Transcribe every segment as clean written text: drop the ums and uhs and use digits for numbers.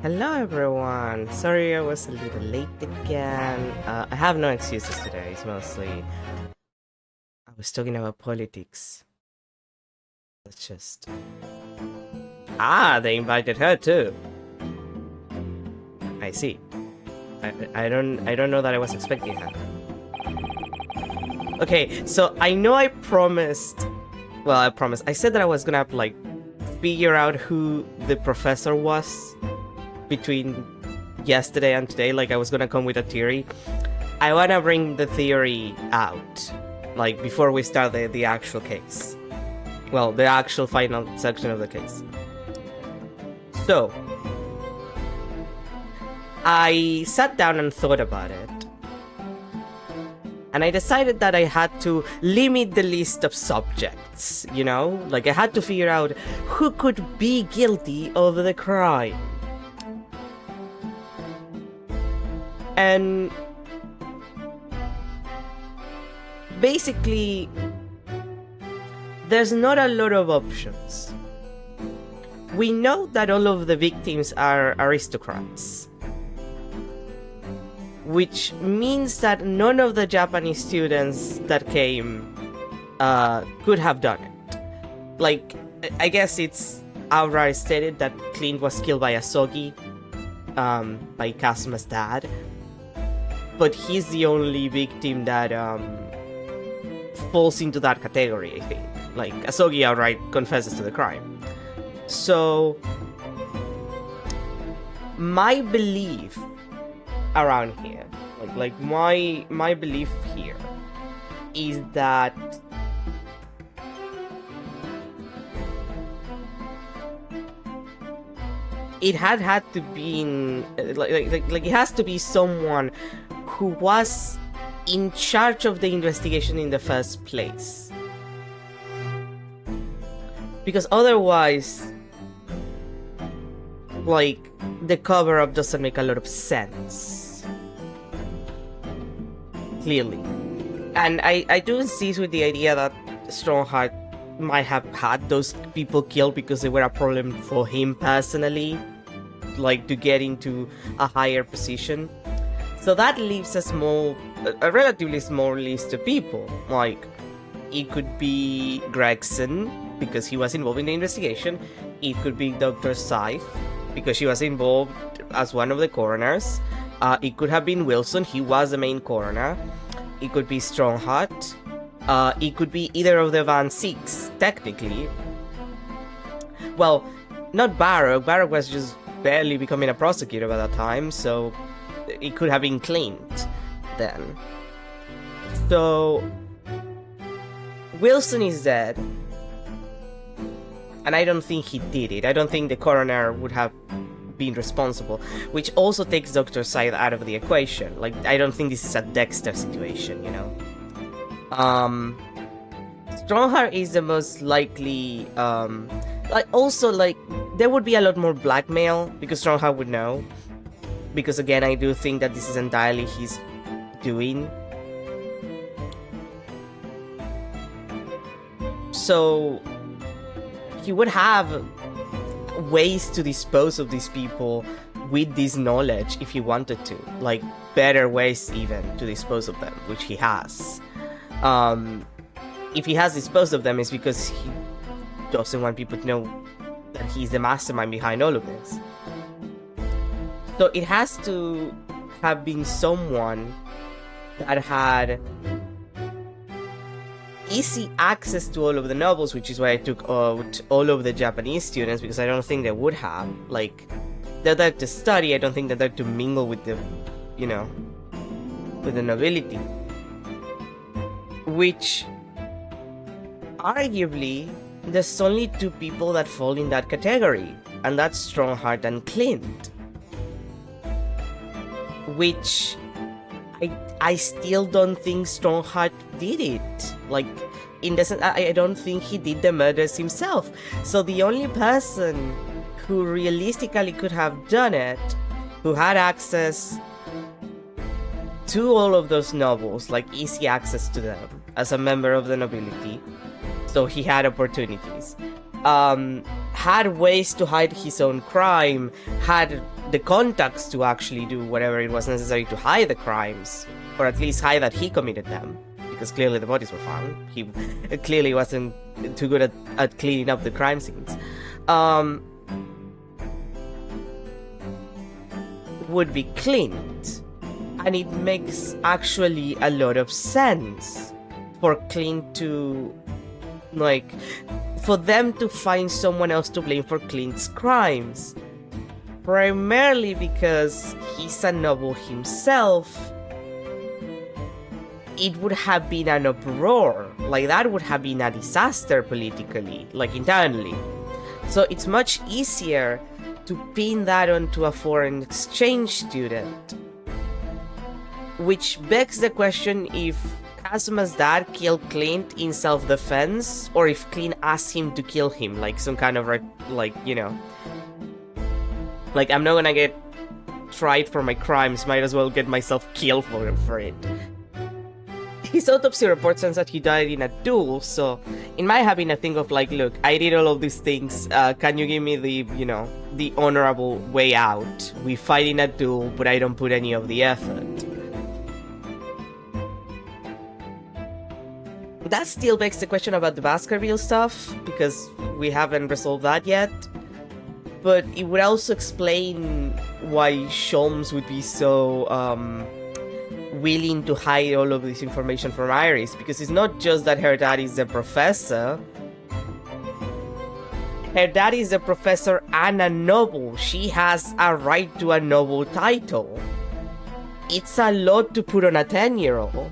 Hello everyone! Sorry I was a little late again. I have no excuses today, it's mostly... I was talking about politics. Let's just... Ah, they invited her too! I see. I don't know that I was expecting her. Okay, so I know I promised... Well, I said that I was gonna have to, like, figure out who the professor was between yesterday and today. Like, I was gonna come with a theory. I wanna bring the theory out, like, before we start the actual case. Well, the actual final section of the case. So, I sat down and thought about it. And I decided that I had to limit the list of subjects, you know? Like, I had to figure out who could be guilty of the crime. And basically, there's not a lot of options. We know that all of the victims are aristocrats, which means that none of the Japanese students that came could have done it. Like, I guess it's outright stated that Clint was killed by Asogi, by Kasuma's dad. But he's the only victim that falls into that category, I think. Like, Asogi outright confesses to the crime. So, my belief around here, like my belief here is that it had to be like it has to be someone who was in charge of the investigation in the first place, because otherwise, like, the cover-up doesn't make a lot of sense, clearly. And I do insist with the idea that Strongheart might have had those people killed because they were a problem for him personally, like, to get into a higher position. So that leaves a relatively small list of people. Like, it could be Gregson, because he was involved in the investigation. It could be Dr. Scythe, because she was involved as one of the coroners. It could have been Wilson, he was the main coroner. It could be Strongheart. It could be either of the Van Six, technically. Well, not Baruch. Baruch was just barely becoming a prosecutor by that time, so it could have been Clint then. So, Wilson is dead. And I don't think he did it. I don't think the coroner would have been responsible, which also takes Dr. Scythe out of the equation. Like, I don't think this is a Dexter situation, you know? Strongheart is the most likely, there would be a lot more blackmail, because Strongheart would know. Because again, I do think that this is entirely his doing. So, he would have ways to dispose of these people with this knowledge if he wanted to. Like, better ways even to dispose of them, which he has. If he has disposed of them, it's because he doesn't want people to know that he's the mastermind behind all of this. So it has to have been someone that had easy access to all of the novels, which is why I took out all of the Japanese students, because I don't think they would have. Like, they're there to study, I don't think they're there to mingle with the, you know, with the nobility. Which, arguably, there's only two people that fall in that category, and that's Strongheart and Clint. Which, I still don't think Strongheart did it. Like, in the sense, I don't think he did the murders himself. So the only person who realistically could have done it, who had access to all of those novels, like easy access to them, as a member of the nobility, so he had opportunities, had ways to hide his own crime, had the contacts to actually do whatever it was necessary to hide the crimes, or at least hide that he committed them, because clearly the bodies were found. He clearly wasn't too good at cleaning up the crime scenes. Would be Clint. And it makes actually a lot of sense for Clint to, like, for them to find someone else to blame for Clint's crimes. Primarily because he's a noble himself. It would have been an uproar. Like, that would have been a disaster politically, like internally. So it's much easier to pin that onto a foreign exchange student. Which begs the question if Kazuma's dad killed Clint in self-defense, or if Clint asked him to kill him, like some kind of, like, you know, like, I'm not gonna get tried for my crimes, might as well get myself killed for it. His autopsy report says that he died in a duel, so in my having a think of like, look, I did all of these things, can you give me the, you know, the honorable way out? We fight in a duel, but I don't put any of the effort. That still begs the question about the Baskerville stuff, because we haven't resolved that yet. But it would also explain why Sholmes would be so willing to hide all of this information from Iris, because it's not just that her dad is the professor. Her dad is a professor and a noble. She has a right to a noble title. It's a lot to put on a 10-year-old.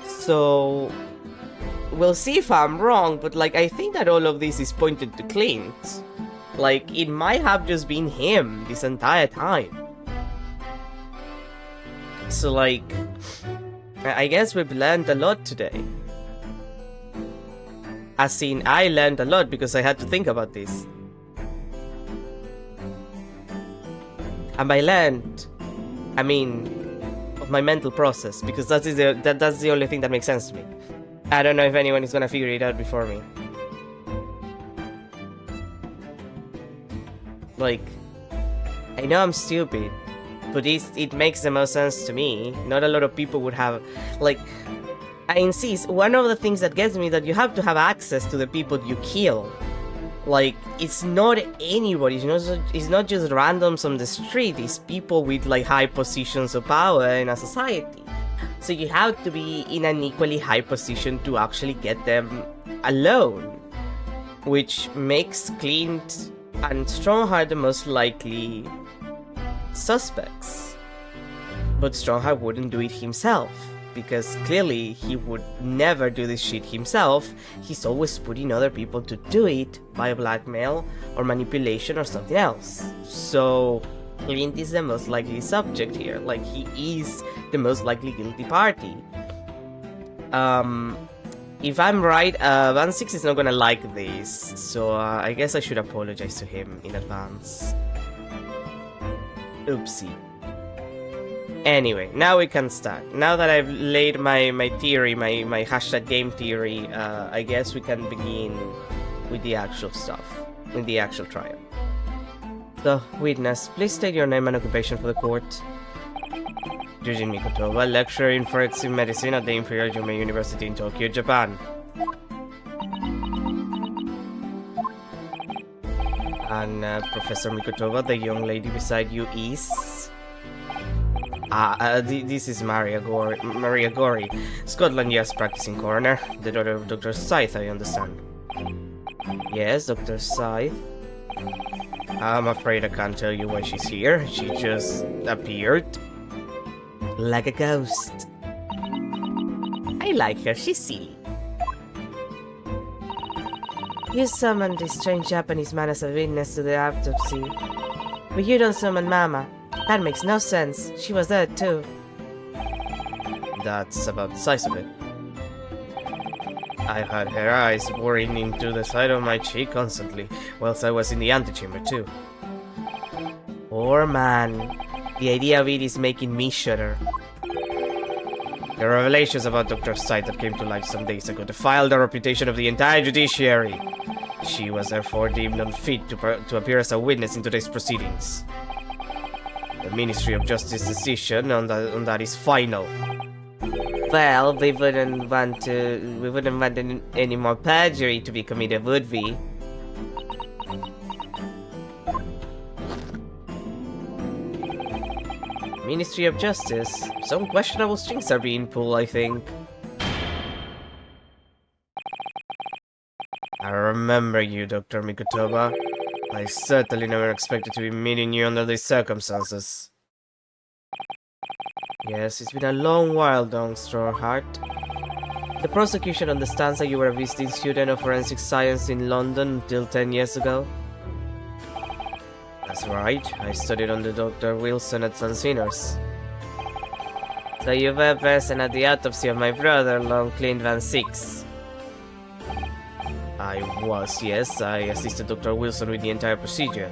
So we'll see if I'm wrong, but like, I think that all of this is pointed to Clint. Like, it might have just been him this entire time. So like, I guess we've learned a lot today. As in, I learned a lot because I had to think about this. And by learned, I mean of my mental process, because that's the only thing that makes sense to me. I don't know if anyone is gonna figure it out before me. Like, I know I'm stupid, but it makes the most sense to me. Not a lot of people would have, like, I insist, one of the things that gets me that you have to have access to the people you kill. Like, it's not anybody, it's not just randoms on the street, it's people with like high positions of power in a society. So you have to be in an equally high position to actually get them alone. Which makes Clint and Strongheart the most likely suspects. But Strongheart wouldn't do it himself, because clearly he would never do this shit himself. He's always putting other people to do it by blackmail or manipulation or something else. So Clint is the most likely subject here. Like, he is the most likely guilty party. If I'm right, Van 6 is not gonna like this, so I guess I should apologize to him in advance. Oopsie. Anyway, now we can start. Now that I've laid my theory, my hashtag game theory, I guess we can begin with the actual stuff, with the actual trial. So, witness, please state your name and occupation for the court. Yujin Mikotova, lecturer in forensic medicine at the Imperial Jumei University in Tokyo, Japan. And Professor Mikotova, the young lady beside you is... this is Maria Gori, Scotland Yard's practicing coroner, the daughter of Dr. Scythe, I understand. Yes, Dr. Scythe. I'm afraid I can't tell you why she's here. She just appeared. Like a ghost. I like her, she's silly. You summoned this strange Japanese man as a witness to the autopsy. But you don't summon Mama. That makes no sense. She was there too. That's about the size of it. I had her eyes boring into the side of my cheek constantly, whilst I was in the antechamber too. Poor man. The idea of it is making me shudder. The revelations about Dr. Scythe that came to light some days ago defiled the reputation of the entire judiciary. She was therefore deemed unfit to appear as a witness in today's proceedings. The Ministry of Justice decision on that is final. Well, we wouldn't want any more perjury to be committed, would we? Ministry of Justice? Some questionable strings are being pulled, I think. I remember you, Dr. Mikotoba. I certainly never expected to be meeting you under these circumstances. Yes, it's been a long while, Don Strawheart. The prosecution understands that you were a visiting student of forensic science in London until 10 years ago. That's right, I studied under Dr. Wilson at St. Sinners. So you were present at the autopsy of my brother, Lon Clint Van Six. I was, yes. I assisted Dr. Wilson with the entire procedure.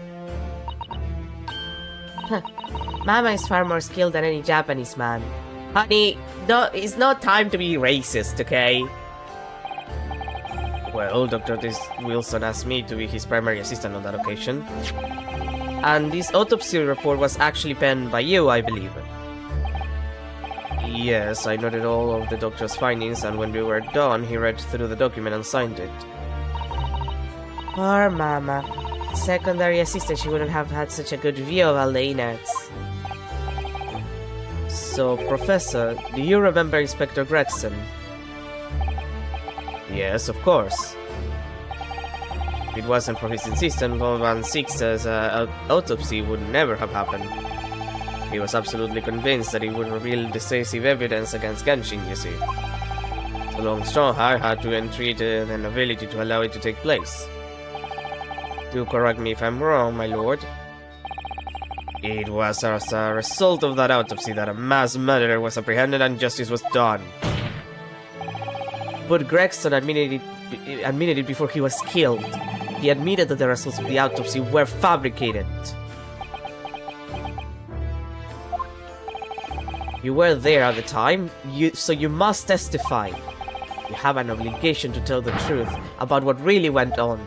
Mama is far more skilled than any Japanese man. Honey, no, it's not time to be racist, okay? Well, Dr. Wilson asked me to be his primary assistant on that occasion. And this autopsy report was actually penned by you, I believe. Yes, I noted all of the doctor's findings, and when we were done, he read through the document and signed it. Poor Mama. Secondary assistant, she wouldn't have had such a good view of all the innards. So, Professor, do you remember Inspector Gregson? Yes, of course. If it wasn't for his insistence, Van Six's autopsy would never have happened. He was absolutely convinced that it would reveal decisive evidence against Genshin, you see. So Long Strawheart had to entreat an ability to allow it to take place. Do correct me if I'm wrong, my lord. It was as a result of that autopsy that a mass murderer was apprehended and justice was done. But Gregson admitted it before he was killed. He admitted that the results of the autopsy were fabricated. You were there at the time, so you must testify. You have an obligation to tell the truth about what really went on.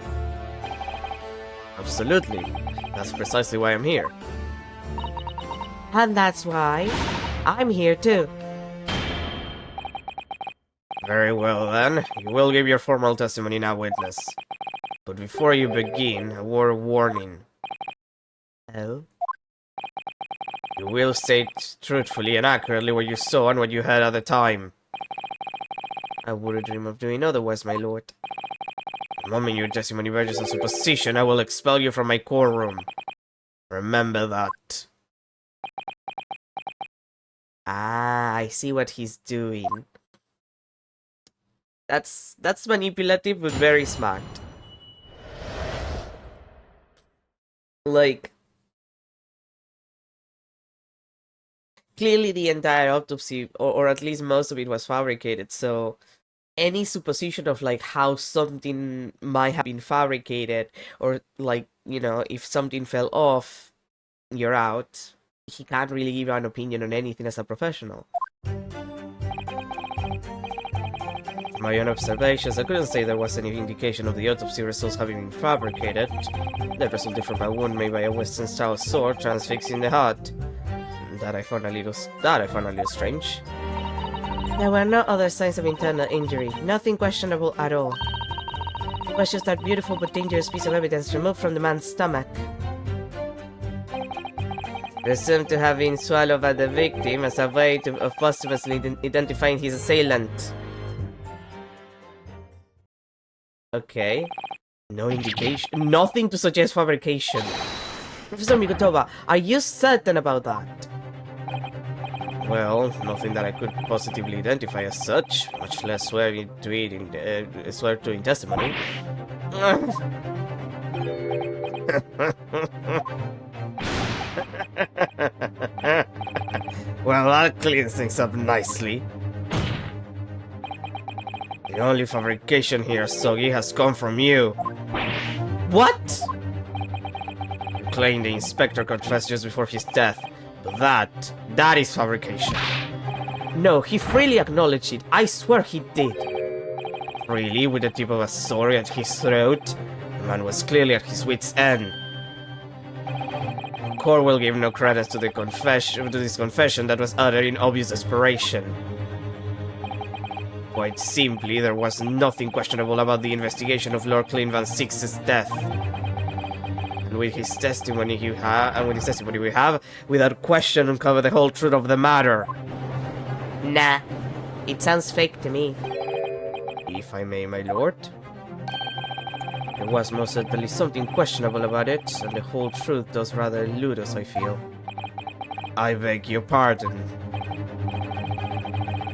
Absolutely. That's precisely why I'm here. And that's why I'm here too. Very well then, you will give your formal testimony now, witness. But before you begin, a word of warning. Oh? You will state truthfully and accurately what you saw and what you heard at the time. I wouldn't dream of doing otherwise, my lord. The moment your testimony verges on supposition, I will expel you from my courtroom. Remember that. Ah, I see what he's doing. That's manipulative but very smart. Like, clearly the entire autopsy, or at least most of it, was fabricated, so any supposition of like how something might have been fabricated, or like, you know, if something fell off, you're out. He can't really give you an opinion on anything as a professional. From my own observations, I couldn't say there was any indication of the autopsy results having been fabricated. That resulted from a wound made by a Western-style sword transfixing the heart. That I found a little strange. There were no other signs of internal injury, nothing questionable at all. It was just that beautiful but dangerous piece of evidence removed from the man's stomach. Presumed to have been swallowed by the victim as a way of posthumously identifying his assailant. Okay. No indication. Nothing to suggest fabrication. Professor Mikotoba, are you certain about that? Well, nothing that I could positively identify as such, much less swear to it in testimony. Well, I'll clean things up nicely. The only fabrication here, Sogi, has come from you. What? You claim the inspector confessed just before his death, but that is fabrication. No, he freely acknowledged it. I swear he did. Really? With the tip of a sword at his throat? The man was clearly at his wit's end. Corwell gave no credence to this confession that was uttered in obvious desperation. Quite simply, there was nothing questionable about the investigation of Lord Clint Van Six's death. And with his testimony we have, without question, uncover the whole truth of the matter. Nah, it sounds fake to me. If I may, my lord. There was most certainly something questionable about it, and the whole truth does rather elude us, I feel. I beg your pardon.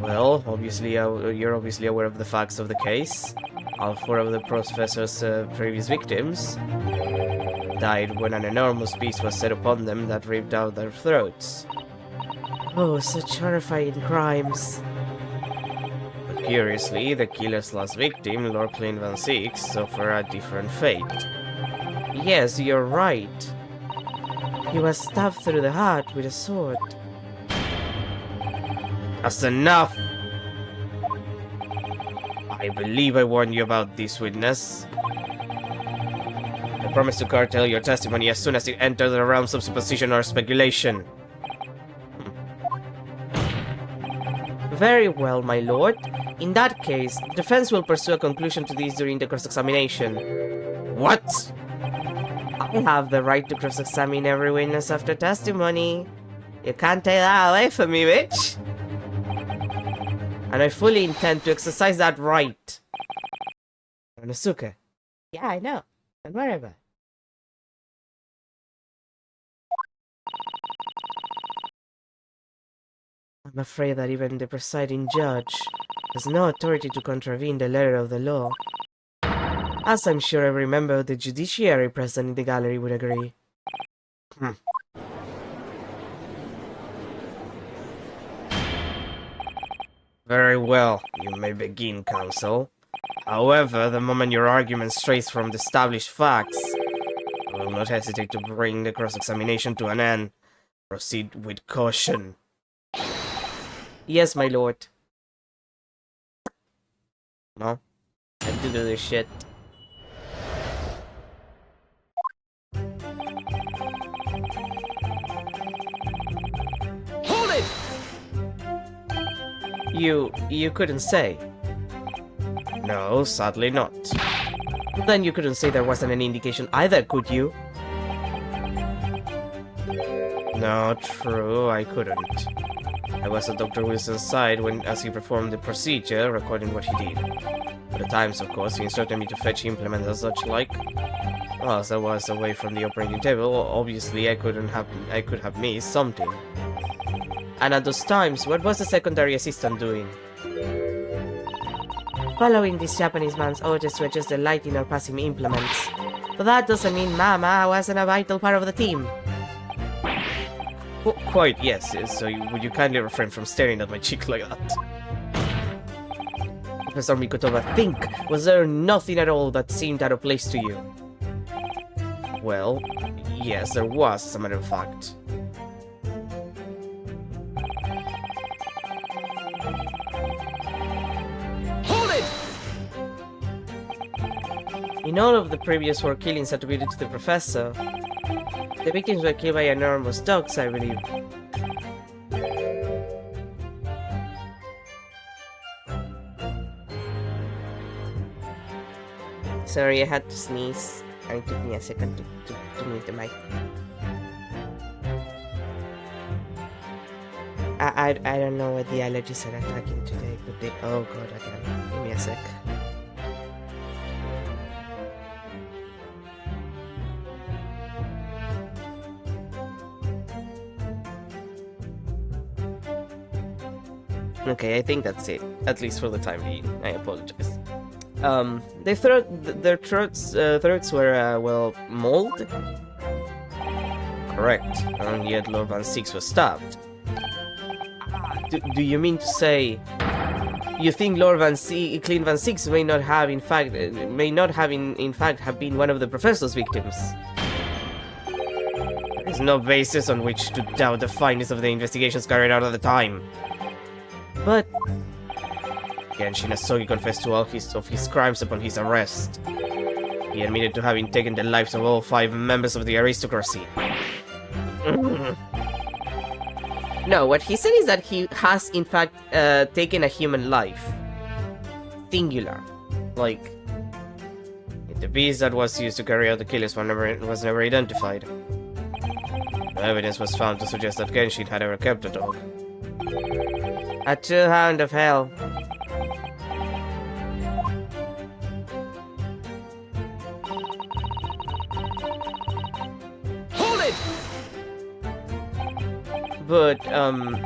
Well, obviously, you're obviously aware of the facts of the case. All four of the professor's previous victims died when an enormous beast was set upon them that ripped out their throats. Oh, such horrifying crimes. But curiously, the killer's last victim, Lord Clint Van Six, suffered a different fate. Yes, you're right. He was stabbed through the heart with a sword. That's enough! I believe I warned you about this, witness. I promise to curtail your testimony as soon as it enters the realms of supposition or speculation. Very well, my lord. In that case, the defense will pursue a conclusion to this during the cross-examination. What? I have the right to cross-examine every witness after testimony. You can't take that away from me, bitch! And I fully intend to exercise that right. Konosuke. Yeah, I know. Don't worry about it. I'm afraid that even the presiding judge has no authority to contravene the letter of the law. As I'm sure every member of the judiciary present in the gallery would agree. Very well, you may begin, counsel. However, the moment your argument strays from the established facts, I will not hesitate to bring the cross-examination to an end. Proceed with caution. Yes, my lord. No, I have to do this shit. Hold it! You couldn't say. No, sadly not. Then you couldn't say there wasn't any indication either, could you? No, true, I couldn't. I was at Dr. Wilson's side as he performed the procedure, recording what he did. At the times, of course, he instructed me to fetch implements and such like. Well, as I was away from the operating table, obviously I could have missed something. And at those times, what was the secondary assistant doing? Following this Japanese man's orders to adjust the lighting or passing me implements. But that doesn't mean Mama wasn't a vital part of the team. Well, quite, yes. So would you kindly refrain from staring at my cheek like that? Professor Mikotoba, think! Was there nothing at all that seemed out of place to you? Well, yes, there was, as a matter of fact. Hold it! In all of the previous 4 killings attributed to the Professor, the victims were killed by enormous dogs, I believe. Sorry, I had to sneeze, and it took me a second to mute the mic. I don't know what the allergies are attacking today, but they... Oh god, again. Give me a sec. Okay, I think that's it. At least for the time being. I apologize. Their throats were, well, mauled? Correct. And yet Lord Van Six was stabbed. Do you mean to say you think Lord Clint Van Six may not have in fact have been one of the Professor's victims? There is no basis on which to doubt the findings of the investigations carried out at the time. But again, Shinasogi confessed to all of his crimes upon his arrest. He admitted to having taken the lives of all 5 members of the aristocracy. Mm. No, what he said is that he has, in fact, taken a human life. Singular. Like, the beast that was used to carry out the killings was never identified. No evidence was found to suggest that Genshin had ever kept a dog. A true hound of hell. Hold it! But,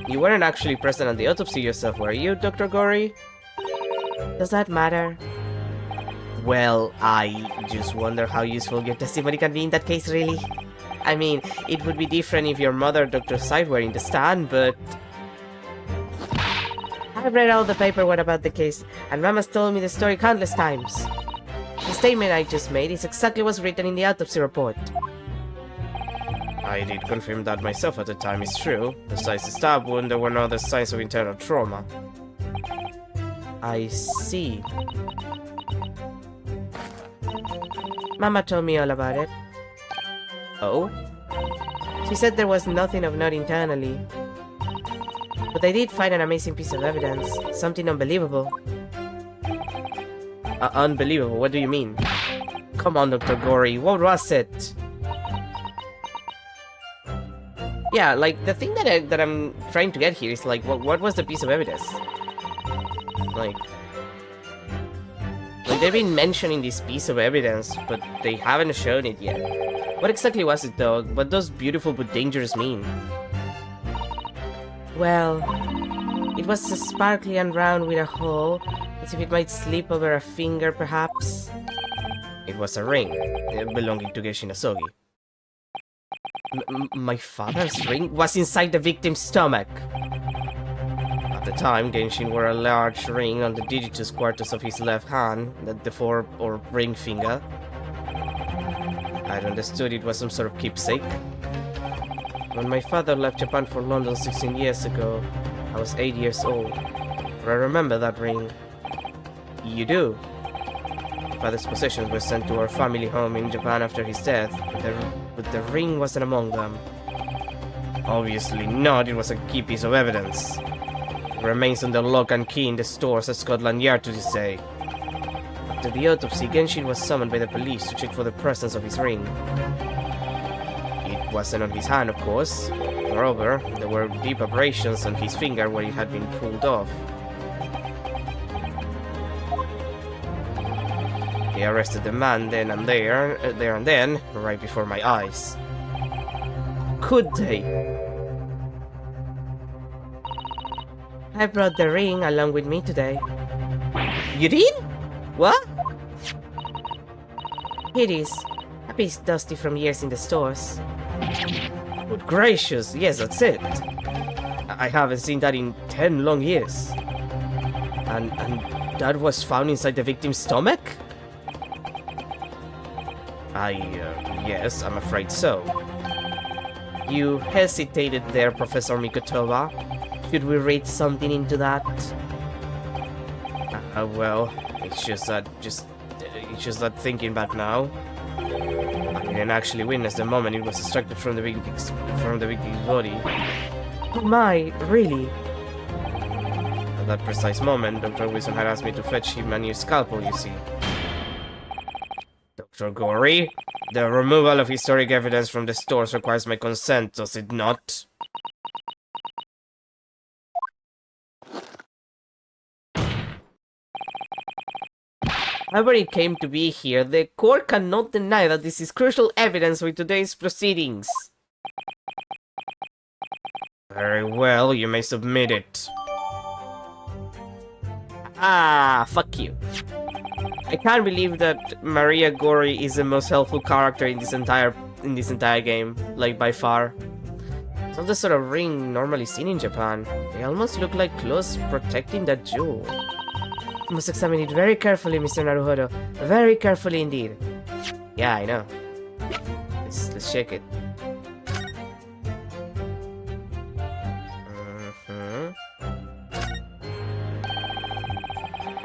you weren't actually present at the autopsy yourself, were you, Dr. Gory? Does that matter? Well, I just wonder how useful your testimony can be in that case, really. I mean, it would be different if your mother, Dr. Side, were in the stand, but... I've read all the paperwork about the case, and Mama's told me the story countless times. The statement I just made is exactly what's written in the autopsy report. I did confirm that myself at the time, it's true. Besides the stab wound, there were no other signs of internal trauma. I see. Mama told me all about it. Oh? She said there was nothing of note internally. But I did find an amazing piece of evidence. Something unbelievable. Unbelievable? What do you mean? Come on, Dr. Gory, what was it? Yeah, like, the thing that I'm trying to get here is, like, what was the piece of evidence? Like, they've been mentioning this piece of evidence, but they haven't shown it yet. What exactly was it, though? What does beautiful but dangerous mean? Well, it was sparkly and round with a hole, as if it might slip over a finger, perhaps. It was a ring, belonging to Genshin Asogi. My father's ring was inside the victim's stomach! At the time, Genshin wore a large ring on the digitus quartus of his left hand, the fore or ring finger. I'd understood it was some sort of keepsake. When my father left Japan for London 16 years ago, I was 8 years old. But I remember that ring. You do? Father's possessions were sent to our family home in Japan after his death, but the ring wasn't among them. Obviously not, it was a key piece of evidence. It remains under lock and key in the stores at Scotland Yard to this day. After the autopsy, Genshin was summoned by the police to check for the presence of his ring. It wasn't on his hand, of course. Moreover, there were deep abrasions on his finger where it had been pulled off. They arrested the man there and then, right before my eyes. Could they? I brought the ring along with me today. You did? What? It is. A piece dusty from years in the stores. Good gracious, yes, that's it. I haven't seen that in 10 long years. And that was found inside the victim's stomach? Yes, I'm afraid so. You hesitated there, Professor Mikotoba. Should we read something into that? Well, it's just that thinking back now. I didn't actually witness the moment it was extracted from the victim's body. Oh my, really? At that precise moment, Dr. Wilson had asked me to fetch him a new scalpel, you see. Dr. Gory, the removal of historic evidence from the stores requires my consent, does it not? However it came to be here, the court cannot deny that this is crucial evidence for today's proceedings. Very well, you may submit it. Ah, fuck you. I can't believe that Maria Gory is the most helpful character in this entire game, like by far. It's not the sort of ring normally seen in Japan. They almost look like claws protecting that jewel. You must examine it very carefully, Mr. Naruhodo. Very carefully indeed. Yeah, I know. Let's check it.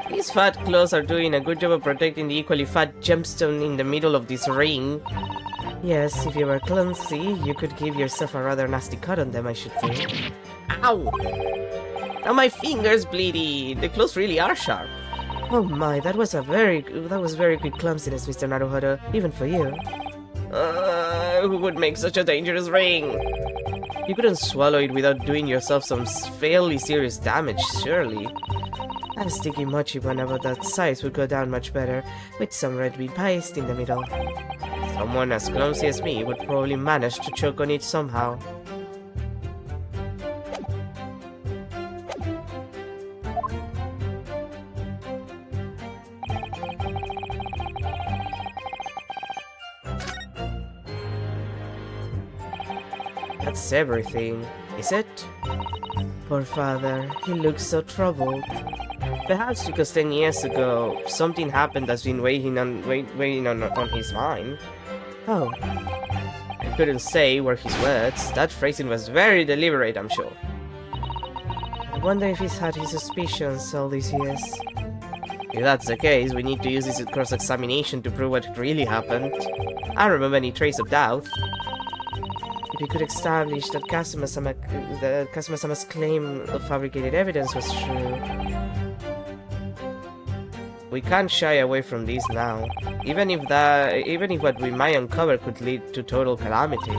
These fat claws are doing a good job of protecting the equally fat gemstone in the middle of this ring. Yes, if you were clumsy, you could give yourself a rather nasty cut on them, I should think. Ow! Now my finger's bleeding! The claws really are sharp. Oh my, that was very good clumsiness, Mr. Naruhodo, even for you. Who would make such a dangerous ring? You couldn't swallow it without doing yourself some fairly serious damage, surely. A sticky mochi one about that size would go down much better, with some red bean paste in the middle. Someone as clumsy as me would probably manage to choke on it somehow. That's everything, is it? Poor father, he looks so troubled. Perhaps because 10 years ago, something happened that's been weighing on his mind. Oh. I couldn't say were his words. That phrasing was very deliberate, I'm sure. I wonder if he's had his suspicions all these years. If that's the case, we need to use this cross-examination to prove what really happened. I don't remember any trace of doubt. If we could establish that Kazuma-sama's claim of fabricated evidence was true. We can't shy away from this now, even if what we might uncover could lead to total calamity.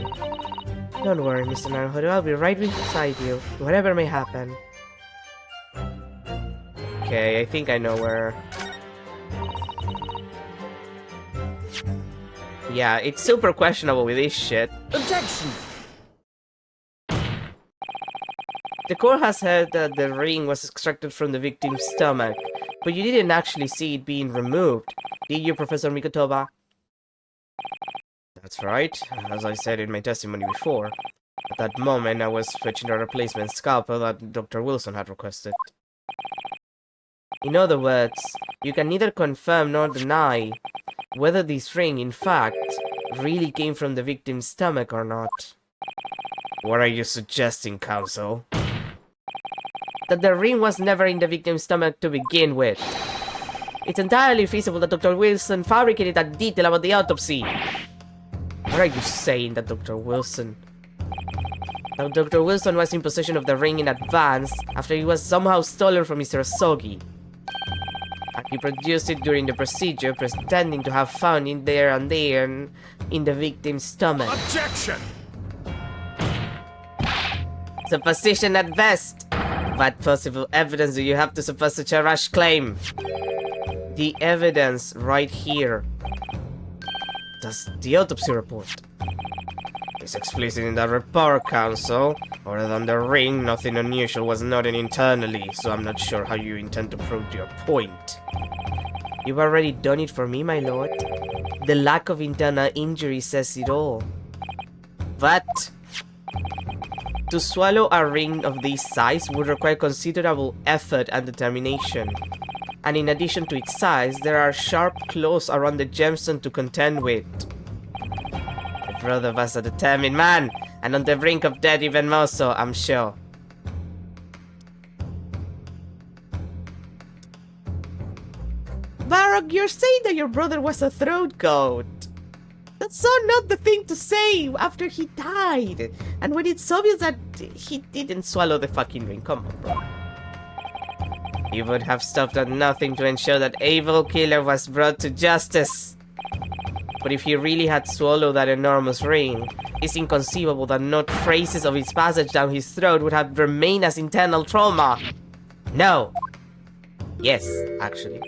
Don't worry, Mr. Naruhodo, I'll be right beside you, whatever may happen. Okay, I think I know where... Yeah, it's super questionable with this shit. Objection! The court has heard that the ring was extracted from the victim's stomach, but you didn't actually see it being removed, did you, Professor Mikotoba? That's right, as I said in my testimony before. At that moment, I was fetching a replacement scalpel that Dr. Wilson had requested. In other words, you can neither confirm nor deny whether this ring, in fact, really came from the victim's stomach or not. What are you suggesting, Counsel? That the ring was never in the victim's stomach to begin with. It's entirely feasible that Dr. Wilson fabricated that detail about the autopsy. What are you saying that Dr. Wilson... That Dr. Wilson was in possession of the ring in advance after it was somehow stolen from Mr. Asogi. And he produced it during the procedure, pretending to have found it there and then in the victim's stomach. Objection! Supposition at best. What possible evidence do you have to suppose such a rash claim? The evidence right here. That's the autopsy report. It's explicit in that report, Counsel. Other than the ring, nothing unusual was noted internally, so I'm not sure how you intend to prove your point. You've already done it for me, my lord. The lack of internal injury says it all. But to swallow a ring of this size would require considerable effort and determination. And in addition to its size, there are sharp claws around the gemstone to contend with. My brother was a determined man, and on the brink of death even more so, I'm sure. Barok, you're saying that your brother was a throat goat. That's so not the thing to say after he died. And when it's obvious that he didn't swallow the fucking ring. Come on, bro. He would have stopped at nothing to ensure that evil killer was brought to justice. But if he really had swallowed that enormous ring, it's inconceivable that no traces of its passage down his throat would have remained as internal trauma. No. Yes, actually.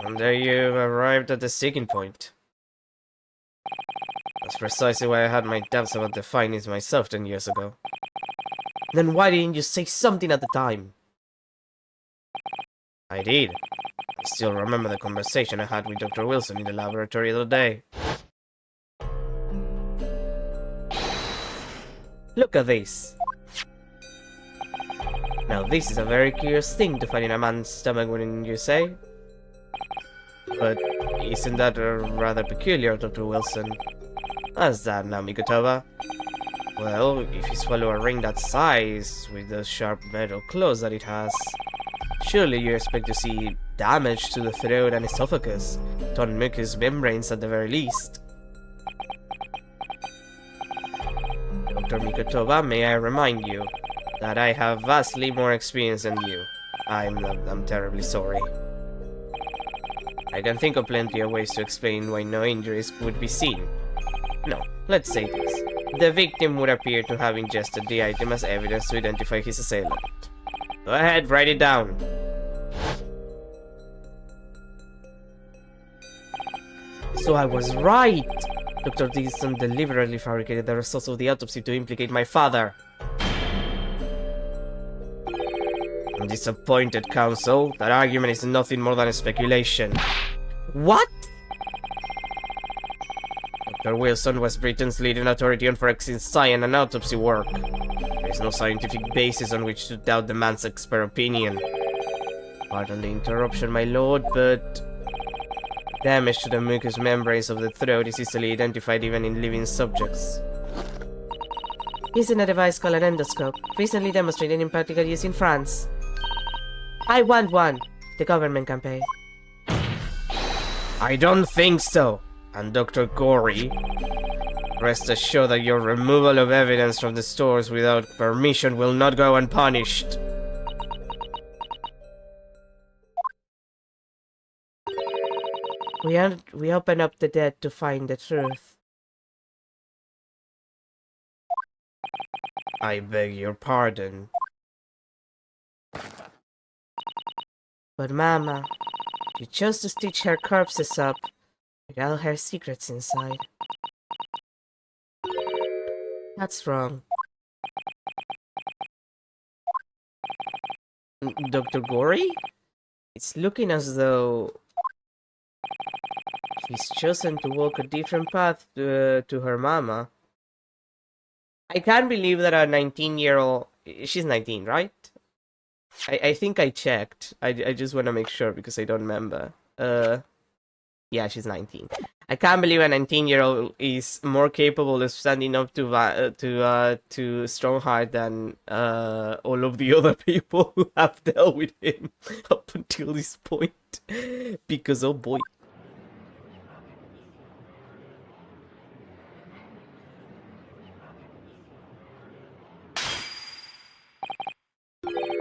And there you arrived at the sticking point. That's precisely why I had my doubts about the findings myself 10 years ago. Then why didn't you say something at the time? I did. I still remember the conversation I had with Dr. Wilson in the laboratory the other day. Look at this. Now this is a very curious thing to find in a man's stomach, wouldn't you say? But isn't that rather peculiar, Dr. Wilson? How's that now, Mikotoba? Well, if you swallow a ring that size, with those sharp metal claws that it has, surely you expect to see damage to the throat and esophagus, worked on mucous membranes at the very least. Dr. Mikotova, may I remind you that I have vastly more experience than you. I'm terribly sorry. I can think of plenty of ways to explain why no injuries would be seen. No, let's say this. The victim would appear to have ingested the item as evidence to identify his assailant. Go ahead, write it down. So I was right! Dr. Dixon deliberately fabricated the results of the autopsy to implicate my father. I'm disappointed, counsel. That argument is nothing more than a speculation. What? Dr. Wilson was Britain's leading authority on forensic science and autopsy work. There is no scientific basis on which to doubt the man's expert opinion. Pardon the interruption, my lord, but damage to the mucous membranes of the throat is easily identified even in living subjects. Using a device called an endoscope, recently demonstrated in practical use in France. I want one. The government can pay. I don't think so. And Dr. Gorey, rest assured that your removal of evidence from the stores without permission will not go unpunished. We open up the dead to find the truth. I beg your pardon. But Mama, you chose to stitch her corpses up with all her secrets inside. That's wrong. Dr. Gorey? It's looking as though he's chosen to walk a different path to her mama. I can't believe that a 19-year-old... She's 19, right? I think I checked. I just want to make sure because I don't remember. Yeah, she's 19. I can't believe a 19-year-old is more capable of standing up to Strongheart than all of the other people who have dealt with him up until this point. Because, oh boy.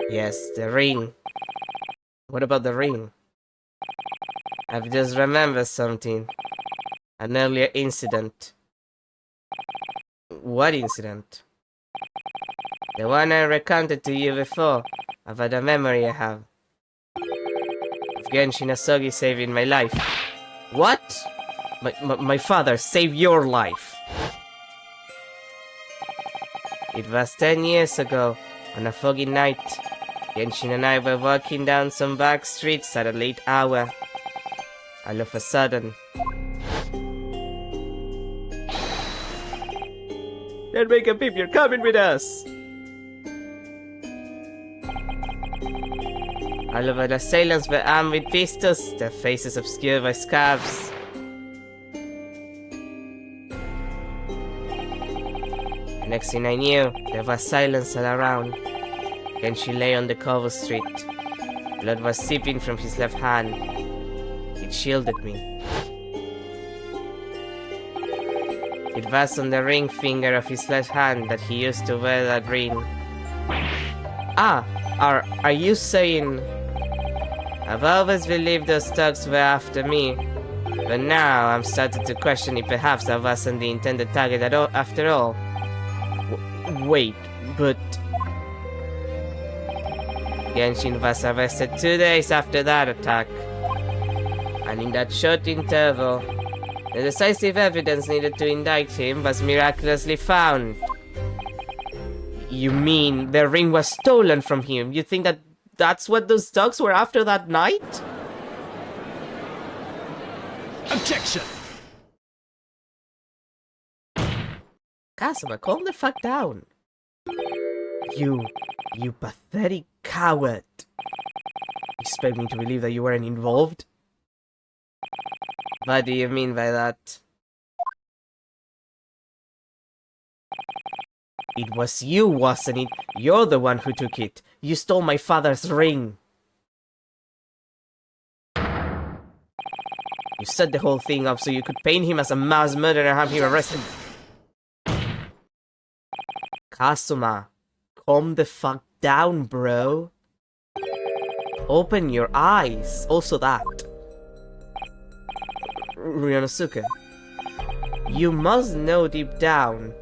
Yes, the ring. What about the ring? I've just remembered something. An earlier incident. What incident? The one I recounted to you before, about the memory I have. Of Genshin Asogi saving my life. What? My father saved your life. It was 10 years ago, on a foggy night. Genshin and I were walking down some back streets at a late hour. All of a sudden... Then make a peep, you're coming with us! All of the assailants were armed with pistols, their faces obscured by scarves. The next thing I knew, there was silence all around. Genshin lay on the cobble street. Blood was seeping from his left hand. It shielded me. It was on the ring finger of his left hand that he used to wear that ring. Ah, are you saying... I've always believed those thugs were after me, but now I'm starting to question if perhaps I wasn't the intended target at all, after all. Wait, but... Genshin was arrested 2 days after that attack. And in that short interval, the decisive evidence needed to indict him was miraculously found. You mean the ring was stolen from him? You think that that's what those thugs were after that night? Objection! Kazuma, calm the fuck down. You pathetic coward. Expect me to believe that you weren't involved? What do you mean by that? It was you, wasn't it? You're the one who took it. You stole my father's ring. You set the whole thing up so you could paint him as a mass murderer and have him arrested. Kazuma, calm the fuck down, bro. Open your eyes. Also that. Ryunosuke, you must know deep down,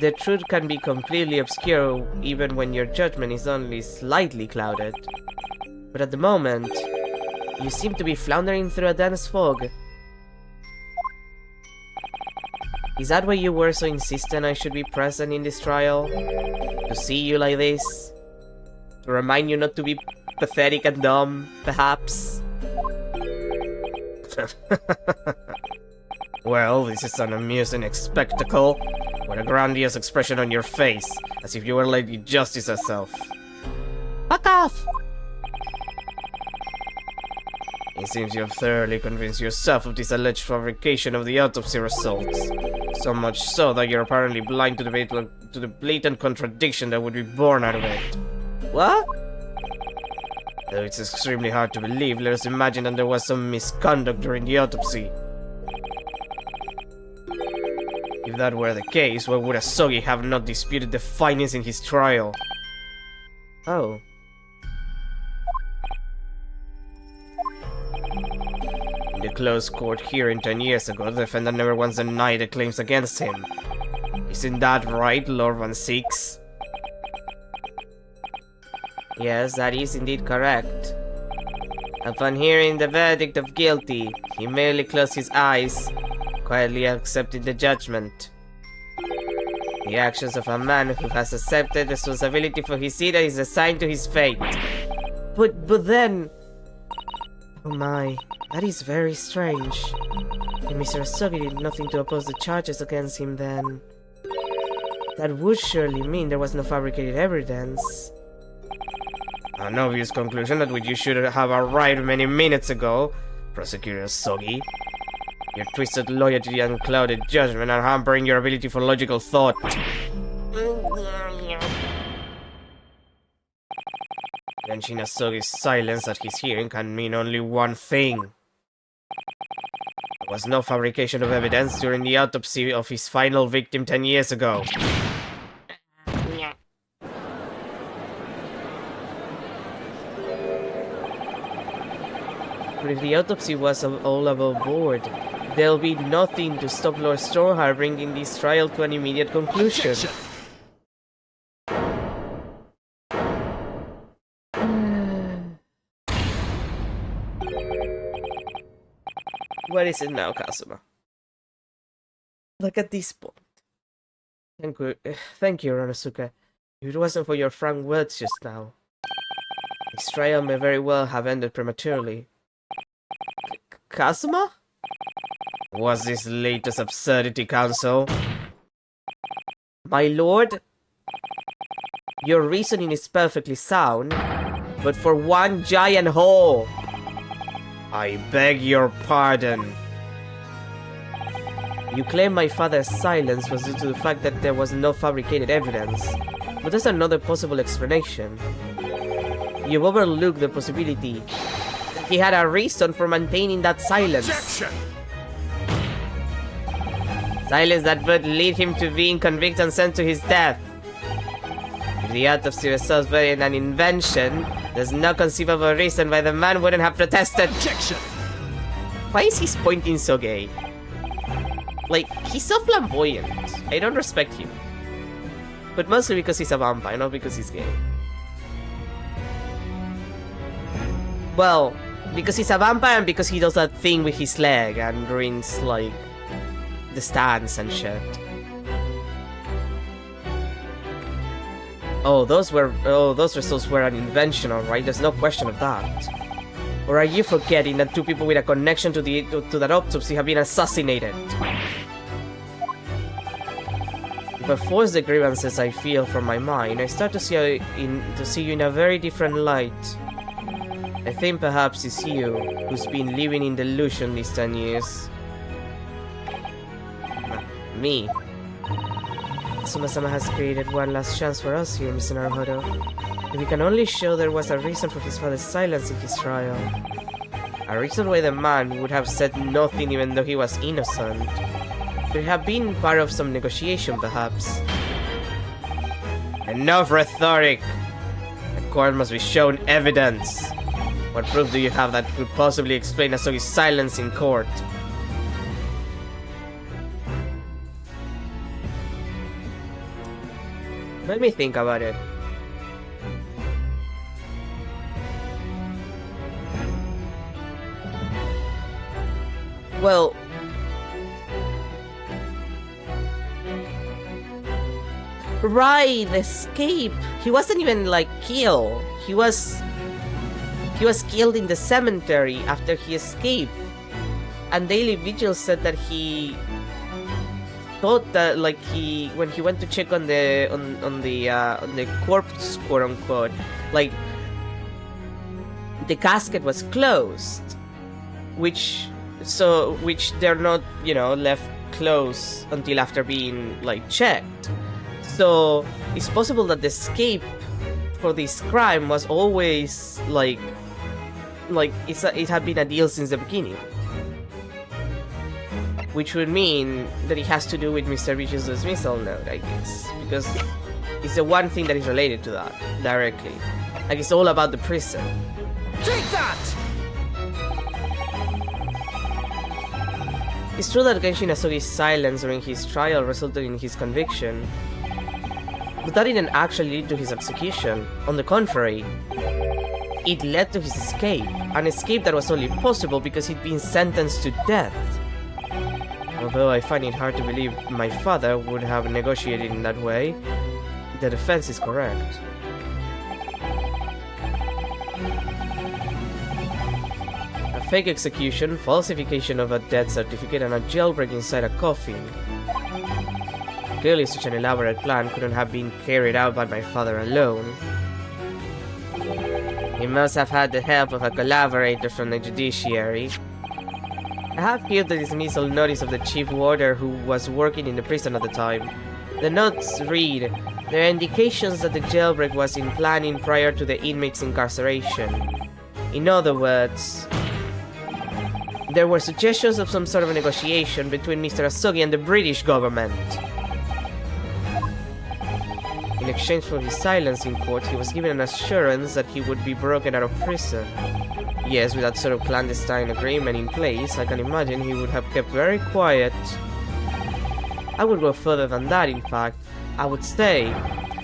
the truth can be completely obscure even when your judgment is only slightly clouded. But at the moment, you seem to be floundering through a dense fog. Is that why you were so insistent I should be present in this trial? To see you like this? To remind you not to be pathetic and dumb, perhaps? Well, this is an amusing spectacle. What a grandiose expression on your face, as if you were Lady Justice herself. Fuck off! It seems you have thoroughly convinced yourself of this alleged fabrication of the autopsy results. So much so that you're apparently blind to the blatant contradiction that would be born out of it. What? Though it's extremely hard to believe, let us imagine that there was some misconduct during the autopsy. If that were the case, why would Asogi have not disputed the findings in his trial? Oh. In the closed court hearing 10 years ago, the defendant never once denied the claims against him. Isn't that right, Lord Van Six? Yes, that is indeed correct. Upon hearing the verdict of guilty, he merely closed his eyes, quietly accepting the judgment. The actions of a man who has accepted responsibility for his deed is assigned to his fate. But then... Oh my, that is very strange. And Mr. Asogi did nothing to oppose the charges against him then. That would surely mean there was no fabricated evidence. An obvious conclusion that you should have arrived many minutes ago, Prosecutor Asogi. Your twisted loyalty and clouded judgment are hampering your ability for logical thought. Genshin Asogi's silence at his hearing can mean only one thing. There was no fabrication of evidence during the autopsy of his final victim 10 years ago. But if the autopsy was all above board, there'll be nothing to stop Lord Stormheart bringing this trial to an immediate conclusion. What is it now, Kazuma? Look at this point. Thank you, Ryunosuke. If it wasn't for your frank words just now, this trial may very well have ended prematurely. Kazuma? What's this latest absurdity, Counsel? My lord, your reasoning is perfectly sound, but for one giant hole. I beg your pardon. You claim my father's silence was due to the fact that there was no fabricated evidence, but there's another possible explanation. You've overlooked the possibility that he had a reason for maintaining that silence. Objection! Silence that would lead him to being convicted and sent to his death. If the autopsy results were an invention, there's no conceivable reason why the man wouldn't have protested. Objection! Why is he pointing so gay? Like, he's so flamboyant. I don't respect him. But mostly because he's a vampire, not because he's gay. Well, because he's a vampire and because he does that thing with his leg and ruins, like, the stance and shit. Oh, those results were uninventional, right? There's no question of that. Or are you forgetting that two people with a connection to that autopsy have been assassinated? If I force the grievances I feel from my mind, I start to see you in a very different light. I think perhaps it's you who's been living in delusion these 10 years. Me. Tsuma-sama has created one last chance for us here, Mr. Naruhodo. If we can only show there was a reason for his father's silence in his trial. A reason why the man would have said nothing even though he was innocent. Could have been part of some negotiation, perhaps. Enough rhetoric! The court must be shown evidence. What proof do you have that could possibly explain Asogi's silence in court? Let me think about it. Well, right, the escape. He wasn't even like killed. He was killed in the cemetery after he escaped. And Daily Vigil said that he thought that like when he went to check on the corpse, quote unquote, like the casket was closed, which they're not, you know, left closed until after being like checked. So it's possible that the escape for this crime was always like it had been a deal since the beginning. Which would mean that it has to do with Mr. Vigil's dismissal note, I guess. Because it's the one thing that is related to that, directly. Like, it's all about the prison. Take that! It's true that Genshin Asogi's silence during his trial resulted in his conviction. But that didn't actually lead to his execution. On the contrary, it led to his escape. An escape that was only possible because he'd been sentenced to death. Although I find it hard to believe my father would have negotiated in that way, the defense is correct. A fake execution, falsification of a death certificate, and a jailbreak inside a coffin. Clearly such an elaborate plan couldn't have been carried out by my father alone. He must have had the help of a collaborator from the judiciary. I have here the dismissal notice of the chief warder who was working in the prison at the time. The notes read, there are indications that the jailbreak was in planning prior to the inmate's incarceration. In other words, there were suggestions of some sort of a negotiation between Mr. Asogi and the British government. In exchange for his silence in court, he was given an assurance that he would be broken out of prison. Yes, with that sort of clandestine agreement in place, I can imagine he would have kept very quiet. I would go further than that, in fact. I would say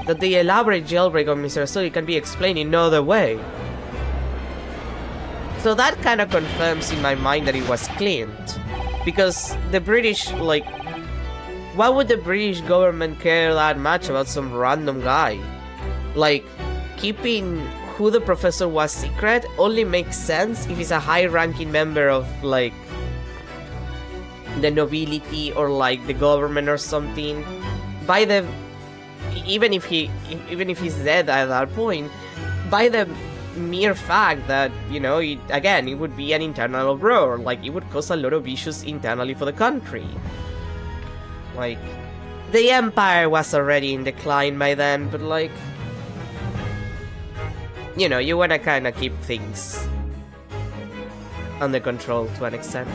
that the elaborate jailbreak of Mr. Asogi can be explained in no other way. So that kind of confirms in my mind that it was Clint. Because the British, like, why would the British government care that much about some random guy? Like, keeping who the professor was secret only makes sense if he's a high-ranking member of, like, the nobility or, like, the government or something. By the... even if he's dead at that point, by the mere fact that, you know, it would be an internal uproar. Like, it would cause a lot of issues internally for the country. Like, the empire was already in decline by then, but, like, you know, you wanna kinda keep things under control to an extent.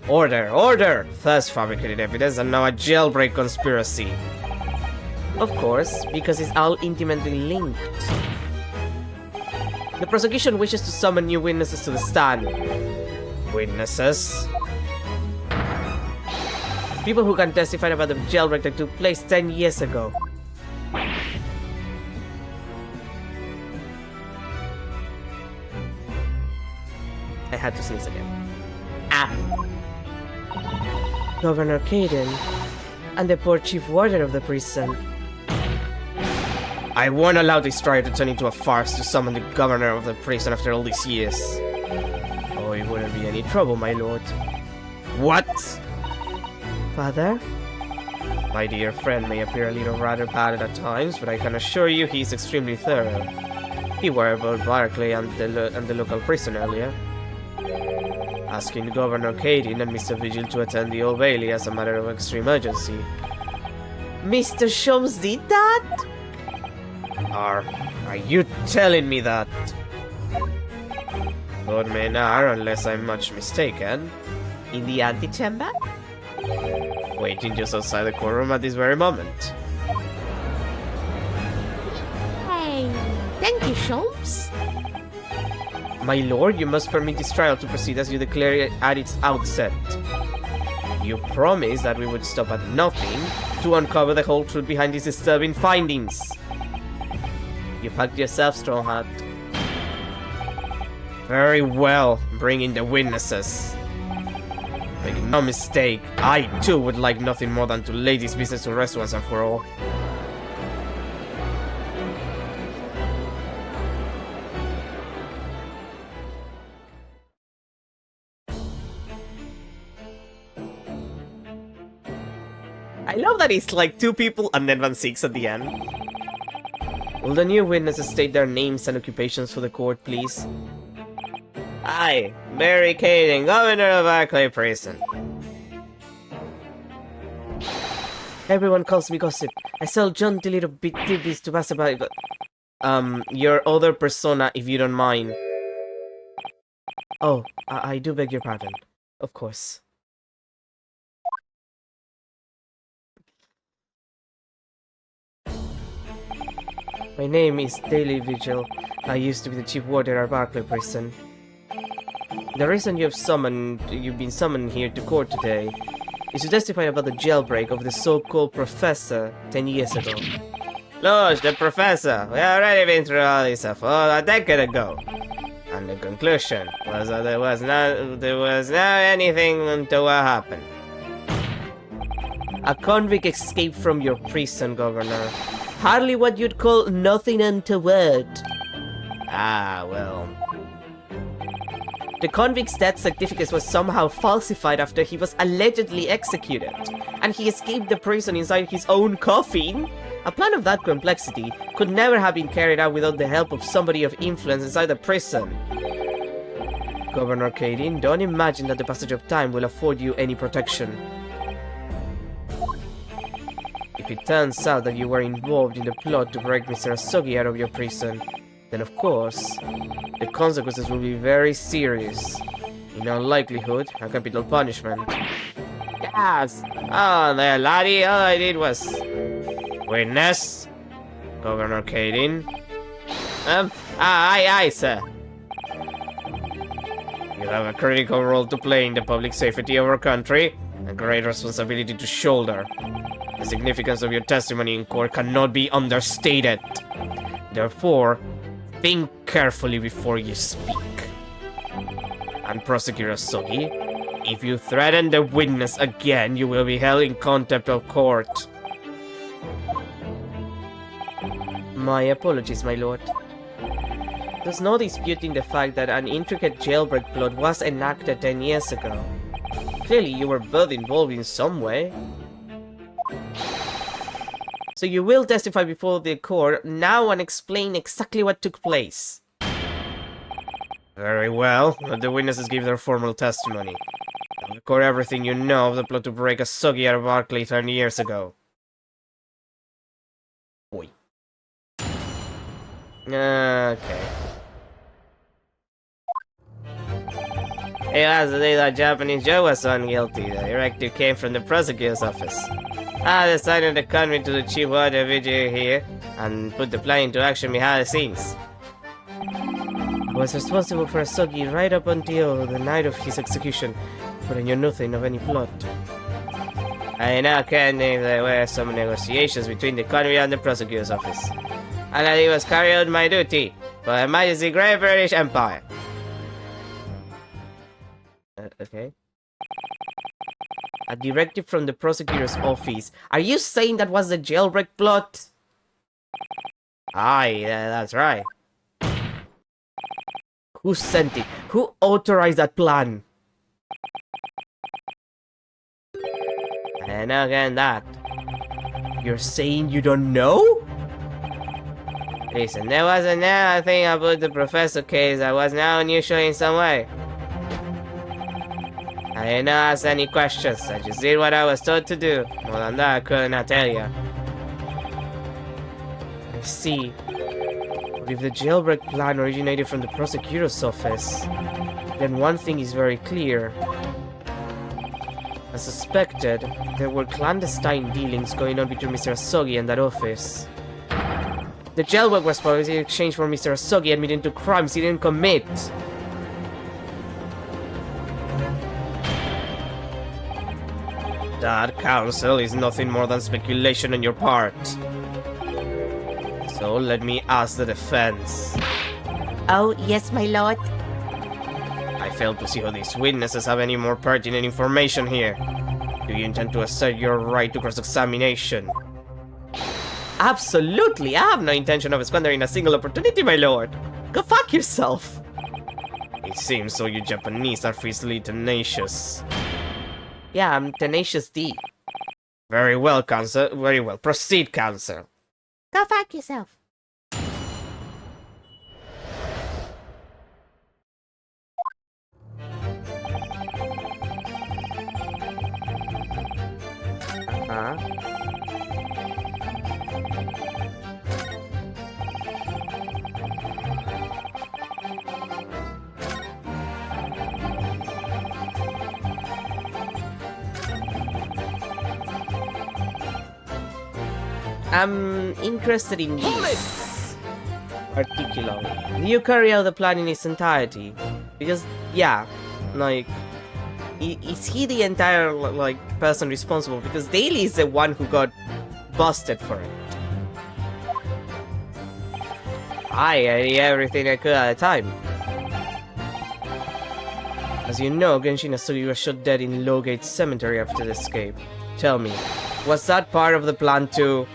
Order! Order! First fabricated evidence and now a jailbreak conspiracy. Of course, because it's all intimately linked. The prosecution wishes to summon new witnesses to the stand. Witnesses? People who can testify about the jailbreak that took place 10 years ago. I had to sneeze again. Ah! Governor Kaidan and the poor chief warder of the prison. I won't allow this trial to turn into a farce to summon the governor of the prison after all these years. Oh, it wouldn't be any trouble, my lord. What? Father? My dear friend may appear a little rather bad at times, but I can assure you he's extremely thorough. He worried about Barclay and the local prison earlier, asking Governor Kaidan and Mr. Vigil to attend the Old Bailey as a matter of extreme urgency. Mr. Sholmes did that? Are you telling me that? Both men are, unless I'm much mistaken. In the antechamber? Waiting just outside the courtroom at this very moment. Hey, thank you, Sholmes. My lord, you must permit this trial to proceed as you declared at its outset. You promised that we would stop at nothing to uncover the whole truth behind these disturbing findings. You fucked yourself, Strongheart. Very well, bring in the witnesses. Make no mistake, I too would like nothing more than to lay this business to rest once and for all. I love that it's like 2 people and then 1-6 at the end. Will the new witnesses state their names and occupations for the court, please? I, Barry Caden, Governor of Arklay Prison. Everyone calls me Gossip. I sell jaunty little tidbits to passerby, but... your other persona, if you don't mind. Oh, I do beg your pardon. Of course. My name is Daily Vigil. I used to be the chief warden at Barkley Prison. The reason you've been summoned here to court today is to testify about the jailbreak of the so-called professor 10 years ago. Look, the professor! We already been through all this stuff a decade ago. And the conclusion was that there was not anything until what happened. A convict escaped from your prison, Governor. Hardly what you'd call nothing untoward. Ah, well. The convict's death certificate was somehow falsified after he was allegedly executed, and he escaped the prison inside his own coffin. A plan of that complexity could never have been carried out without the help of somebody of influence inside the prison. Governor Caden, don't imagine that the passage of time will afford you any protection. If it turns out that you were involved in the plot to break Mr. Asogi out of your prison, then of course, the consequences will be very serious. In all likelihood, a capital punishment. Yes! Oh, there, laddie, all I did was... Witness? Governor Caden? Aye, sir. You have a critical role to play in the public safety of our country, a great responsibility to shoulder. The significance of your testimony in court cannot be understated. Therefore, think carefully before you speak. And Prosecutor Asogi, if you threaten the witness again, you will be held in contempt of court. My apologies, my lord. There's no disputing the fact that an intricate jailbreak plot was enacted 10 years ago. Clearly, you were both involved in some way. So you will testify before the court now and explain exactly what took place. Very well. Let the witnesses give their formal testimony. Record everything you know of the plot to break Asogi out of Barkley 10 years ago. Oi. Okay. It was the day that Japanese Joe was found guilty. The directive came from the prosecutor's office. I decided to convey to the chief warden Vigil here and put the plan into action behind the scenes. I was responsible for Asogi right up until the night of his execution, but I knew nothing of any plot. I now can name there were some negotiations between the convict and the prosecutor's office, and that it was carrying out my duty for Her Majesty's Great British Empire. Okay. A directive from the prosecutor's office. Are you saying that was the jailbreak plot? Aye, that's right. Who sent it? Who authorized that plan? And again that. You're saying you don't know? Listen, there was another thing about the professor case that was now unusual in some way. I didn't ask any questions, I just did what I was told to do. More than that, I could not tell you. I see. But if the jailbreak plan originated from the prosecutor's office, then one thing is very clear. As suspected, there were clandestine dealings going on between Mr. Asogi and that office. The jailbreak was probably in exchange for Mr. Asogi admitting to crimes he didn't commit. That, counsel, is nothing more than speculation on your part. So let me ask the defense. Oh, yes, my lord. I fail to see how these witnesses have any more pertinent information here. Do you intend to assert your right to cross-examination? Absolutely! I have no intention of squandering a single opportunity, my lord! Go fuck yourself! It seems so you Japanese are fiercely tenacious. Yeah, I'm Tenacious D. Very well, counsel. Very well. Proceed, counsel. Go fuck yourself. Huh? I'm interested in this particularly. Do you carry out the plan in its entirety? Because, yeah, like, is he the entire, like, person responsible? Because Daly is the one who got busted for it. I did everything I could at the time. As you know, Genshin Asogi was shot dead in Lowgate Cemetery after the escape. Tell me, was that part of the plan too?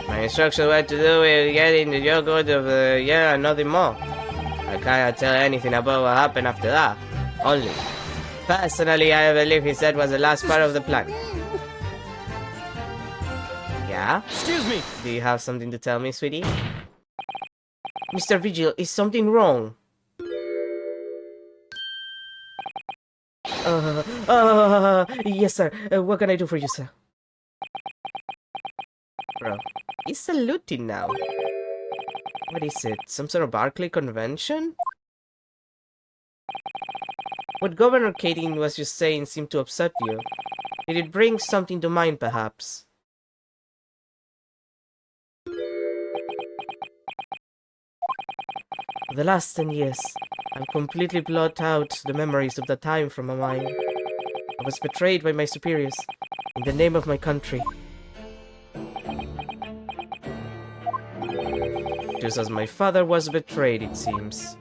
My instructions were to do with getting the yogurt of the year and nothing more. I cannot tell anything about what happened after that. Only. Personally, I believe he said was the last part of the plan. Yeah? Excuse me! Do you have something to tell me, sweetie? Mr. Vigil, is something wrong? Yes, sir. What can I do for you, sir? Bro, he's saluting now. What is it? Some sort of Barclay convention? What Governor Kading was just saying seemed to upset you. Did it bring something to mind, perhaps? For the last 10 years, I've completely blotted out the memories of that time from my mind. I was betrayed by my superiors in the name of my country. Just as my father was betrayed, it seems.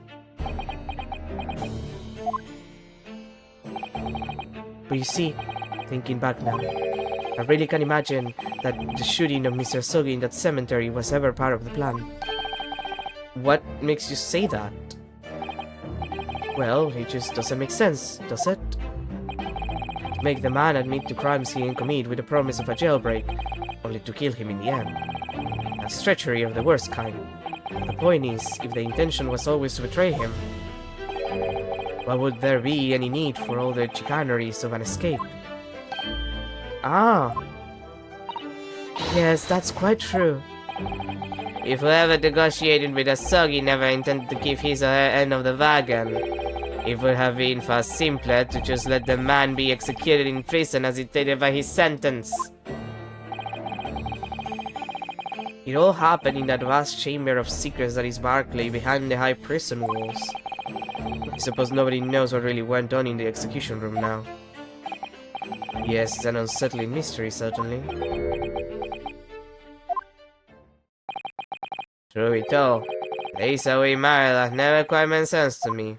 But you see, thinking back now, I really can't imagine that the shooting of Mr. Asogi in that cemetery was ever part of the plan. What makes you say that? Well, it just doesn't make sense, does it? To make the man admit to crimes he didn't commit with the promise of a jailbreak, only to kill him in the end. That's treachery of the worst kind. The point is, if the intention was always to betray him, why would there be any need for all the chicaneries of an escape? Ah! Yes, that's quite true. If whoever negotiated with Asogi never intended to give his or her end of the wagon, it would have been far simpler to just let the man be executed in prison as dictated by his sentence. It all happened in that vast chamber of secrets that is Barclay behind the high prison walls. I suppose nobody knows what really went on in the execution room now. Yes, it's an unsettling mystery, certainly. Through it all, the Isa we married has never quite made sense to me.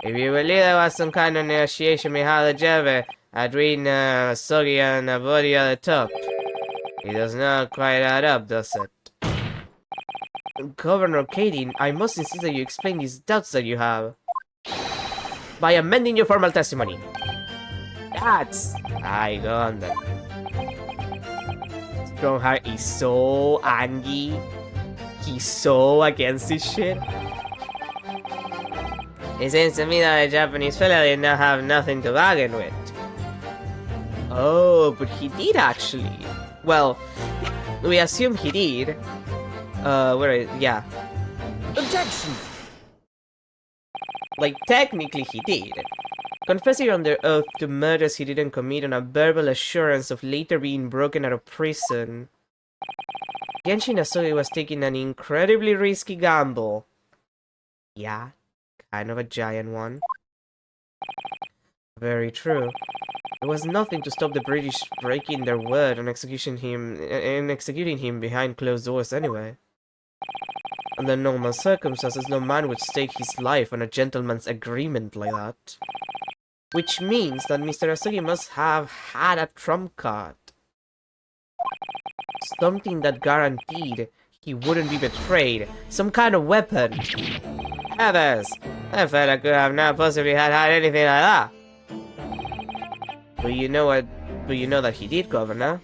If you believe there was some kind of negotiation behind the jailbreak, I'd read Asogi and a body at the top. It does not quite add up, does it? Governor Kading, I must insist that you explain these doubts that you have. By amending your formal testimony. That's... I go on then. Strongheart is so angry. He's so against this shit. It seems to me that the Japanese fella did not have nothing to bargain with. Oh, but he did actually. Well, we assume he did. Yeah. Objection! Like, technically he did. Confessing under oath to murders he didn't commit on a verbal assurance of later being broken out of prison. Genshin Asogi was taking an incredibly risky gamble. Yeah, kind of a giant one. Very true. There was nothing to stop the British breaking their word and executing him behind closed doors anyway. Under normal circumstances, no man would stake his life on a gentleman's agreement like that. Which means that Mr. Asogi must have had a trump card. Something that guaranteed he wouldn't be betrayed. Some kind of weapon. Heathers! That fella could have not possibly had anything like that. But you know that he did, Governor.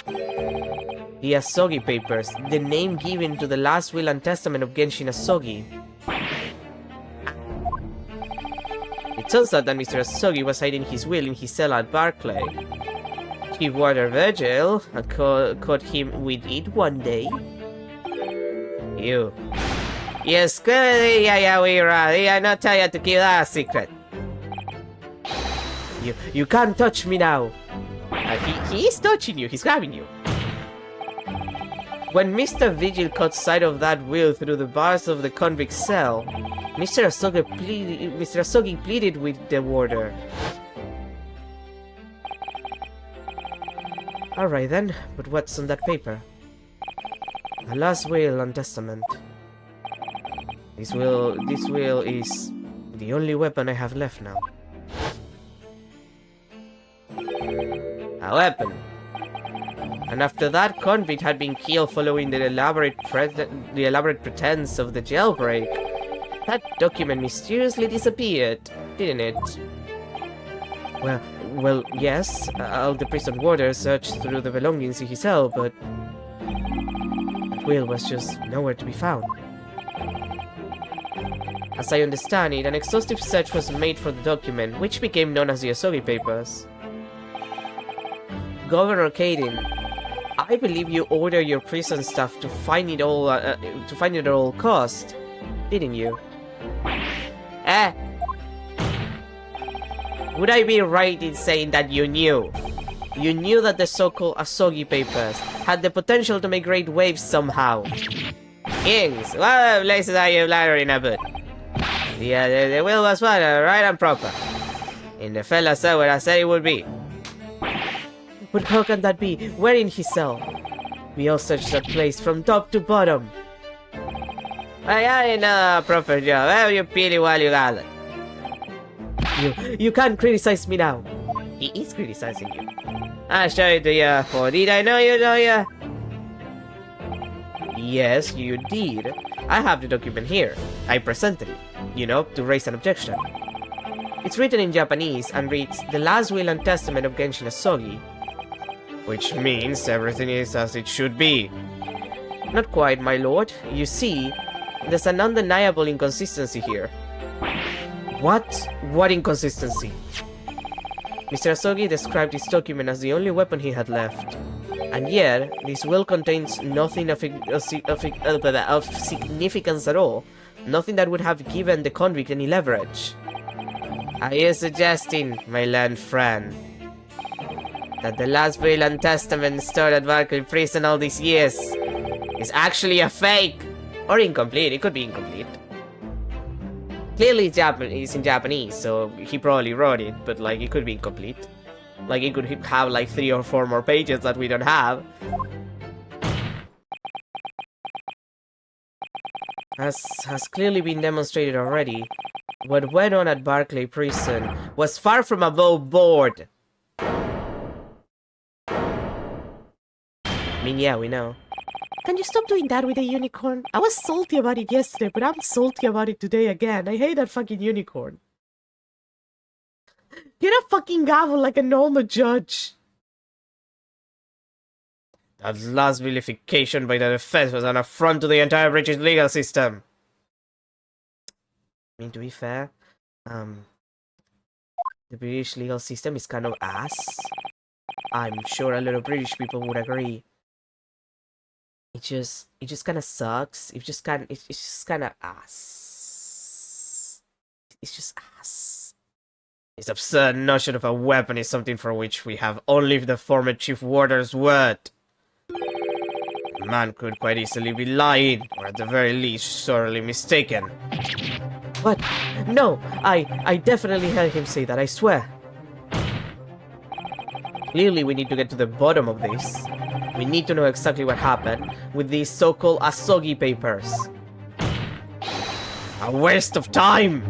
The Asogi Papers, the name given to the last will and testament of Genshin Asogi. It turns out that Mr. Asogi was hiding his will in his cell at Barclay. Chief Warder Virgil caught him with it one day. You. Yes, good. Yeah, we are not tell you to keep that a secret. You can't touch me now. He is touching you. He's grabbing you. When Mr. Vigil caught sight of that will through the bars of the convict cell, Mr. Asogi pleaded with the warder. Alright then, but what's on that paper? A last will and testament. This will is the only weapon I have left now. A weapon. And after that convict had been killed following the elaborate pretense of the jailbreak, that document mysteriously disappeared, didn't it? Well, yes. All the prison warder searched through the belongings in his cell, but that will was just nowhere to be found. As I understand it, an exhaustive search was made for the document, which became known as the Asogi Papers. Governor Caden, I believe you ordered your prison staff to find it all at all cost, didn't you? Would I be right in saying that you knew? You knew that the so-called Asogi Papers had the potential to make great waves somehow. Kings, what places are you blathering about? Yeah, the will was fine, right and proper. And the fella said what I said it would be. But how can that be? We're in his cell. We all searched that place from top to bottom. I didn't know a proper job. Well, you pity while you got it. You can't criticize me now. He is criticizing you. I'll show it to you. For did I know you? Yes, you did. I have the document here. I presented it, to raise an objection. It's written in Japanese and reads, "The last will and testament of Genshin Asogi." Which means everything is as it should be. Not quite, my lord. You see, there's an undeniable inconsistency here. What? What inconsistency? Mr. Asogi described this document as the only weapon he had left. And yet, this will contains nothing of significance at all. Nothing that would have given the convict any leverage. Are you suggesting, my learned friend, that the last will and testament stored at Barclay Prison all these years is actually a fake? Or incomplete, it could be incomplete. Clearly it's in Japanese, so he probably wrote it, but it could be incomplete. It could have 3 or 4 more pages that we don't have. As has clearly been demonstrated already, what went on at Barclay Prison was far from above board. I mean, yeah, we know. Can you stop doing that with the unicorn? I was salty about it yesterday, but I'm salty about it today again. I hate that fucking unicorn. Get a fucking gavel like a normal judge. That last vilification by the defense was an affront to the entire British legal system. I mean, to be fair, the British legal system is kind of ass. I'm sure a lot of British people would agree. it just kind of sucks. It's just kind of ass. It's just ass. This absurd notion of a weapon is something for which we have only the former Chief Warder's word. The man could quite easily be lying, or at the very least, sorely mistaken. What? No, I definitely heard him say that, I swear. Clearly, we need to get to the bottom of this. We need to know exactly what happened with these so-called Asogi papers. A waste of time!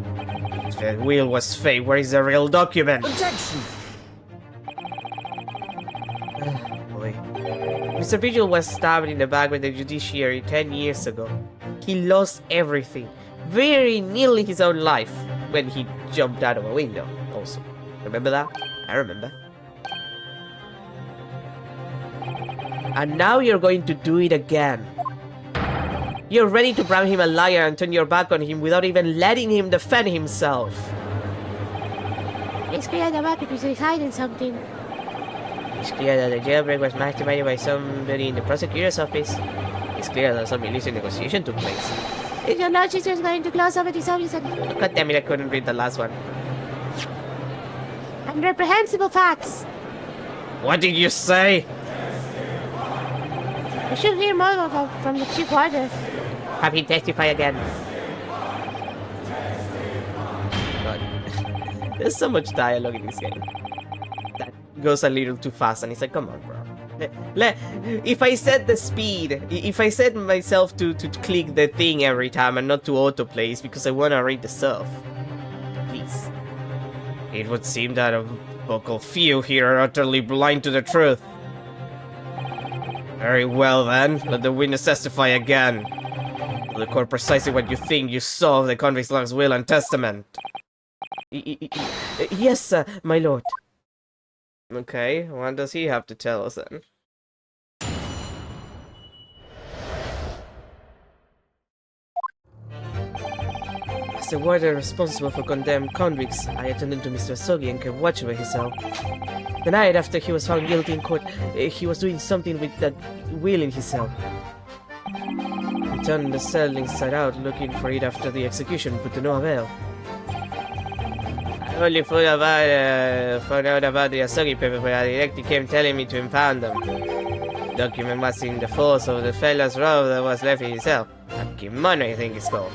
If the will was fake, where is the real document? Objection! Boy. Mr. Vigil was stabbed in the back by the judiciary 10 years ago. He lost everything, very nearly his own life, when he jumped out of a window, also. Remember that? I remember. And now you're going to do it again. You're ready to brand him a liar and turn your back on him without even letting him defend himself. It's clear that because he's hiding something. It's clear that the jailbreak was masterminded by somebody in the prosecutor's office. It's clear that some illicit negotiation took place. Is your Lordship just going to close over this obvious and God damn it, I couldn't read the last one. reprehensible facts? What did you say? We should hear more from the Chief Warder. Have him testify again. God. There's so much dialogue in this game. That goes a little too fast, and it's like, come on, bro. If I set the speed, if I set myself to click the thing every time and not to autoplay, it's because I want to read the stuff. Please. It would seem that a vocal few here are utterly blind to the truth. Very well then, let the witness testify again. Tell the court precisely what you think you saw of the convict's last will and testament. Yes, my lord. Okay, what does he have to tell us then? As the warder responsible for condemned convicts, I attended to Mr. Asogi and kept watch over his cell. The night after he was found guilty in court, he was doing something with that will in his cell. He turned the cell inside out, looking for it after the execution, but to no avail. I only found out about the Asogi paper when the detective came telling me to impound them. The document was in the folds of the fellow's robe that was left in his cell. A kimono, I think it's called.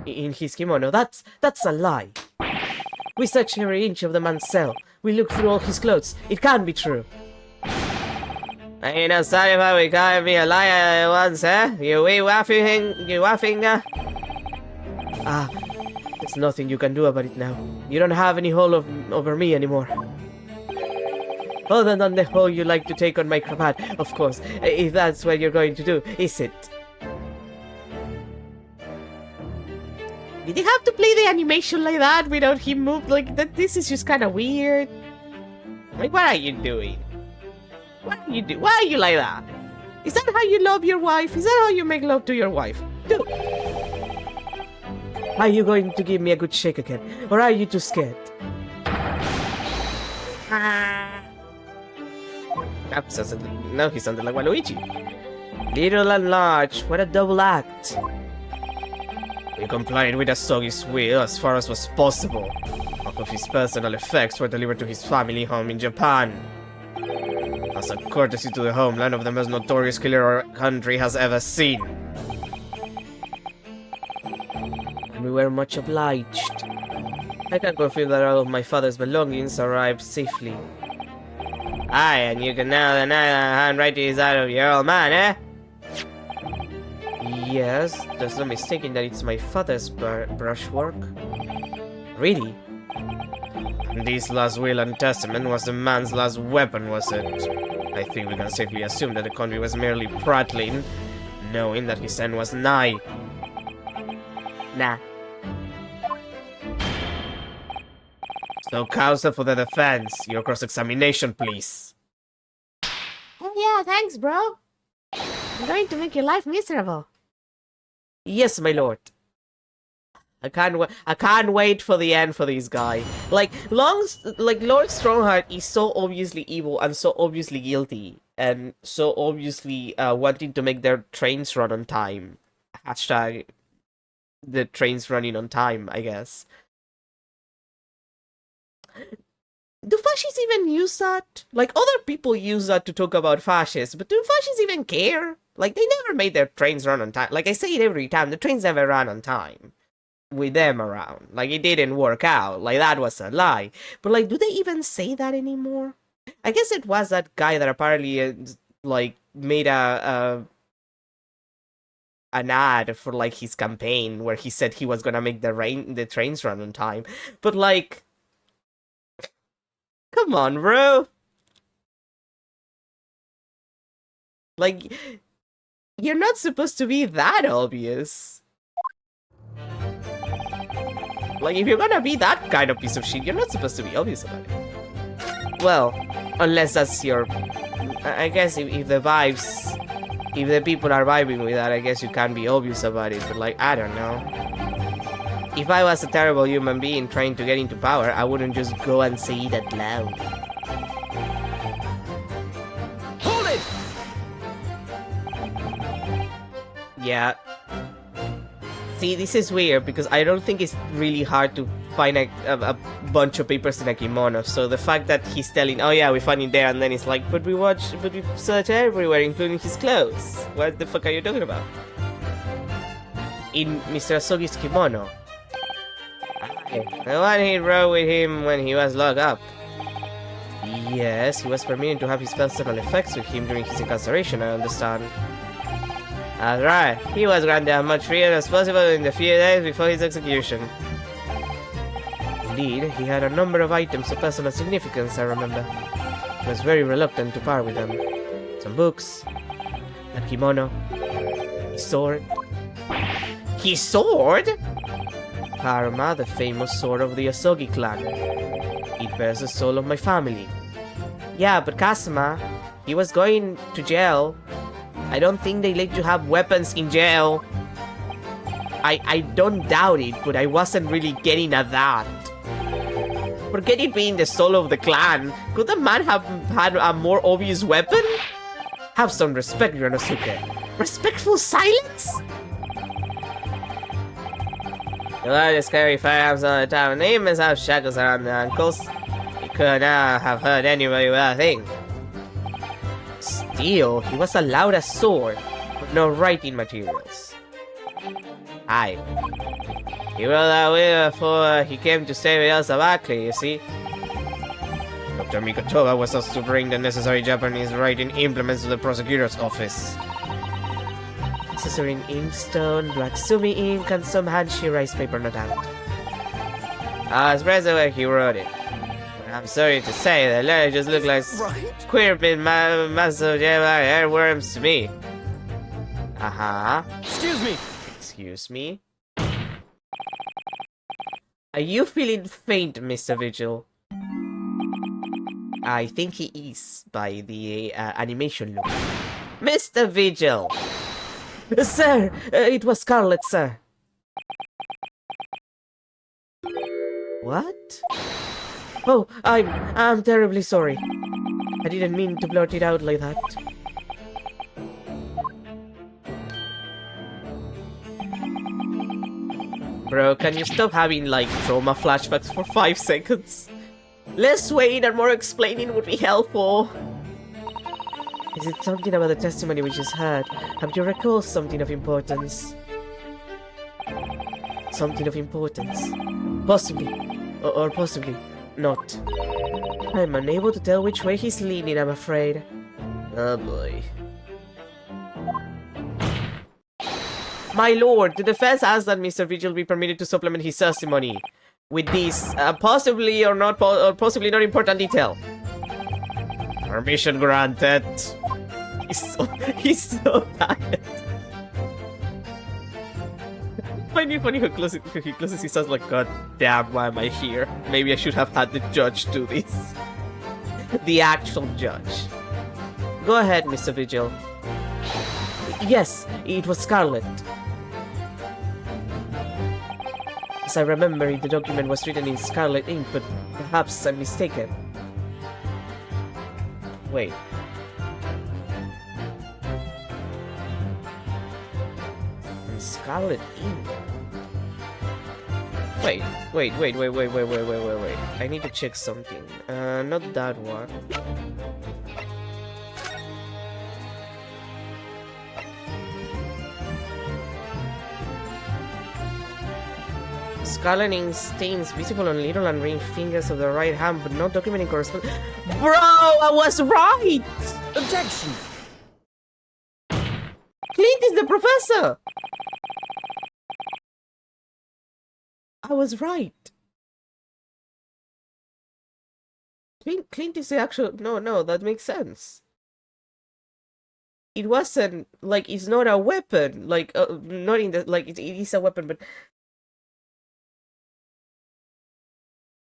In his kimono, that's a lie. We searched every inch of the man's cell. We looked through all his clothes. It can't be true. You know, sorry if I call me a liar once, eh? You waffing, There's nothing you can do about it now. You don't have any hold over me anymore. Other than the hold you like to take on my cravat, of course, if that's what you're going to do, is it? Did he have to play the animation like that without him move like that? This is just kind of weird. Like, what are you doing? What are you do? Why are you like that? Is that how you love your wife? Is that how you make love to your wife? Do. Are you going to give me a good shake again? Or are you too scared? Now he sounded like Waluigi. Little and large, what a double act. We complied with Asogi's will as far as was possible. All of his personal effects were delivered to his family home in Japan. As a courtesy to the homeland of the most notorious killer our country has ever seen. And we were much obliged. I can confirm that all of my father's belongings arrived safely. Aye, and you can now handwrite these out of your old man, eh? Yes, there's no mistaking that it's my father's brushwork. Really? And this last will and testament was the man's last weapon, was it? I think we can safely assume that the convict was merely prattling, knowing that his end was nigh. Nah. So, counsel for the defense, your cross-examination, please. Oh yeah, thanks, bro. I'm going to make your life miserable. Yes, my lord. I can't wait for the end for this guy. Like Lord Strongheart is so obviously evil and so obviously guilty and so obviously wanting to make their trains run on time. Hashtag the trains running on time, I guess. Do fascists even use that? Like, other people use that to talk about fascists, but do fascists even care? Like, they never made their trains run on time. Like, I say it every time, the trains never ran on time. With them around. Like, it didn't work out. Like, that was a lie. But, like, do they even say that anymore? I guess it was that guy that apparently, like, made an ad for, like, his campaign where he said he was gonna make the trains run on time. But, like... Come on, bro. Like, you're not supposed to be that obvious. Like, if you're gonna be that kind of piece of shit, you're not supposed to be obvious about it. Well, unless that's your... I guess if the vibes... If the people are vibing with that, I guess you can't be obvious about it, but like, I don't know. If I was a terrible human being trying to get into power, I wouldn't just go and say it out loud. Hold it! Yeah. See, this is weird because I don't think it's really hard to find a bunch of papers in a kimono. So the fact that he's telling, oh yeah, we found it there, and then it's like, but we searched everywhere, including his clothes. What the fuck are you talking about? In Mr. Asogi's kimono. The one he wrote with him when he was locked up. Yes, he was permitted to have his personal effects with him during his incarceration, I understand. That's right, he was granted as much freedom as possible in the few days before his execution. Indeed, he had a number of items of personal significance, I remember. He was very reluctant to part with them. Some books, a kimono, his sword. His sword? Karma, the famous sword of the Asogi clan. It bears the soul of my family. Yeah, but Kazuma, he was going to jail. I don't think they let you have weapons in jail. I don't doubt it, but I wasn't really getting at that. Forget it being the soul of the clan. Could the man have had a more obvious weapon? Have some respect, Ryonosuke. Respectful silence? The largest scary firearms on the town. They must have shackles around their ankles. He could not have hurt anybody without a thing. Still, he was allowed a sword, with no writing materials. Aye. He wrote that way before he came to stay with Elsa Buckley, you see. Dr. Mikotoba was asked to bring the necessary Japanese writing implements to the prosecutor's office. Necessary inkstone, black sumi ink, and some Hanshi rice paper, no doubt. As present where he wrote it. I'm sorry to say, the letter just looked like queer bit massive earworms to me. Excuse me! Excuse me? Are you feeling faint, Mr. Vigil? I think he is, by the animation look. Mr. Vigil! Sir, it was Scarlet, sir. What? Oh, I'm terribly sorry. I didn't mean to blurt it out like that. Bro, can you stop having, like, trauma flashbacks for 5 seconds? Less waiting and more explaining would be helpful. Is it something about the testimony we just heard? Have you recalled something of importance? Something of importance. Possibly. Or possibly not. I'm unable to tell which way he's leaning, I'm afraid. Oh boy. My lord, the defense asks that Mr. Vigil be permitted to supplement his testimony with this possibly possibly not important detail. Permission granted. He's so tired. I find it funny how he closes his eyes like, God damn, why am I here? Maybe I should have had the judge do this. The actual judge. Go ahead, Mr. Vigil. Yes, it was Scarlet. As I remember, the document was written in scarlet ink, but perhaps I'm mistaken. Wait. In scarlet ink? Wait. I need to check something. Not that one. Scarlet ink stains visible on little and ring fingers of the right hand, but no documenting correspond. Bro, I was right! Objection! Clint is the professor! I was right. Clint is the actual... No, that makes sense. It wasn't, like, it's not a weapon. Like, not in the... Like, it is a weapon, but...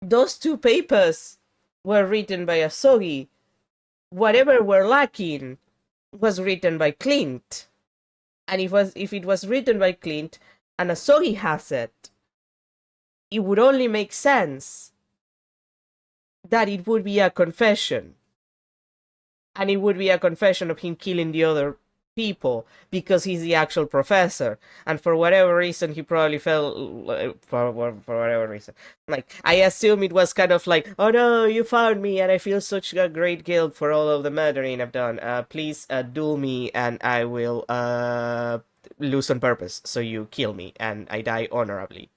Those two papers were written by Asogi. Whatever were lacking was written by Clint. And if it was written by Clint and Asogi has it, it would only make sense that it would be a confession. And it would be a confession of him killing the other people because he's the actual professor. And for whatever reason, he probably felt... For whatever reason. Like, I assume it was kind of like, oh no, you found me and I feel such a great guilt for all of the murdering I've done. Please duel me and I will lose on purpose. So you kill me and I die honorably.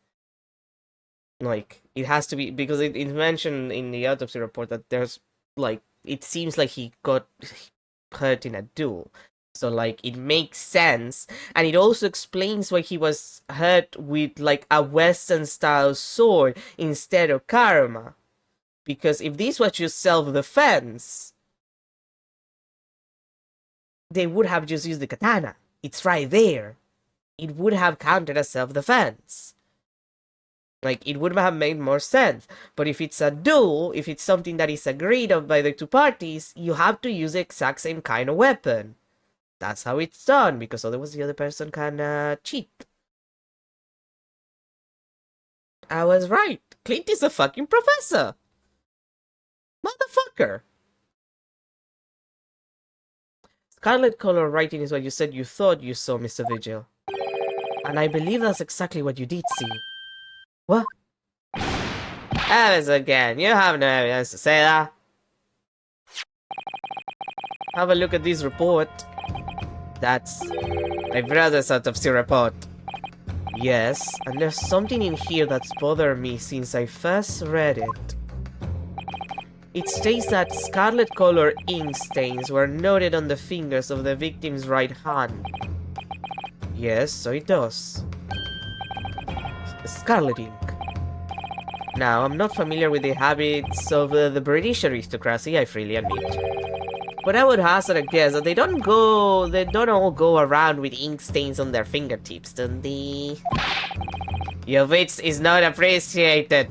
Like, it has to be, because it's mentioned in the autopsy report that there's, like, it seems like he got hurt in a duel. So, like, it makes sense. And it also explains why he was hurt with, like, a Western-style sword instead of karma. Because if this was just self-defense, they would have just used the katana. It's right there. It would have counted as self-defense. Like, it would have made more sense. But if it's a duel, if it's something that is agreed on by the two parties, you have to use the exact same kind of weapon. That's how it's done, because otherwise the other person can cheat. I was right. Clint is a fucking professor. Motherfucker. Scarlet color writing is what you said you thought you saw, Mr. Vigil. And I believe that's exactly what you did see. What? Alice again. You have no evidence to say that. Have a look at this report. That's my brother's autopsy report. Yes, and there's something in here that's bothered me since I first read it. It states that scarlet color ink stains were noted on the fingers of the victim's right hand. Yes, so it does. Scarlet ink. Now, I'm not familiar with the habits of the British aristocracy, I freely admit. But I would hazard a guess that they don't all go around with ink stains on their fingertips, don't they? Your wits is not appreciated.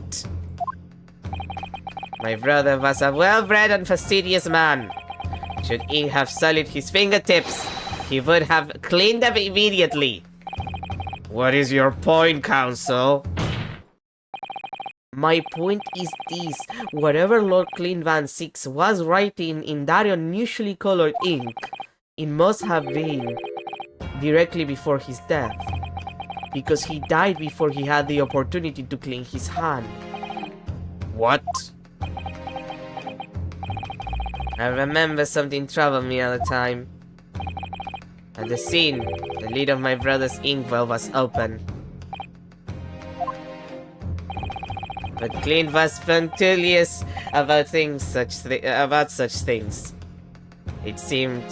My brother was a well-bred and fastidious man. Should ink have sullied his fingertips, he would have cleaned them immediately. What is your point, Counsel? My point is this: whatever Lord Clint Van Six was writing in that unusually colored ink, it must have been directly before his death. Because he died before he had the opportunity to clean his hand. What? I remember something troubled me at the time. At the scene, the lid of my brother's inkwell was open. But Clint was punctilious about such things. It seemed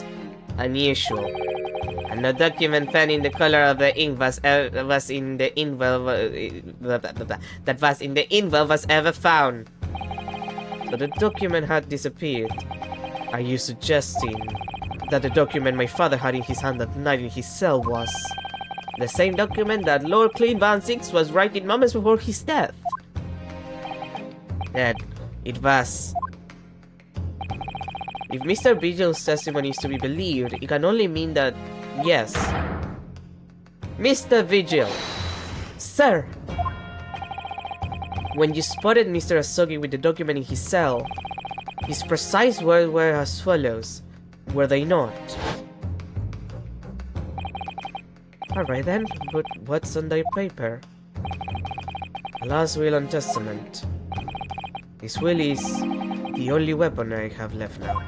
unusual, and no document pen in the color of the ink was in the inkwell was ever found. So the document had disappeared. Are you suggesting that the document my father had in his hand that night in his cell was the same document that Lord Clint Van Six was writing moments before his death? That it was. If Mr. Vigil's testimony is to be believed, it can only mean that, yes. Mr. Vigil! Sir! When you spotted Mr. Asogi with the document in his cell, his precise words were as follows, were they not? Alright then, but what's on the paper? A last will and testament. This will is the only weapon I have left now.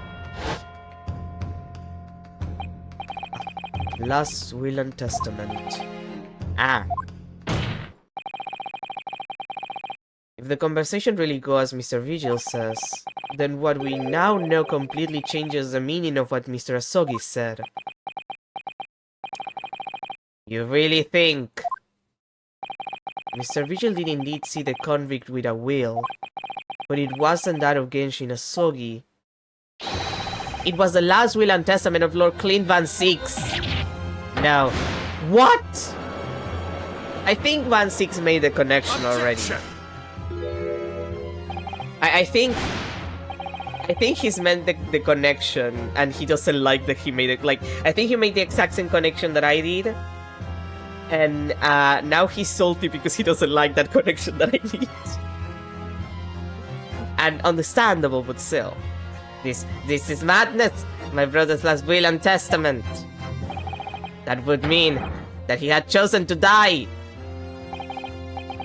Last will and testament. Ah. If the conversation really goes as Mr. Vigil says, then what we now know completely changes the meaning of what Mr. Asogi said. You really think? Mr. Vigil did indeed see the convict with a will, but it wasn't that of Genshin Asogi. It was the last will and testament of Lord Clint Van Six. No. What? I think Van Six made the connection already. I think he's meant the connection, and he doesn't like that he made it. Like, I think he made the exact same connection that I did, and now he's salty because he doesn't like that connection that I did. And understandable, but still, this is madness. My brother's last will and testament. That would mean that he had chosen to die.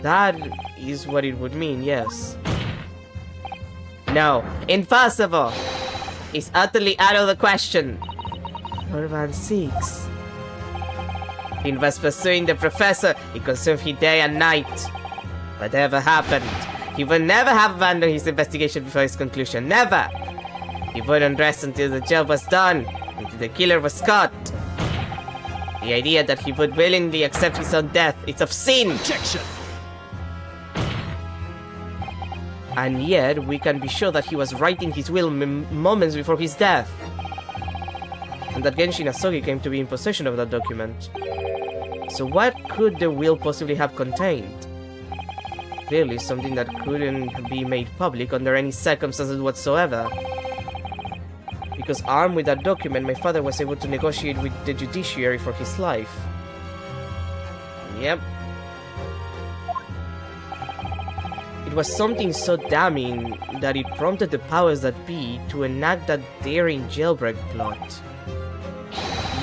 That is what it would mean, yes. No, impossible! It's utterly out of the question. Lord Van Six. He was pursuing the professor. He consumed him day and night. Whatever happened, he would never have abandoned his investigation before his conclusion. Never! He wouldn't rest until the job was done, until the killer was caught. The idea that he would willingly accept his own death is obscene! Objection! And yet, we can be sure that he was writing his will moments before his death. And that Genshin Asogi came to be in possession of that document. So what could the will possibly have contained? Clearly something that couldn't be made public under any circumstances whatsoever. Because armed with that document, my father was able to negotiate with the judiciary for his life. Yep. It was something so damning that it prompted the powers that be to enact that daring jailbreak plot.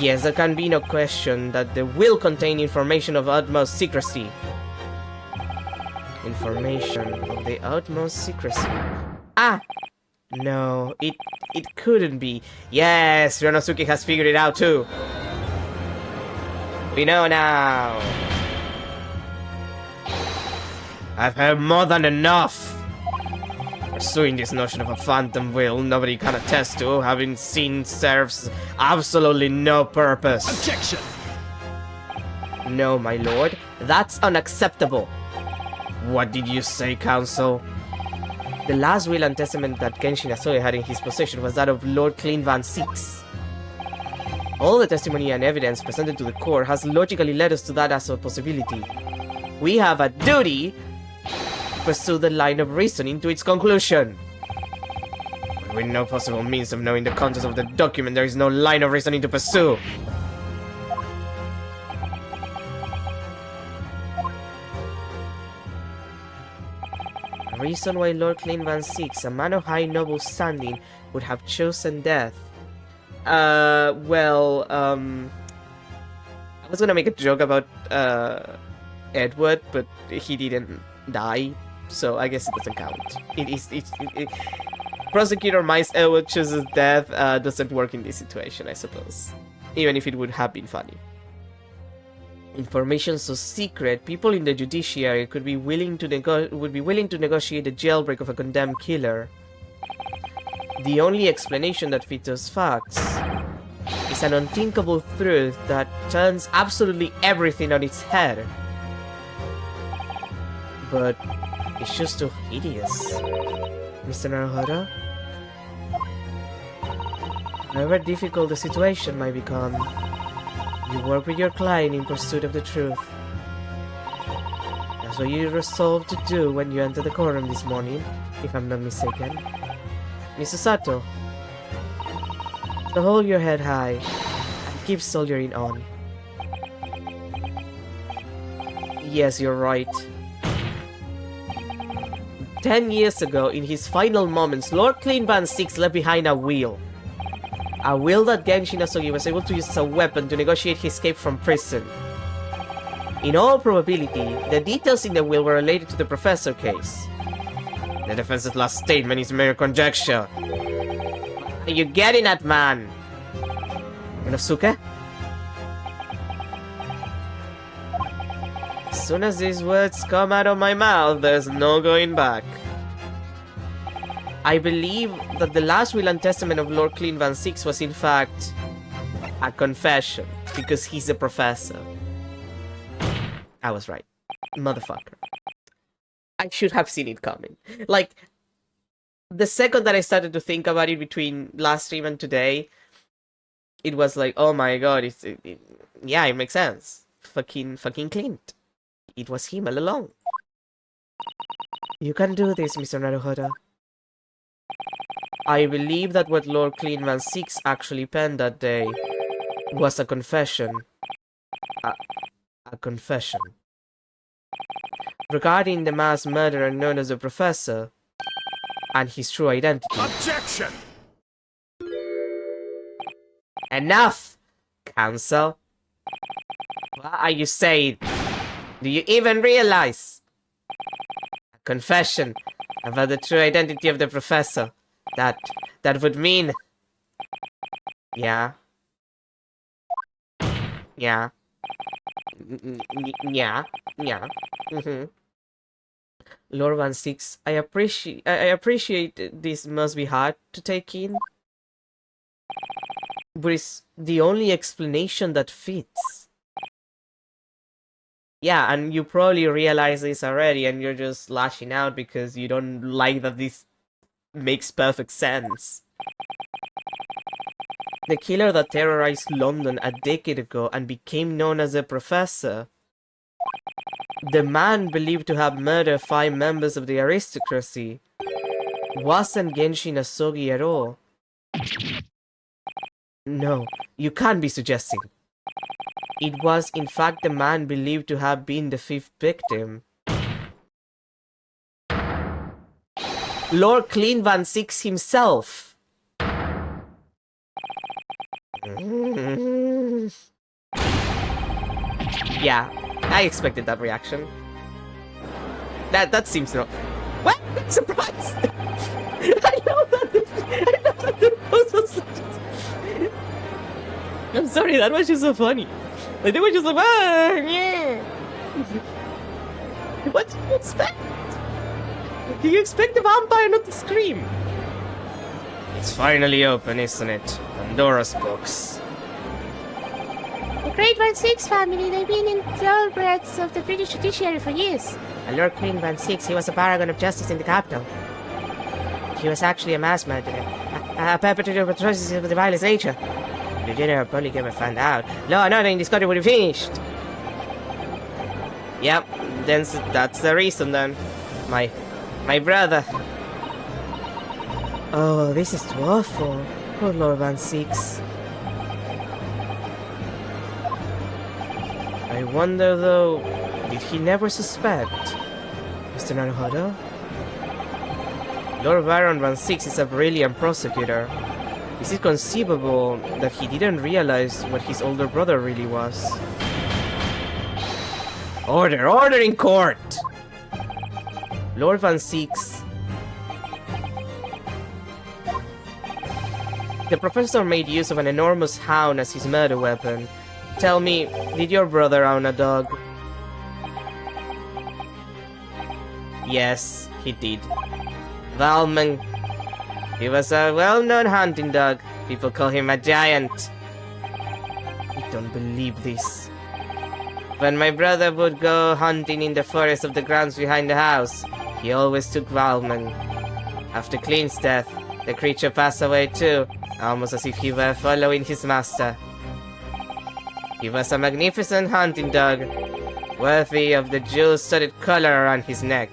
Yes, there can be no question that the will contain information of utmost secrecy. Information of the utmost secrecy. Ah! No, it couldn't be. Yes, Ryonosuke has figured it out too. We know now. I've heard more than enough. Pursuing this notion of a phantom will nobody can attest to, having seen serves absolutely no purpose. Objection! No, my lord, that's unacceptable. What did you say, counsel? The last will and testament that Genshin Asogi had in his possession was that of Lord Clint Van Six. All the testimony and evidence presented to the court has logically led us to that as a possibility. We have a duty to pursue the line of reasoning to its conclusion. With no possible means of knowing the contents of the document, there is no line of reasoning to pursue. A reason why Lord Clint Van Six, a man of high noble standing, would have chosen death. I was gonna make a joke about Edward, but he didn't die, so I guess it doesn't count. Prosecutor Mice Edward chooses death doesn't work in this situation, I suppose. Even if it would have been funny. Information so secret, people in the judiciary would be willing to negotiate the jailbreak of a condemned killer. The only explanation that fits those facts is an unthinkable truth that turns absolutely everything on its head. But it's just too hideous. Mr. Naruhodo? However difficult the situation might become, you work with your client in pursuit of the truth. That's what you resolved to do when you entered the courtroom this morning, if I'm not mistaken. Mr. Sato, so hold your head high and keep soldiering on. Yes, you're right. 10 years ago, in his final moments, Lord Clint Van Six left behind a will. A will that Genshin Asogi was able to use as a weapon to negotiate his escape from prison. In all probability, the details in the will were related to the Professor case. The defense's last statement is mere conjecture. What are you getting at, man? Inosuke? As soon as these words come out of my mouth, there's no going back. I believe that the last will and testament of Lord Clint Van Six was in fact a confession, because he's a professor. I was right. Motherfucker. I should have seen it coming. Like, the second that I started to think about it between last stream and today, it was like, oh my god, yeah, it makes sense. Fucking Clint. It was him all along. You can do this, Mr. Naruhodo. I believe that what Lord Clint Van Six actually penned that day was a confession. A confession. Regarding the mass murderer known as the Professor and his true identity. Objection! Enough, Council. What are you saying? Do you even realize? A confession about the true identity of the Professor. That would mean... Yeah. Yeah. Yeah. Lord Van Six, I appreciate this must be hard to take in. But it's the only explanation that fits. Yeah, and you probably realize this already and you're just lashing out because you don't like that this makes perfect sense. The killer that terrorized London a decade ago and became known as the Professor. The man believed to have murdered 5 members of the aristocracy. Wasn't Genshin Asogi at all. No, you can't be suggesting. It was in fact the man believed to have been the 5th victim. Lord Clint Van Six himself. Yeah, I expected that reaction. That seems not... What? I'm surprised! I know that the post was... I'm sorry, that was just so funny. Like, they were just like, ah, yeah. What do you expect? Do you expect the vampire not to scream? It's finally open, isn't it? Pandora's box. The Great Van Six family, they've been in thoroughbreds of the British judiciary for years. And Lord Clint Van Six, he was a paragon of justice in the capital. He was actually a mass murderer, a perpetrator of atrocities of the vilest nature. The general probably never found out. Law and order in this country would have finished. Yep, then that's the reason then. My brother. Oh, this is too awful. Oh, Lord Van Six. I wonder though, did he never suspect? Mr. Naruhodo? Lord Baron Van Six is a brilliant prosecutor. Is it conceivable that he didn't realize what his older brother really was? Order! Order in court! Lord Van Six. The professor made use of an enormous hound as his murder weapon. Tell me, did your brother own a dog? Yes, he did. Valmon. He was a well-known hunting dog. People call him a giant. I don't believe this. When my brother would go hunting in the forest of the grounds behind the house, he always took Valmon. After Clint's death, the creature passed away too, almost as if he were following his master. He was a magnificent hunting dog, worthy of the jewel-studded collar around his neck.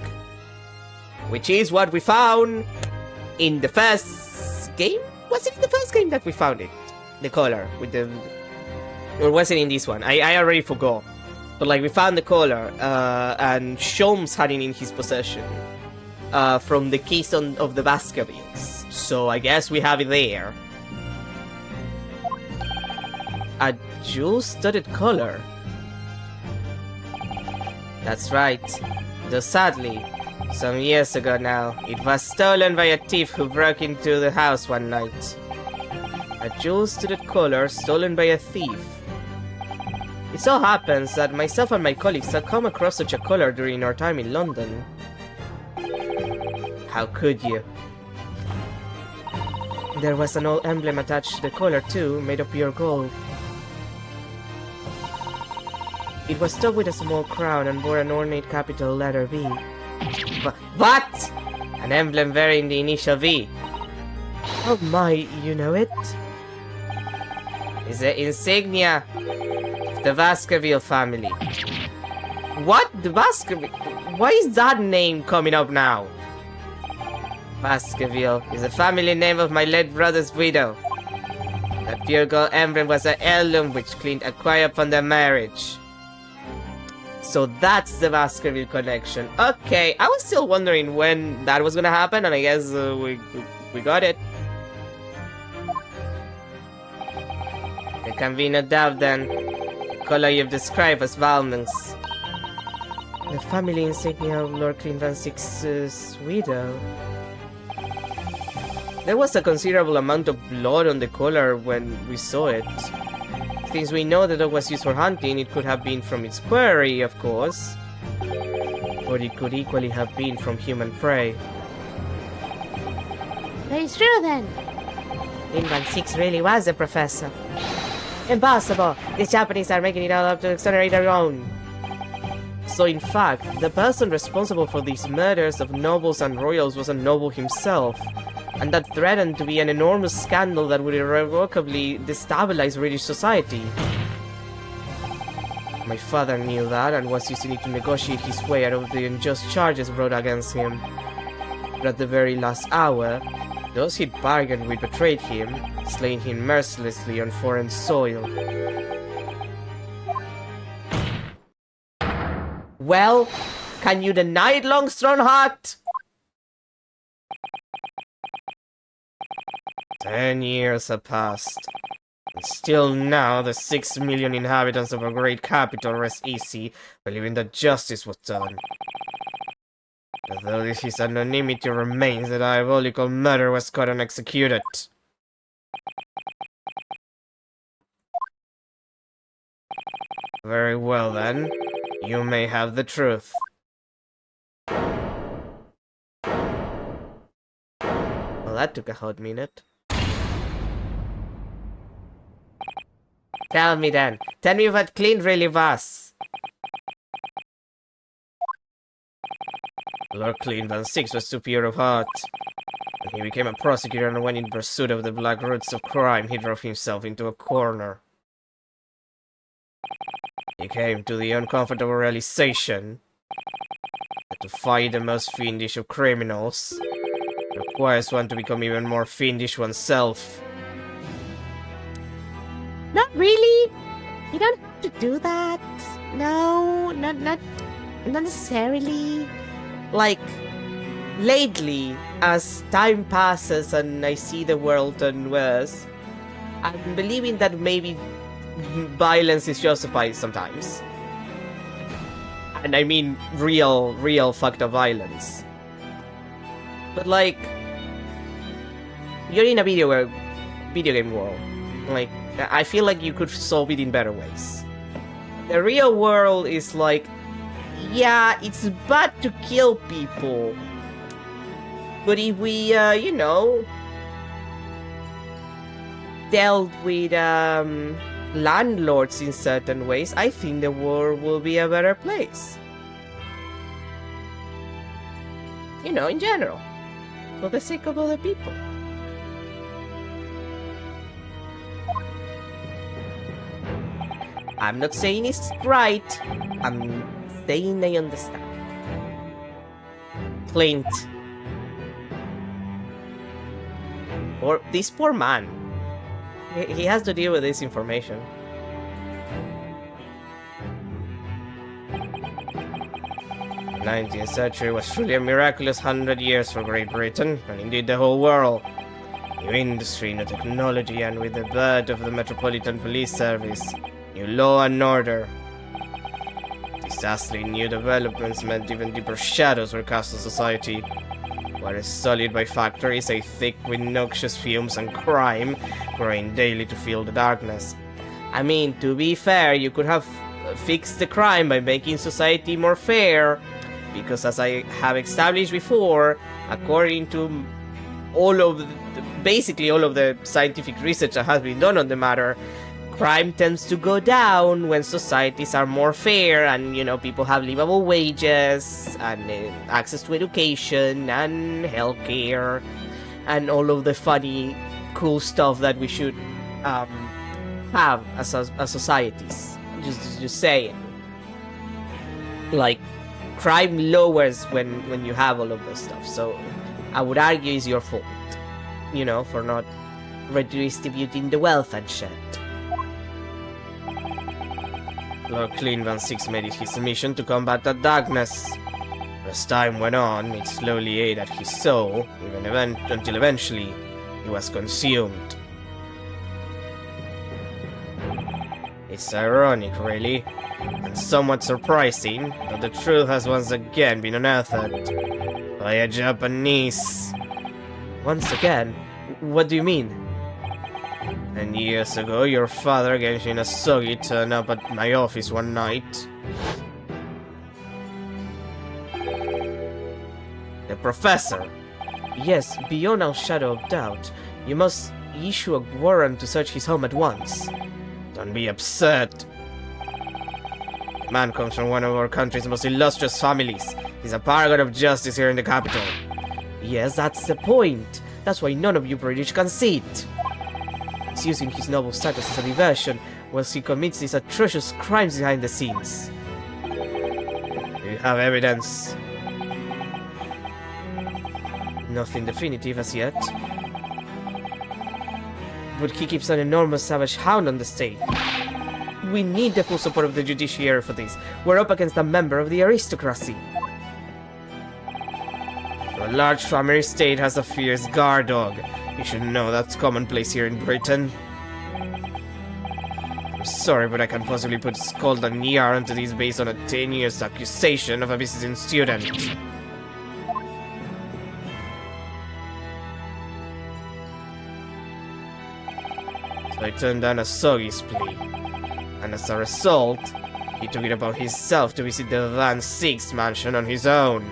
Which is what we found in the first game? Was it in the first game that we found it? The collar with the... Or was it in this one? I already forgot. But like, we found the collar, and Sholmes had it in his possession. from the case of the Baskervilles. So I guess we have it there. A jewel-studded collar. That's right. Though sadly, some years ago now, it was stolen by a thief who broke into the house one night. A jewel-studded collar stolen by a thief. It so happens that myself and my colleagues had come across such a collar during our time in London. How could you? There was an old emblem attached to the collar too, made of pure gold. It was stuck with a small crown and bore an ornate capital letter V. What? An emblem bearing the initial V? Oh my, you know it? Is the insignia of the Baskerville family. What? The Baskerville? Why is that name coming up now? Baskerville is the family name of my late brother's widow. That pure gold emblem was an heirloom which Clint acquired upon their marriage. So that's the Baskerville connection. Okay, I was still wondering when that was gonna happen, and I guess we got it. There can be no doubt then. The color you've described as Valmond's. The family insignia of Lord Clint Van Six's widow. There was a considerable amount of blood on the collar when we saw it. Since we know the dog was used for hunting, it could have been from its quarry, of course. Or it could equally have been from human prey. That is true then. Clint Van Six really was a professor. Impossible! The Japanese are making it all up to exonerate their own. So in fact, the person responsible for these murders of nobles and royals was a noble himself, and that threatened to be an enormous scandal that would irrevocably destabilize British society. My father knew that and was using it to negotiate his way out of the unjust charges brought against him. But at the very last hour, those he'd bargained with betrayed him, slaying him mercilessly on foreign soil. Well, can you deny it, Longstrongheart? 10 years have passed, and still now the 6 million inhabitants of our great capital rest easy, believing that justice was done. Although his anonymity remains, the diabolical murder was caught and executed. Very well then, you may have the truth. Well, that took a hot minute. Tell me then. Tell me what Clint really was. Lord Clint Van Six was too pure of heart. When he became a prosecutor and went in pursuit of the black roots of crime, he drove himself into a corner. He came to the uncomfortable realization that to fight the most fiendish of criminals requires one to become even more fiendish oneself. Not really. You don't have to do that. No, not necessarily. Like, lately, as time passes and I see the world turn worse, I'm believing that maybe violence is justified sometimes. And I mean real fucked up violence. But like, you're in a video game world. Like, I feel like you could solve it in better ways. The real world is like, yeah, it's bad to kill people. But if we, dealt with, landlords in certain ways, I think the world will be a better place. In general. For the sake of other people. I'm not saying it's right. I'm saying I understand. Clint. Or this poor man. He has to deal with this information. The 19th century was truly a miraculous 100 years for Great Britain, and indeed the whole world. New industry, new technology, and with the birth of the Metropolitan Police Service, new law and order. These vastly new developments meant even deeper shadows were cast on society. What is solid by factor is a thick with noxious fumes and crime growing daily to fill the darkness. I mean, to be fair, you could have fixed the crime by making society more fair, because as I have established before, according to basically all of the scientific research that has been done on the matter, crime tends to go down when societies are more fair and, you know, people have livable wages and access to education and healthcare and all of the funny, cool stuff that we should have as societies. Just saying. Like, crime lowers when you have all of this stuff, so I would argue it's your fault, you know, for not redistributing the wealth and shit. Lord Clean Van Six made it his mission to combat the darkness. As time went on, it slowly ate at his soul, until eventually he was consumed. It's ironic, really, and somewhat surprising that the truth has once again been unearthed by a Japanese. Once again? What do you mean? And years ago, your father, Genshin Asogi, turned up at my office one night. The professor! Yes, beyond all shadow of doubt. You must issue a warrant to search his home at once. Don't be upset. The man comes from one of our country's most illustrious families. He's a paragon of justice here in the capital. Yes, that's the point. That's why none of you British can see it. He's using his noble status as a diversion, whilst he commits these atrocious crimes behind the scenes. Do you have evidence? Nothing definitive as yet. But he keeps an enormous savage hound on the state. We need the full support of the judiciary for this. We're up against a member of the aristocracy. A large family state has a fierce guard dog. You should know that's commonplace here in Britain. I'm sorry, but I can't possibly put Scald and Yar onto these based on a 10 years accusation of a visiting student. So I turned down Asogi's plea, and as a result, he took it upon himself to visit the Van Six mansion on his own.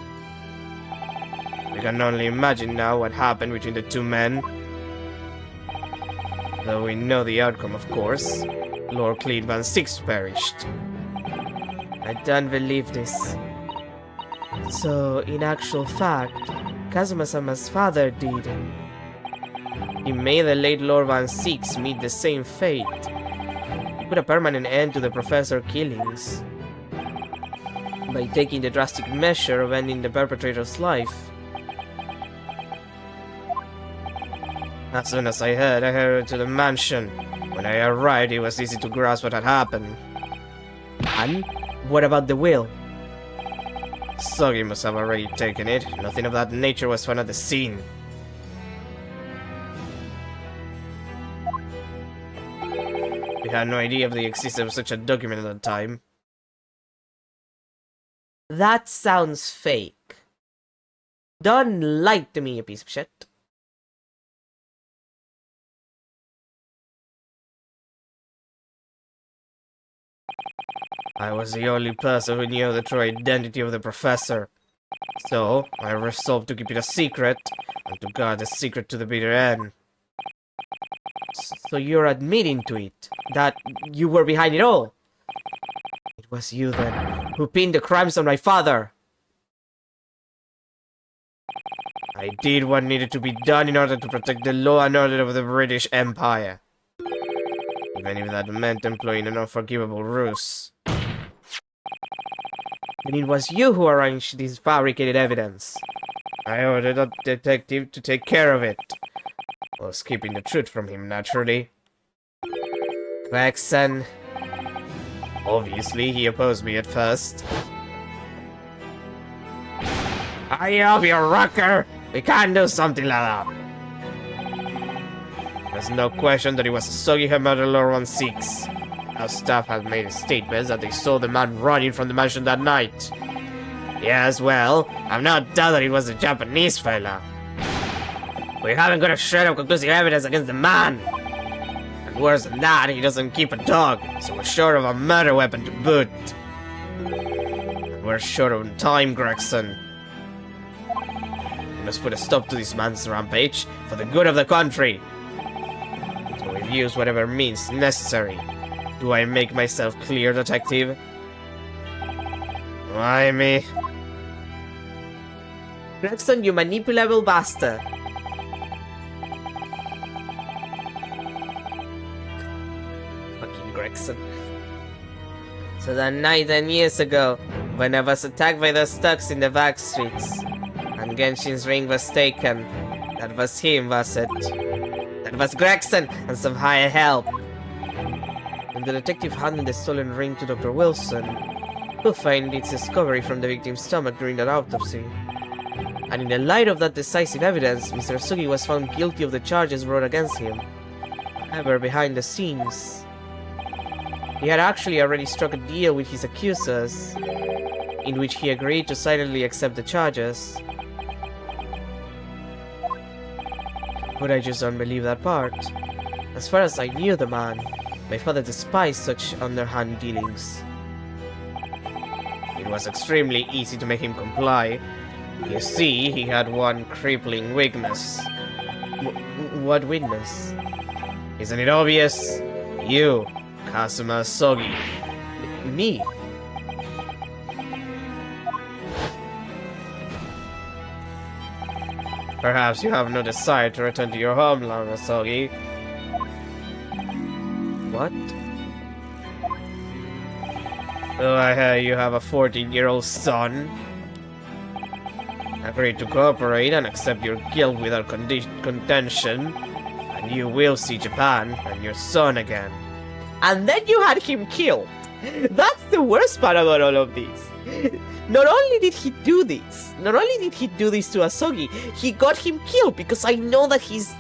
We can only imagine now what happened between the two men. Though we know the outcome, of course. Lord Clean Van Six perished. I don't believe this. So, in actual fact, Kazuma-sama's father did. He made the late Lord Van Six meet the same fate. He put a permanent end to the professor killings by taking the drastic measure of ending the perpetrator's life. As soon as I headed to the mansion. When I arrived, it was easy to grasp what had happened. And? What about the will? Sogi must have already taken it. Nothing of that nature was found at the scene. We had no idea of the existence of such a document at the time. That sounds fake. Don't lie to me, you piece of shit. I was the only person who knew the true identity of the professor. So, I resolved to keep it a secret, and to guard the secret to the bitter end. So you're admitting to it, that you were behind it all? It was you, then, who pinned the crimes on my father! I did what needed to be done in order to protect the law and order of the British Empire. Even if that meant employing an unforgivable ruse. Then it was you who arranged this fabricated evidence. I ordered a detective to take care of it. Whilst keeping the truth from him, naturally. Gregson. Obviously, he opposed me at first. Hurry up, you rocker! We can't do something like that. There's no question that it was Asogi who murdered Lord 16. Our staff have made statements that they saw the man running from the mansion that night. Yes, well, I've no doubt that it was a Japanese fella. We haven't got a shred of conclusive evidence against the man. And worse than that, he doesn't keep a dog, so we're short of a murder weapon to boot. And we're short of time, Gregson. We must put a stop to this man's rampage for the good of the country. So we've used whatever means necessary. Do I make myself clear, detective? Why me? Gregson, you manipulable bastard. Fucking Gregson. So that night 10 years ago, when I was attacked by those thugs in the back streets, and Genshin's ring was taken, that was him, was it? That was Gregson and some higher help. And the detective handed the stolen ring to Dr. Wilson, who found its discovery from the victim's stomach during that autopsy. And in the light of that decisive evidence, Mr. Sugi was found guilty of the charges brought against him. However, behind the scenes, he had actually already struck a deal with his accusers, in which he agreed to silently accept the charges. But I just don't believe that part. As far as I knew the man, my father despised such underhand dealings. It was extremely easy to make him comply. You see, he had one crippling weakness. What weakness? Isn't it obvious? You, Kazuma Asogi. Me? Perhaps you have no desire to return to your homeland, Asogi. What? Oh, I hear you have a 14-year-old son. Agree to cooperate and accept your guilt without contention, and you will see Japan and your son again. And then you had him killed. That's the worst part about all of this. Not only did he do this to Asogi, he got him killed because I know that he's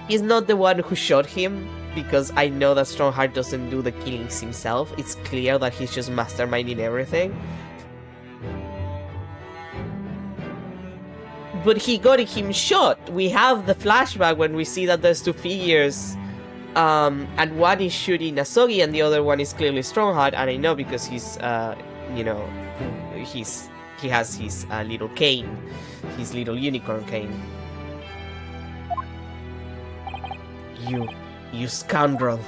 not the one who shot him, because I know that Strongheart doesn't do the killings himself. It's clear that he's just masterminding everything. But he got him shot. We have the flashback when we see that there's two figures, and one is shooting Asogi and the other one is clearly Strongheart, and I know because he's, he has his little cane, his little unicorn cane. You scoundrel.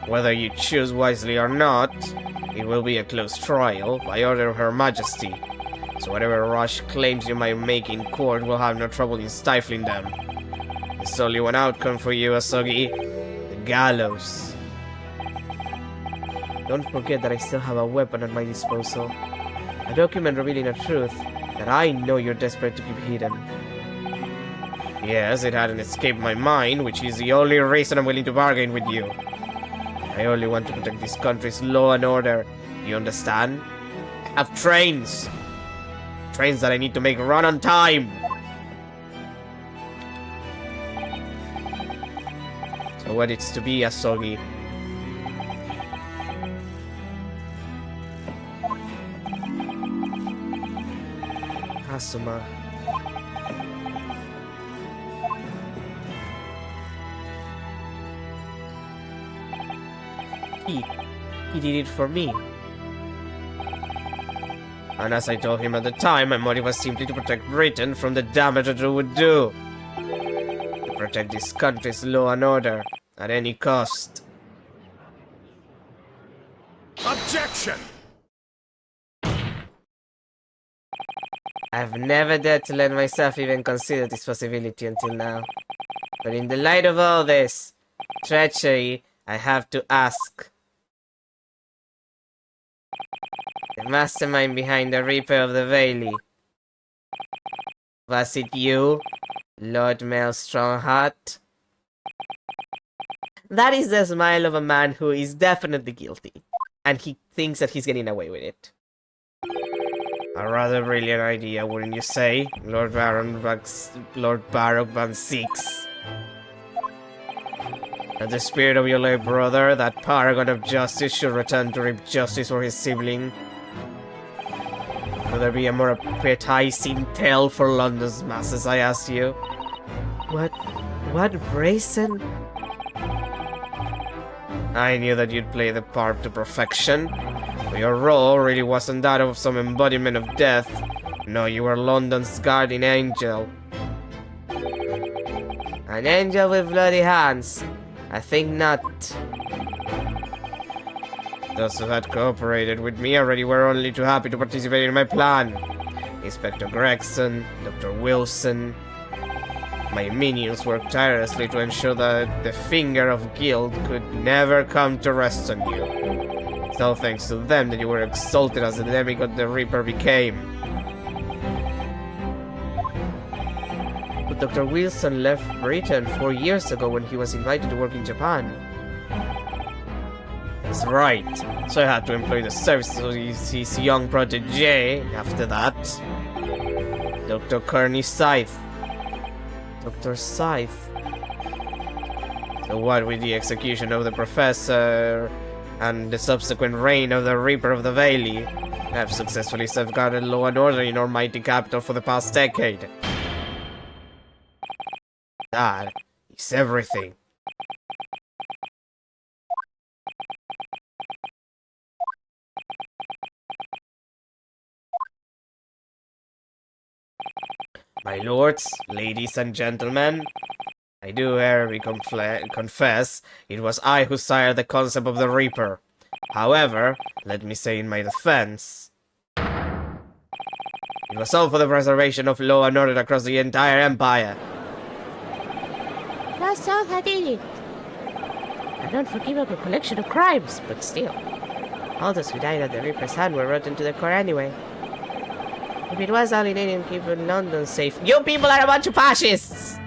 Whether you choose wisely or not, it will be a close trial by order of Her Majesty. So whatever rash claims you might make in court will have no trouble in stifling them. There's only one outcome for you, Asogi. The gallows. Don't forget that I still have a weapon at my disposal. A document revealing a truth that I know you're desperate to keep hidden. Yes, it hadn't escaped my mind, which is the only reason I'm willing to bargain with you. I only want to protect this country's law and order. You understand? I have trains! Trains that I need to make run on time! So what it's to be, Asogi? Kazuma. He did it for me. And as I told him at the time, my motive was simply to protect Britain from the damage that it would do. To protect this country's law and order, at any cost. Objection! I've never dared to let myself even consider this possibility until now. But in the light of all this treachery, I have to ask. The mastermind behind the Reaper of the Valley. Was it you, Lord Mel Strongheart? That is the smile of a man who is definitely guilty. And he thinks that he's getting away with it. A rather brilliant idea, wouldn't you say, Lord Baroque Van Six? That the spirit of your late brother, that paragon of justice, should return to reap justice for his sibling. Will there be a more appetizing tale for London's masses, I ask you? What brazen? I knew that you'd play the part to perfection, but your role really wasn't that of some embodiment of death. No, you were London's guardian angel. An angel with bloody hands? I think not. Those who had cooperated with me already were only too happy to participate in my plan. Inspector Gregson, Dr. Wilson. My minions worked tirelessly to ensure that the finger of guilt could never come to rest on you. It's all thanks to them that you were exalted as the demigod the Reaper became. But Dr. Wilson left Britain 4 years ago when he was invited to work in Japan. That's right. So I had to employ the services of his young protege after that. Dr. Kearney Scythe. Dr. Scythe. So what with the execution of the professor and the subsequent reign of the Reaper of the Valley, I have successfully safeguarded law and order in our mighty capital for the past decade. That is everything. My lords, ladies and gentlemen, I do hereby confess it was I who sired the concept of the Reaper. However, let me say in my defense, it was all for the preservation of law and order across the entire empire. That's all I did it. An unforgivable collection of crimes, but still. All those who died at the Reaper's hand were rotten to the core anyway. If it was only needing keeping London safe, You people are a bunch of fascists!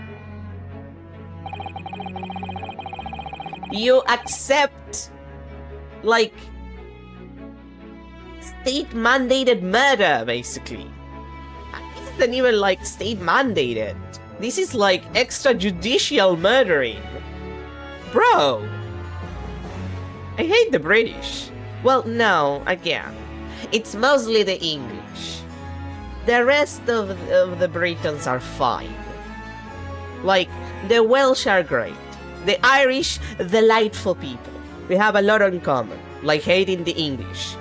you accept, like, state-mandated murder, basically. This isn't even, like, state-mandated. This is, like, extrajudicial murdering. Bro! I hate the British. Well, no, again. It's mostly the English. The rest of the Britons are fine. Like, the Welsh are great. The Irish, delightful people. We have a lot in common, like hating the English.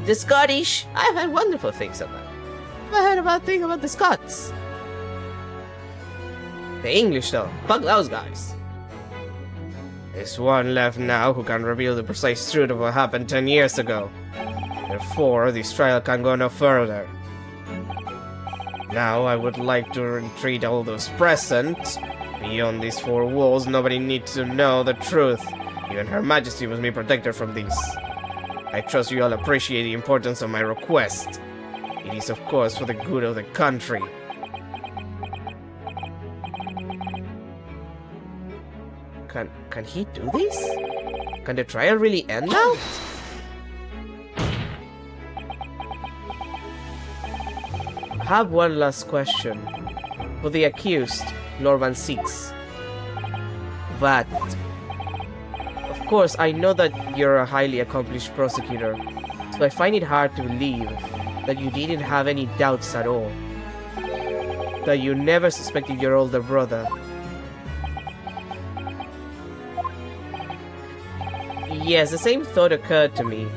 The Scottish, I've heard wonderful things about. I heard about things about the Scots. The English, though, fuck those guys. There's one left now who can reveal the precise truth of what happened 10 years ago. Therefore, this trial can go no further. Now, I would like to entreat all those present. Beyond these four walls, nobody needs to know the truth. Even Her Majesty must be protected from this. I trust you all appreciate the importance of my request. It is, of course, for the good of the country. Can he do this? Can the trial really end now? I have one last question. For the accused, Lord Van Six. But, of course, I know that you're a highly accomplished prosecutor, so I find it hard to believe that you didn't have any doubts at all. That you never suspected your older brother. Yes, the same thought occurred to me.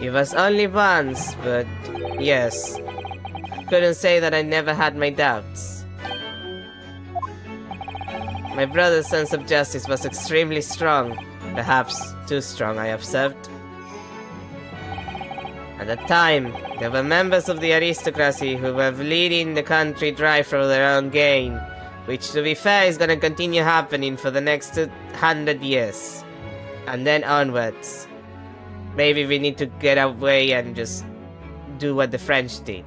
It was only once, but yes. Couldn't say that I never had my doubts. My brother's sense of justice was extremely strong, perhaps too strong, I observed. At the time, there were members of the aristocracy who were leading the country dry for their own gain, which, to be fair, is gonna continue happening for the next 100 years. And then onwards. Maybe we need to get away and just do what the French did.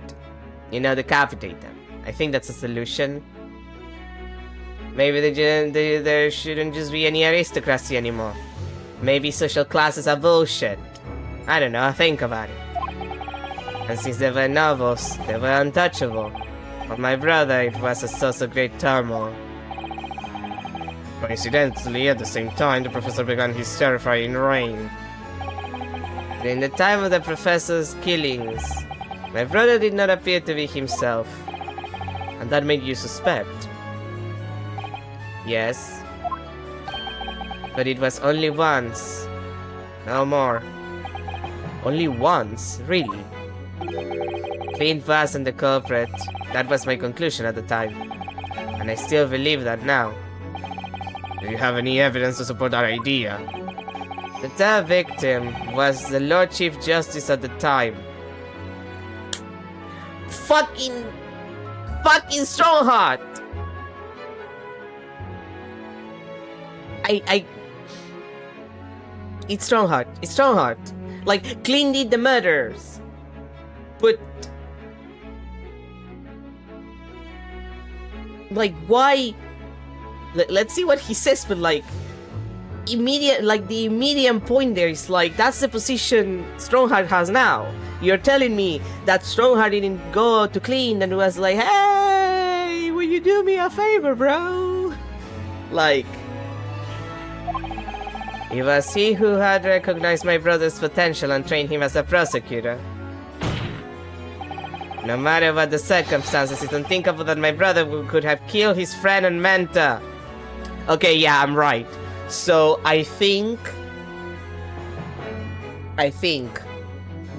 You know, decapitate them. I think that's a solution. Maybe there shouldn't just be any aristocracy anymore. Maybe social classes are bullshit. I don't know, think about it. And since they were nobles, they were untouchable. For my brother, it was a source of great turmoil. Coincidentally, at the same time, the professor began his terrifying reign. During the time of the professor's killings, my brother did not appear to be himself. And that made you suspect. Yes. But it was only once. No more. Only once, really. Clint wasn't the culprit. That was my conclusion at the time. And I still believe that now. Do you have any evidence to support that idea? The third victim was the Lord Chief Justice at the time. Fucking Strongheart! It's Strongheart. It's Strongheart. Like, Clint did the murders. But... like, why... Let's see what he says, but like... the immediate point there is like, that's the position Strongheart has now. You're telling me that Strongheart didn't go to Clint and was like, hey, will you do me a favor, bro? Like... it was he who had recognized my brother's potential and trained him as a prosecutor. No matter what the circumstances, it's unthinkable that my brother could have killed his friend and mentor. Okay, yeah, I'm right. So, I think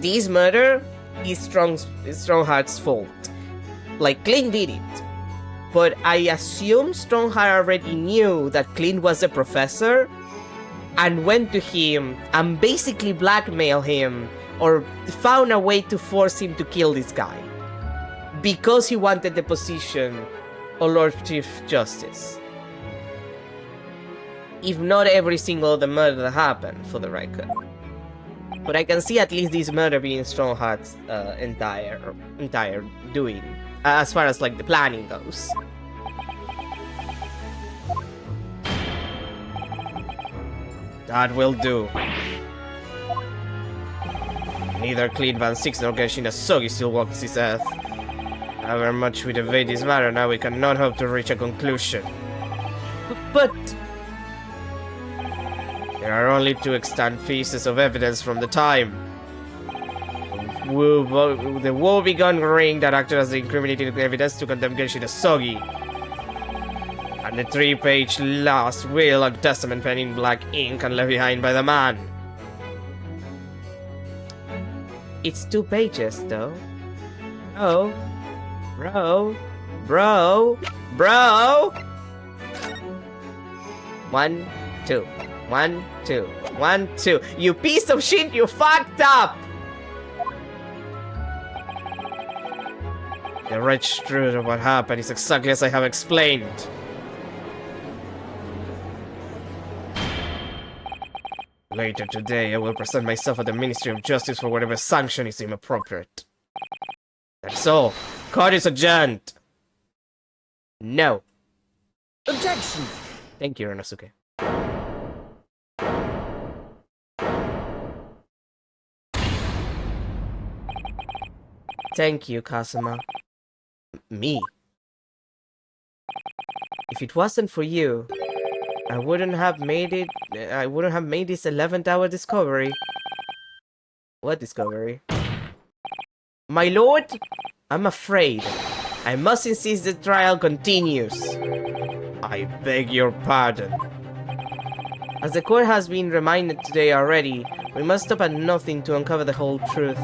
this murder is Strongheart's fault. Like, Clint did it. But I assume Strongheart already knew that Clint was a professor and went to him and basically blackmailed him or found a way to force him to kill this guy. Because he wanted the position of Lord Chief Justice. If not every single the murder that happened, for the record. But I can see at least this murder being Strongheart's entire doing, as far as like the planning goes. That will do. Neither Clint Van Six nor Genshin Asogi still walks this earth. However much we debate this matter now, we cannot hope to reach a conclusion. But... there are only two extant pieces of evidence from the time. The woe-begone ring that acted as the incriminating evidence to condemn Genshin Asogi. And the 3-page last will and testament pen in black ink and left behind by the man. It's 2 pages, though. Oh. Bro. 1, 2. 1, 2. 1, 2. You piece of shit, you fucked up! The wretched truth of what happened is exactly as I have explained. Later today, I will present myself at the Ministry of Justice for whatever sanction is inappropriate. That's all. Court is adjourned. No. Objection! Thank you, Renosuke. Thank you, Kazuma. Me? If it wasn't for you, I wouldn't have made this 11th hour discovery. What discovery? My lord, I'm afraid. I must insist the trial continues. I beg your pardon. As the court has been reminded today already, we must stop at nothing to uncover the whole truth.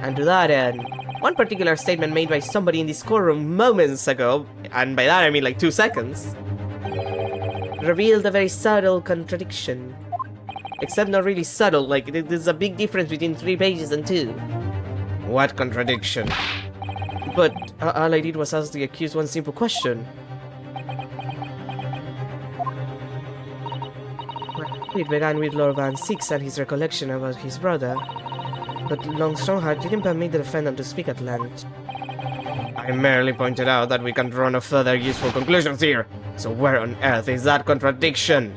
And to that end, one particular statement made by somebody in this courtroom moments ago, and by that I mean like 2 seconds, revealed a very subtle contradiction. Except not really subtle, like there's a big difference between 3 pages and 2. What contradiction? But all I did was ask the accused one simple question. It began with Lord Van Six and his recollection about his brother. But Long Strongheart didn't permit the defendant to speak at length. I merely pointed out that we can draw no further useful conclusions here. So where on earth is that contradiction?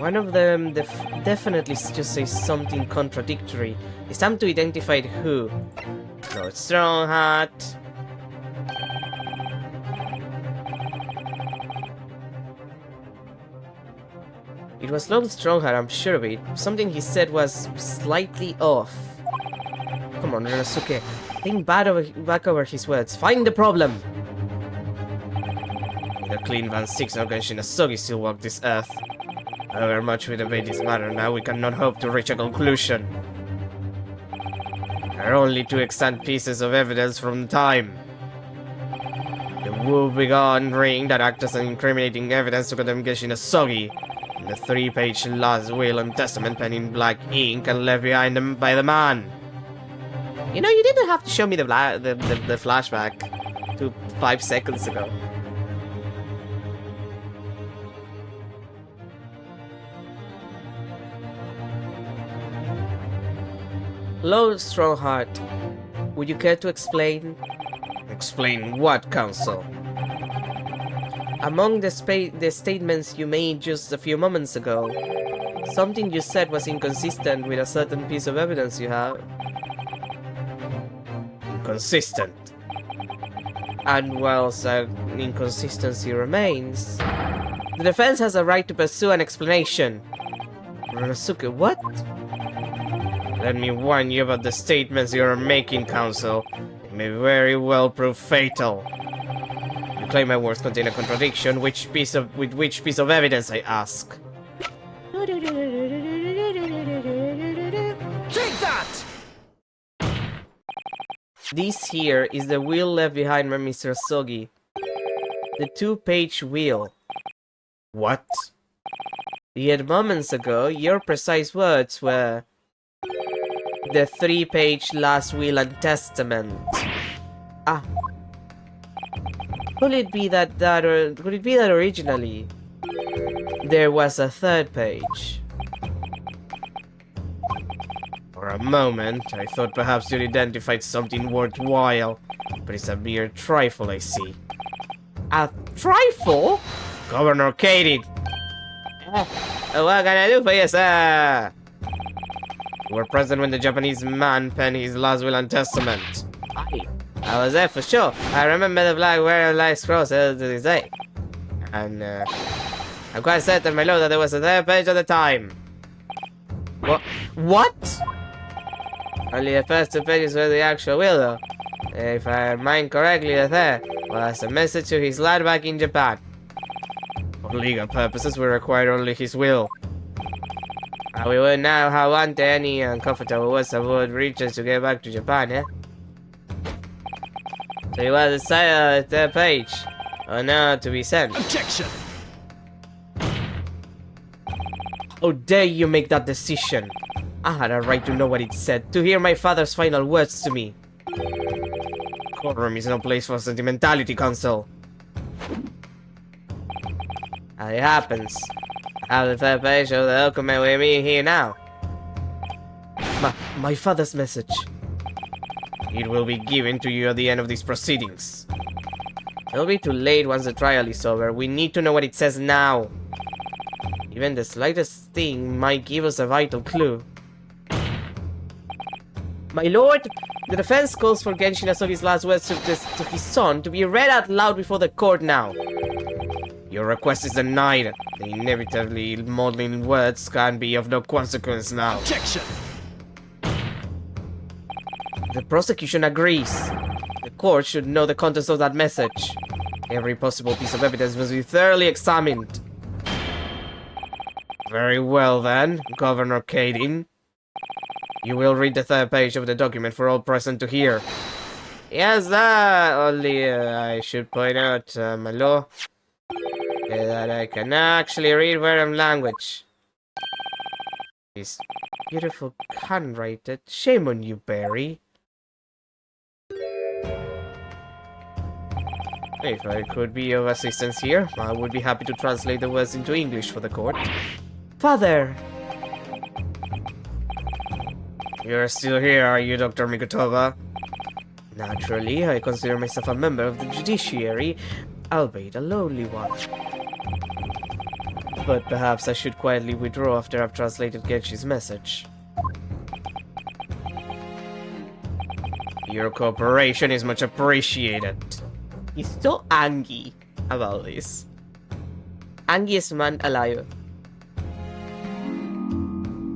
One of them definitely just says something contradictory. It's time to identify who. Lord Strongheart. It was Lord Strongheart, I'm sure of it. Something he said was slightly off. Come on, Renosuke. Think back over his words. Find the problem! The clean Van Six no Genshin Asogi still walk this earth. However much we debate this matter now, we cannot hope to reach a conclusion. There are only two extant pieces of evidence from time. The woe-begone ring that acts as an incriminating evidence to condemn Genshin Asogi, and the 3-page last will and testament penned in black ink and left behind them by the man. You know, you didn't have to show me the flashback to 5 seconds ago. Lord Strongheart, would you care to explain? Explain what, Counsel? Among the statements you made just a few moments ago, something you said was inconsistent with a certain piece of evidence you have. Inconsistent? And whilst an inconsistency remains, the defense has a right to pursue an explanation. Renosuke, what? Let me warn you about the statements you are making, Counsel. They may very well prove fatal. You claim my words contain a contradiction. With which piece of evidence, I ask? Take that! This here is the will left behind by Mr. Asogi. The 2-page will. What? Yet moments ago, your precise words were... the 3-page last will and testament. Ah. Could it be that originally there was a 3rd page? For a moment, I thought perhaps you'd identified something worthwhile, but it's a mere trifle, I see. A trifle? Governor Katie! What can I do for you, sir? You were present when the Japanese man penned his last will and testament. I was there for sure. I remember the black wearing light scrolls to this day. And I'm quite certain, my lord, that there was a 3rd page at the time. What? Only the first 2 pages were the actual will, though. If I remember correctly, the 3rd was a message to his lad back in Japan. For legal purposes, we required only his will. We would now have want any uncomfortable words about reaches to get back to Japan, eh? So you want to say the 3rd page, or now to be sent? Objection! How dare you make that decision? I had a right to know what it said, to hear my father's final words to me. Courtroom is no place for sentimentality, Counsel. It happens. I have the 3rd page of the document with me here now. My father's message. It will be given to you at the end of these proceedings. It'll be too late once the trial is over. We need to know what it says now. Even the slightest thing might give us a vital clue. My lord, the defense calls for Genshin Asogi's last words to his son to be read out loud before the court now. Your request is denied. The inevitably maudlin words can be of no consequence now. Objection! The prosecution agrees. The court should know the contents of that message. Every possible piece of evidence must be thoroughly examined. Very well then, Governor Kadin. You will read the 3rd page of the document for all present to hear. Yes, only I should point out, my lord, that I can actually read Verum language. It's beautiful handwriting. Shame on you, Barry. If I could be of assistance here, I would be happy to translate the words into English for the court. Father! You're still here, are you, Dr. Mikutova? Naturally, I consider myself a member of the judiciary, albeit a lonely one. But perhaps I should quietly withdraw after I've translated Genshi's message. Your cooperation is much appreciated. He's so angry about this. Angriest man alive.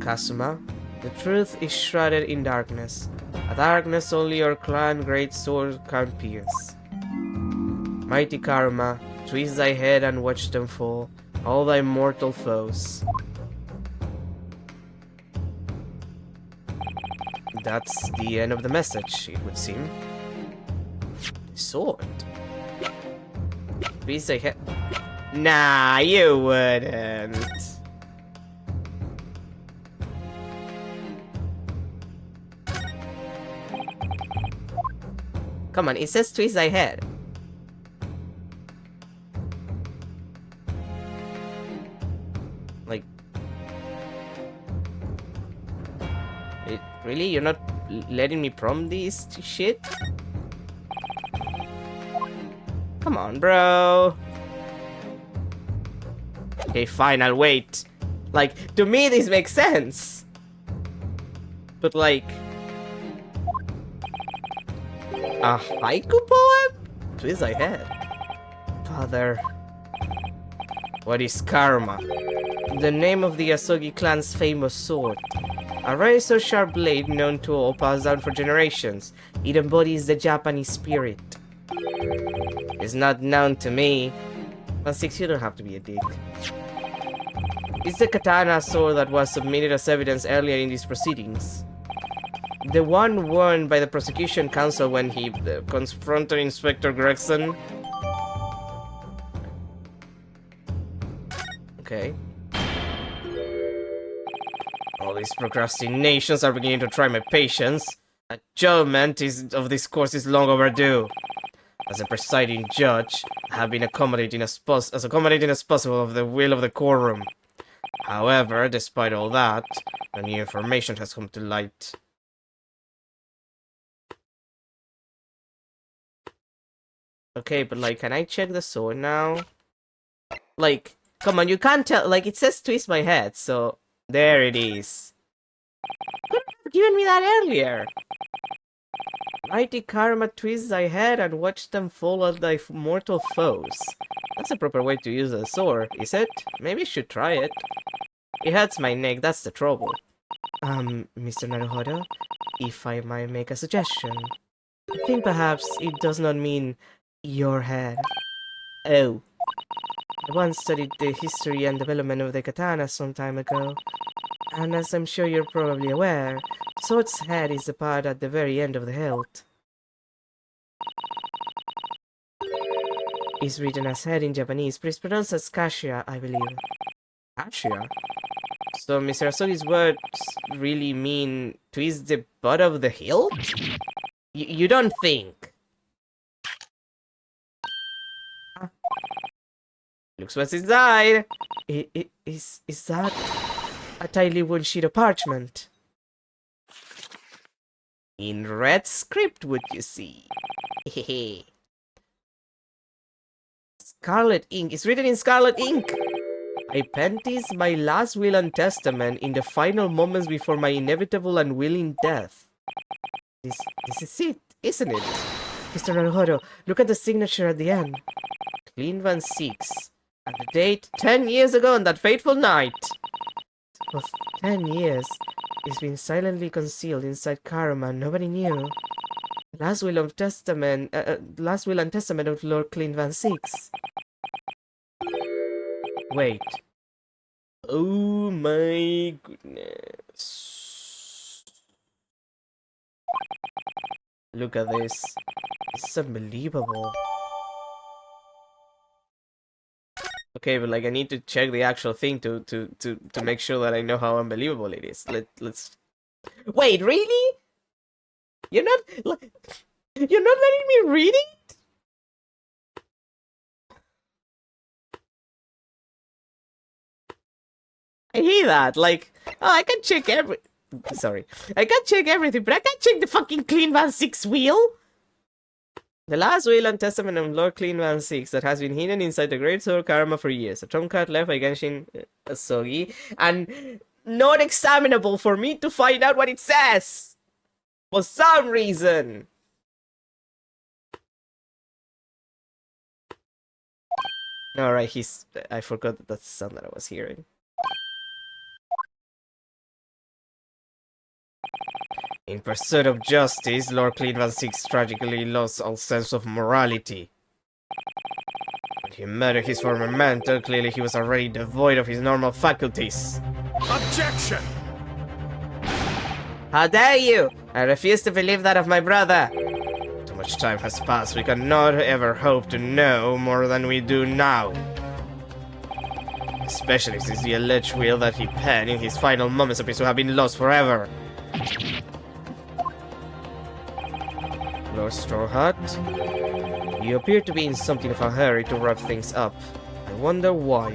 Kazuma, the truth is shrouded in darkness. A darkness only your clan great sword can pierce. Mighty Karma, twist thy head and watch them fall, all thy mortal foes. That's the end of the message, it would seem. Sword. Twist thy head. Nah, you wouldn't. Come on, it says twist thy head. Like... Really? You're not letting me prompt this shit? Come on, bro. Okay, fine, I'll wait. Like, to me this makes sense. But like... a haiku poem? Twist thy head. Father... What is karma? The name of the Asogi clan's famous sword. A razor-sharp blade known to all, passed down for generations. It embodies the Japanese spirit. It's not known to me. Well, 6, you don't have to be a dick. It's the katana sword that was submitted as evidence earlier in these proceedings. The one worn by the prosecution counsel when he confronted Inspector Gregson. Okay. All these procrastinations are beginning to try my patience. Adjournment of this course is long overdue. As a presiding judge, I have been accommodating as possible of the will of the courtroom. However, despite all that, the new information has come to light. Okay, but like, can I check the sword now? Like, come on, you can't tell. Like, it says twist my head, so there it is. Could have given me that earlier. Mighty Karma, twist thy head and watch them fall at thy mortal foes. That's a proper way to use a sword, is it? Maybe I should try it. It hurts my neck, that's the trouble. Mr. Naruhodo, if I might make a suggestion. I think perhaps it does not mean your head. Oh. I once studied the history and development of the katana some time ago. And as I'm sure you're probably aware, sword's head is the part at the very end of the hilt. It's written as head in Japanese, but it's pronounced as kashia, I believe. Kashia? So Mr. Asogi's words really mean twist the butt of the hilt? You don't think? Looks what's inside! Is that a tiny one sheet of parchment? In red script, would you see? Hehe. Scarlet ink. It's written in scarlet ink! I penned this, my last will and testament, in the final moments before my inevitable and willing death. This is it, isn't it? Mr. Naruhodo, look at the signature at the end. Clean Van 6. And the date, 10 years ago on that fateful night. For 10 years, it's been silently concealed inside Karma. Nobody knew. Last will and testament of Lord Clint Van 6. Wait. Oh my goodness. Look at this. It's unbelievable. Okay, but like I need to check the actual thing to make sure that I know how unbelievable it is. Let's Wait, really? You're not letting me read it? I hear that. Like, oh, I can check I can check everything, but I can't check the fucking Clean Van 6 wheel. The last will and testament of Lord Clean Van 6 that has been hidden inside the Great Sword Karma for years. A trump card left by Genshin Asogi, and not examinable for me to find out what it says! For some reason! Alright, I forgot that that's the sound that I was hearing. In pursuit of justice, Lord Clean Van 6 tragically lost all sense of morality. When he murdered his former mentor, clearly he was already devoid of his normal faculties. Objection! How dare you! I refuse to believe that of my brother! Too much time has passed, we cannot ever hope to know more than we do now. Especially since the alleged will that he penned in his final moments appears to have been lost forever. Lord Strawhat, you appear to be in something of a hurry to wrap things up. I wonder why.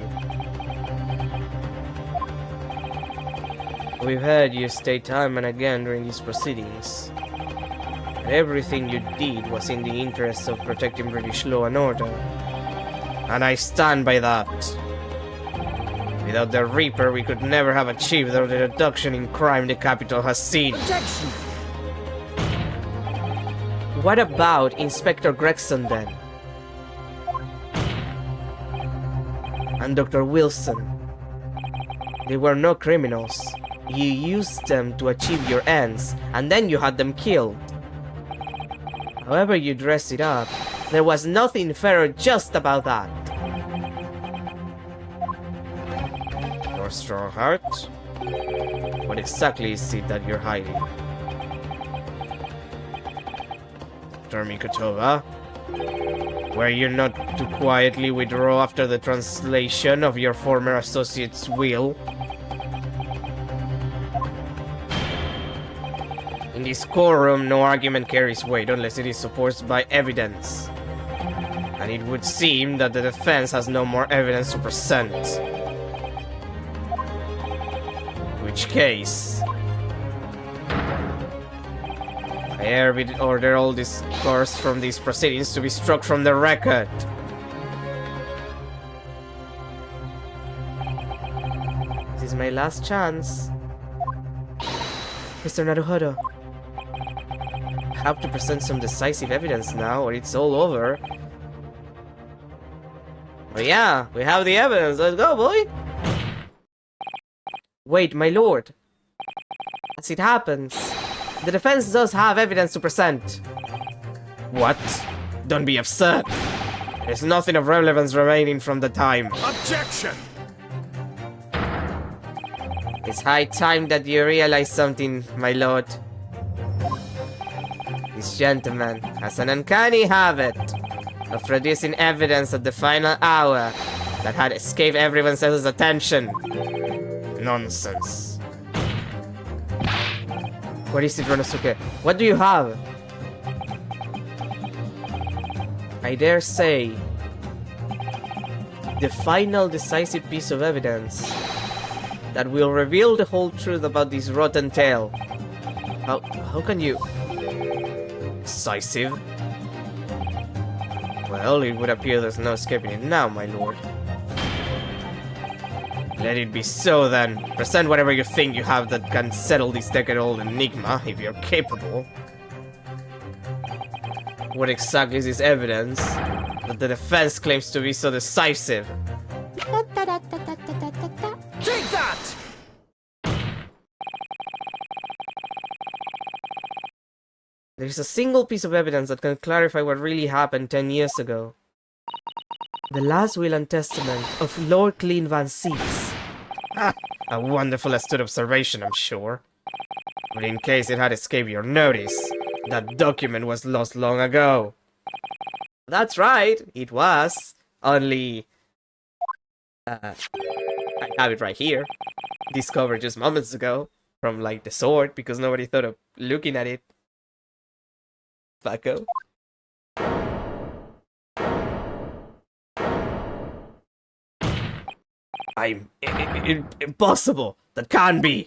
We've heard you state time and again during these proceedings that everything you did was in the interests of protecting British law and order. And I stand by that. Without the Reaper, we could never have achieved the reduction in crime the capital has seen. Objection! What about Inspector Gregson then? And Dr. Wilson? They were no criminals. You used them to achieve your ends, and then you had them killed. However you dressed it up, there was nothing fair or just about that. Lord Strawheart? What exactly is it that you're hiding? Dr. Mikotova? Were you not to quietly withdraw after the translation of your former associate's will? In this courtroom, no argument carries weight unless it is supported by evidence. And it would seem that the defense has no more evidence to present. In which case, I hereby order all discourse from these proceedings to be struck from the record. This is my last chance. Mr. Naruhodo, I have to present some decisive evidence now, or it's all over. But yeah, we have the evidence. Let's go, boy! Wait, my lord. As it happens, the defense does have evidence to present. What? Don't be absurd. There's nothing of relevance remaining from the time. Objection! It's high time that you realize something, my lord. This gentleman has an uncanny habit of producing evidence at the final hour that had escaped everyone else's attention. Nonsense. What is it, Renosuke? What do you have? I dare say, the final decisive piece of evidence that will reveal the whole truth about this rotten tale. How can you... Decisive? Well, it would appear there's no escaping it now, my lord. Let it be so then. Present whatever you think you have that can settle this decade-old enigma, if you're capable. What exactly is this evidence that the defense claims to be so decisive? Da-da-da-da-da-da-da-da. Take that! There's a single piece of evidence that can clarify what really happened 10 years ago. The last will and testament of Lord Clean Van 6. A wonderful astute observation, I'm sure. But in case it had escaped your notice, that document was lost long ago. That's right, it was. Only... I have it right here. Discovered just moments ago. From, like, the sword, because nobody thought of looking at it. Fucko. Impossible! That can't be!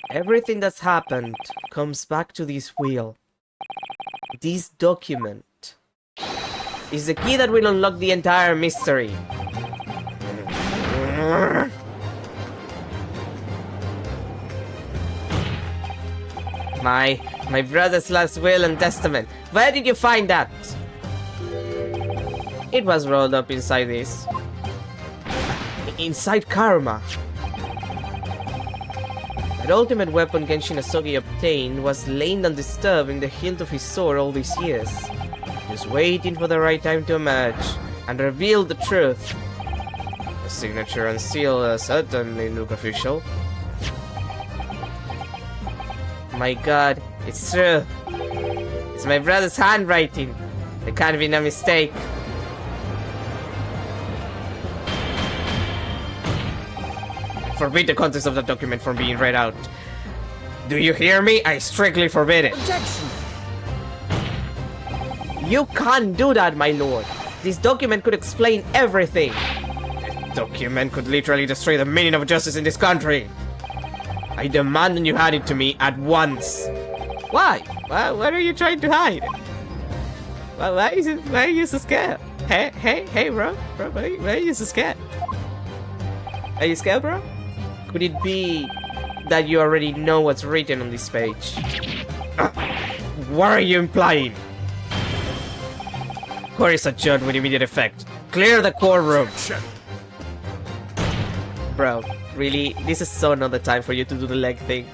Everything that's happened comes back to this wheel. This document is the key that will unlock the entire mystery. My brother's last will and testament. Where did you find that? It was rolled up inside this. Inside Karma. The ultimate weapon Genshin Asogi obtained was laying undisturbed in the hilt of his sword all these years. Just waiting for the right time to emerge and reveal the truth. The signature and seal certainly look official. My god, it's true. It's my brother's handwriting. There can't be no mistake. Forbid the contents of the document from being read out. Do you hear me? I strictly forbid it. Objection! You can't do that, my lord. This document could explain everything. This document could literally destroy the meaning of justice in this country. I demand that you hand it to me at once. Why? What are you trying to hide? Why are you so scared? Hey, bro, why are you so scared? Are you scared, bro? Could it be that you already know what's written on this page? What are you implying? Query is adjourned with immediate effect. Clear the courtroom. Objection! Bro, really? This is so not the time for you to do the leg thing.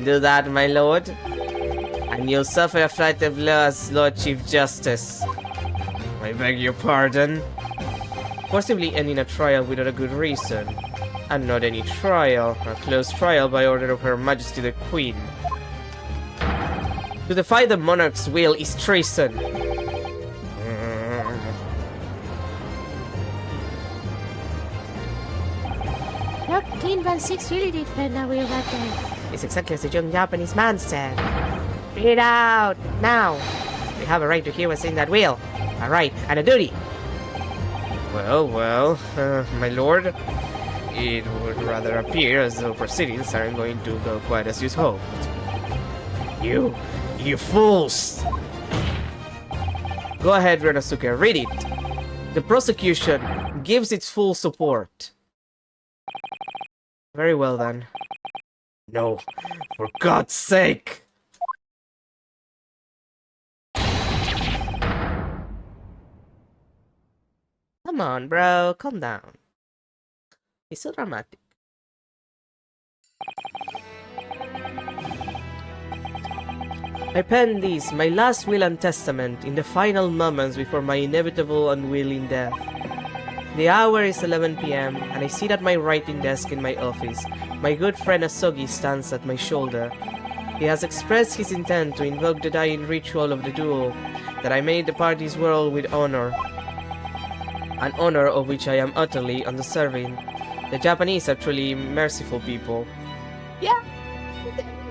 Do that, my lord, and you'll suffer a flight of law as Lord Chief Justice. I beg your pardon. Possibly ending a trial without a good reason. And not any trial, a closed trial by order of Her Majesty the Queen. To defy the monarch's will is treason. Look, Clean Van 6 really did pen a will that day. It's exactly as the young Japanese man said. Read it out, now! We have a right to hear what's in that will. A right and a duty. Well, my lord, it would rather appear as though proceedings aren't going to go quite as you hoped. You fools! Go ahead, Renosuke, read it. The prosecution gives its full support. Very well then. No, for God's sake! Come on, bro, calm down. It's so dramatic. I penned this, my last will and testament, in the final moments before my inevitable unwilling death. The hour is 11 p.m., and I sit at my writing desk in my office. My good friend Asogi stands at my shoulder. He has expressed his intent to invoke the dying ritual of the duel, that I may depart this world with honor. An honor of which I am utterly undeserving. The Japanese are truly merciful people. Yeah,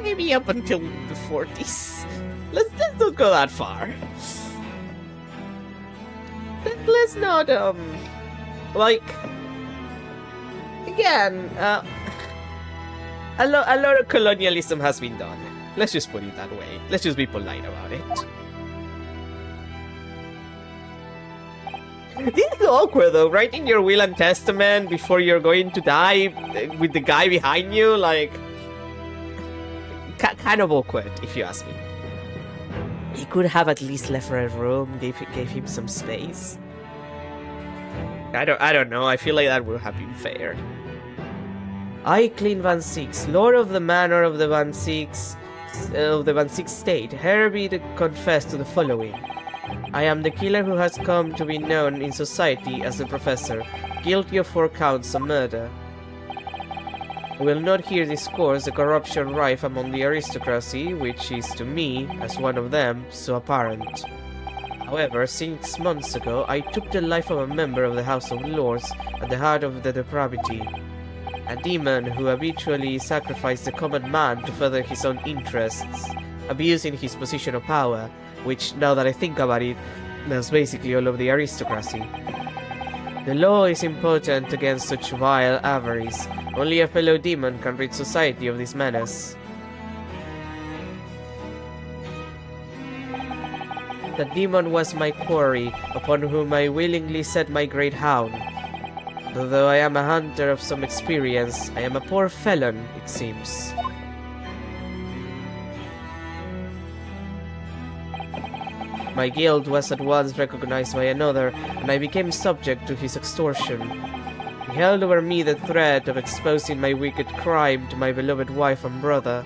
maybe up until the 40s. Let's not go that far. Let's not, like, again, a lot of colonialism has been done. Let's just put it that way. Let's just be polite about it. This is awkward though, writing your will and testament before you're going to die with the guy behind you, like, kind of awkward if you ask me. He could have at least left for a room, gave him some space. I don't know, I feel like that would have been fair. I, Clean Van 6, Lord of the Manor of the Van 6, State, hereby confess to the following. I am the killer who has come to be known in society as the Professor, guilty of 4 counts of murder. I will not here discourse the corruption rife among the aristocracy, which is to me, as one of them, so apparent. However, 6 months ago, I took the life of a member of the House of Lords at the heart of the depravity. A demon who habitually sacrificed the common man to further his own interests, abusing his position of power, which, now that I think about it, was basically all of the aristocracy. The law is impotent against such vile avarice. Only a fellow demon can rid society of this menace. The demon was my quarry, upon whom I willingly set my great hound. Though I am a hunter of some experience, I am a poor felon, it seems. My guilt was at once recognized by another, and I became subject to his extortion. He held over me the threat of exposing my wicked crime to my beloved wife and brother.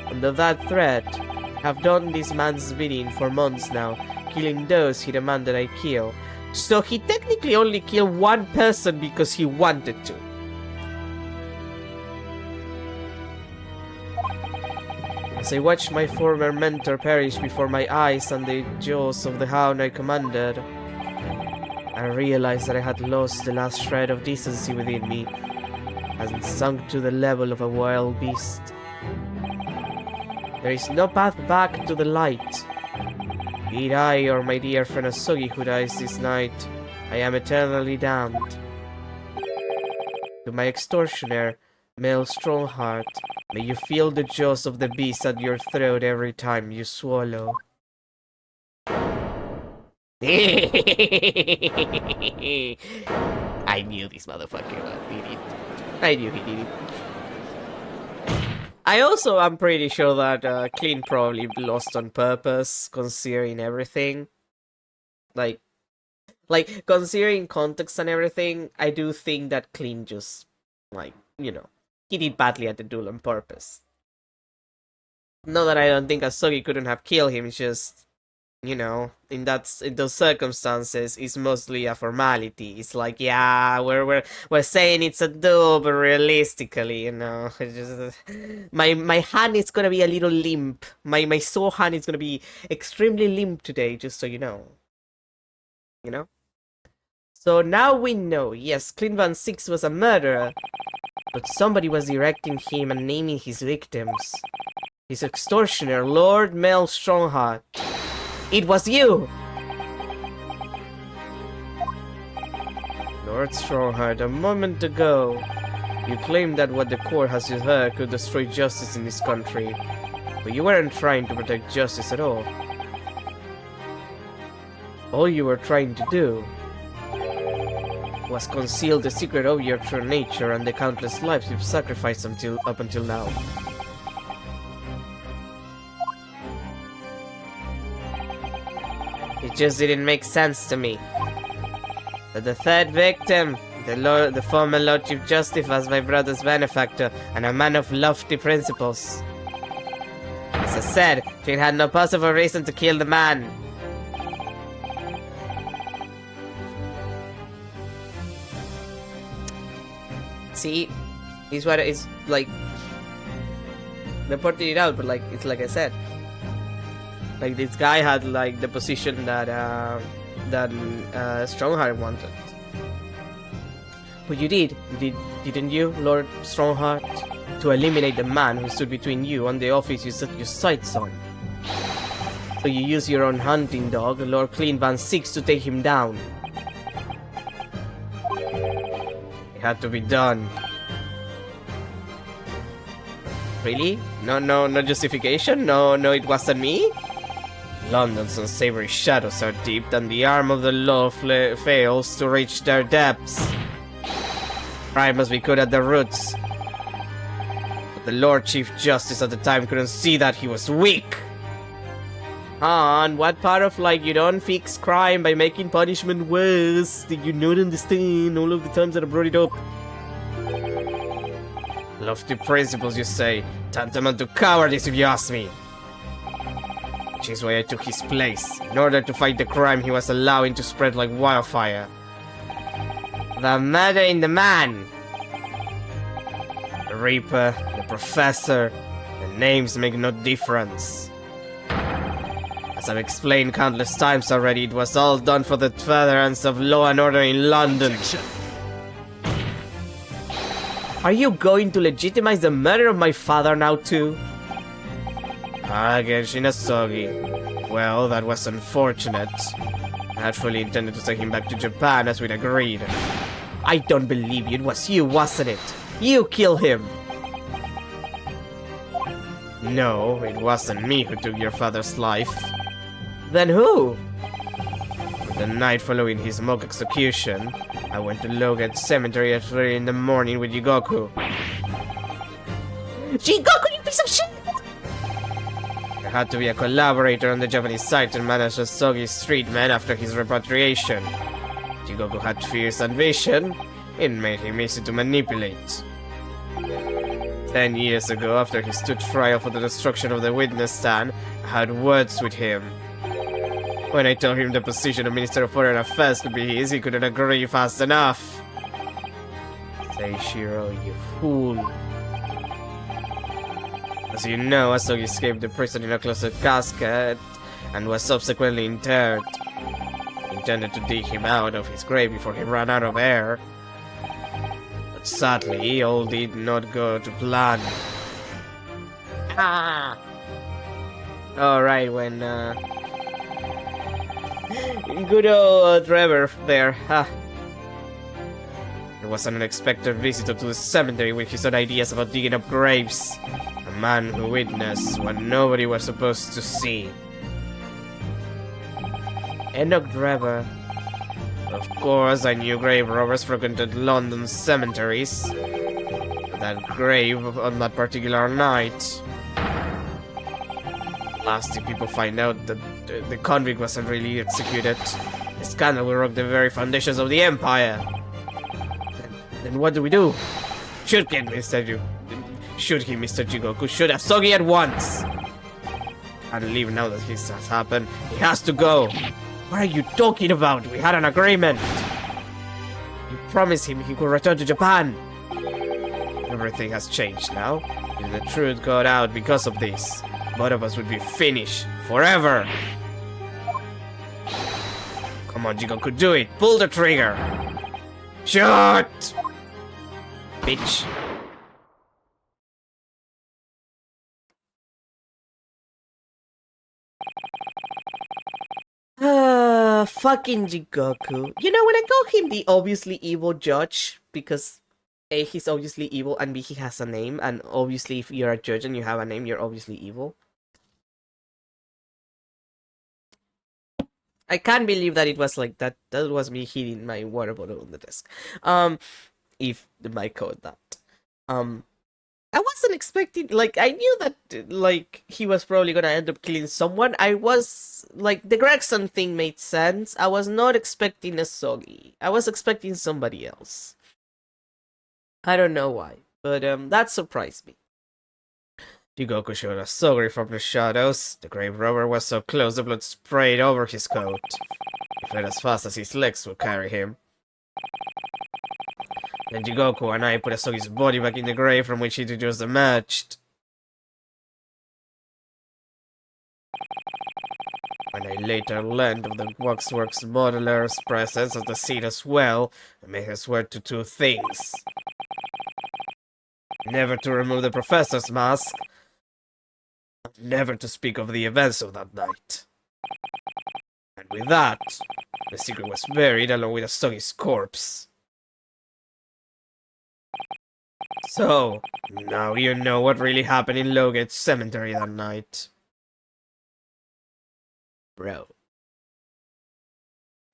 Under that threat, I have done this man's bidding for months now, killing those he demanded I kill. So he technically only killed one person because he wanted to. As I watched my former mentor perish before my eyes and the jaws of the hound I commanded, I realized that I had lost the last shred of decency within me, and sunk to the level of a wild beast. There is no path back to the light. Be it I or my dear friend Asogi who dies this night, I am eternally damned. To my extortioner, Mel Strongheart, may you feel the jaws of the beast at your throat every time you swallow. I knew this motherfucker did it. I knew he did it. I also am pretty sure that Clint probably lost on purpose, considering everything. Like considering context and everything, I do think that Clint just, like, you know, he did badly at the duel on purpose. Not that I don't think Asogi couldn't have killed him, it's just, you know, in those circumstances, it's mostly a formality. It's like, yeah, we're saying it's a duel, but realistically, you know, it's just, my hand is gonna be a little limp. My sore hand is gonna be extremely limp today, just so you know. You know? So now we know, yes, Clint Van Six was a murderer, but somebody was directing him and naming his victims. His extortioner, Lord Mel Strongheart. It was you! Lord Strongheart, a moment ago, you claimed that what the court has just heard could destroy justice in this country, but you weren't trying to protect justice at all. All you were trying to do was conceal the secret of your true nature and the countless lives you've sacrificed up until now. It just didn't make sense to me that the third victim, the former Lord Chief Justice, was my brother's benefactor and a man of lofty principles. As I said, she had no possible reason to kill the man. See, is what it's like. They pointed it out, but like it's like I said. Like this guy had like the position that Strongheart wanted. But you didn't you, Lord Strongheart? To eliminate the man who stood between you and the office you set your sights on. So you used your own hunting dog, Lord Clint Van Six, to take him down. It had to be done. Really? No justification? No, it wasn't me? London's unsavory shadows are deep, and the arm of the law fails to reach their depths. Crime must be cut at the roots. But the Lord Chief Justice at the time couldn't see that. He was weak. Han, what part of like you don't fix crime by making punishment worse did you not understand all of the times that I brought it up? Lofty principles, you say, tantamount to cowardice if you ask me. Which is why I took his place, in order to fight the crime he was allowing to spread like wildfire. The murder in the man! The Reaper, the Professor, the names make no difference. As I've explained countless times already, it was all done for the furtherance of law and order in London. Objection. Are you going to legitimize the murder of my father now too? Genshin Asogi. Well, that was unfortunate. I had fully intended to take him back to Japan as we'd agreed. I don't believe you. It was you, wasn't it? You killed him. No, it wasn't me who took your father's life. Then who? The night following his mock execution, I went to Logate Cemetery at 3 in the morning with Jigoku. Jigoku, you piece of shit! I had to be a collaborator on the Japanese side to manage the Sogi's treatment after his repatriation. Jigoku had fierce ambition. It made him easy to manipulate. 10 years ago, after he stood trial for the destruction of the witness stand, I had words with him. When I told him the position of Minister of Foreign Affairs could be his, he couldn't agree fast enough. Seishiro, you fool. As you know, Asogi escaped the prison in a closet casket and was subsequently interred. I intended to dig him out of his grave before he ran out of air. But sadly, all did not go to plan. Ah! Alright, when, good old Trevor there, huh? It was an unexpected visitor to the cemetery with his own ideas about digging up graves. A man who witnessed what nobody was supposed to see. Enoch Trevor. Of course, I knew grave robbers frequented London cemeteries. But that grave on that particular night. Last thing people find out that the convict wasn't really executed. The scandal will rock the very foundations of the empire. Then what do we do? Shoot him, Mr. Shoot him, Mr. Jigoku. Shoot Asogi at once. Can't leave now that this has happened. He has to go. What are you talking about? We had an agreement. You promised him he could return to Japan. Everything has changed now. If the truth got out because of this, both of us would be finished forever. Come on, Jigoku, do it. Pull the trigger. Shoot! Bitch. Fucking Jigoku. You know, when I call him the obviously evil judge, because A, he's obviously evil, and B, he has a name, and obviously if you're a judge and you have a name, you're obviously evil. I can't believe that it was like that. That was me hitting my water bottle on the desk. If the mic caught that. I wasn't expecting, like, I knew that, like, he was probably gonna end up killing someone. I was, like, the Gregson thing made sense. I was not expecting Asogi. I was expecting somebody else. I don't know why, but, that surprised me. Jigoku showed Asogi from the shadows. The grave robber was so close the blood sprayed over his coat. He fled as fast as his legs would carry him. Then Jigoku and I put Asogi's body back in the grave from which he had just emerged. When I later learned of the Waxworks modeler's presence at the scene as well, I made her swear to two things. Never to remove the professor's mask, never to speak of the events of that night. And with that, the secret was buried along with Asogi's corpse. So, now you know what really happened in Logate Cemetery that night. Bro.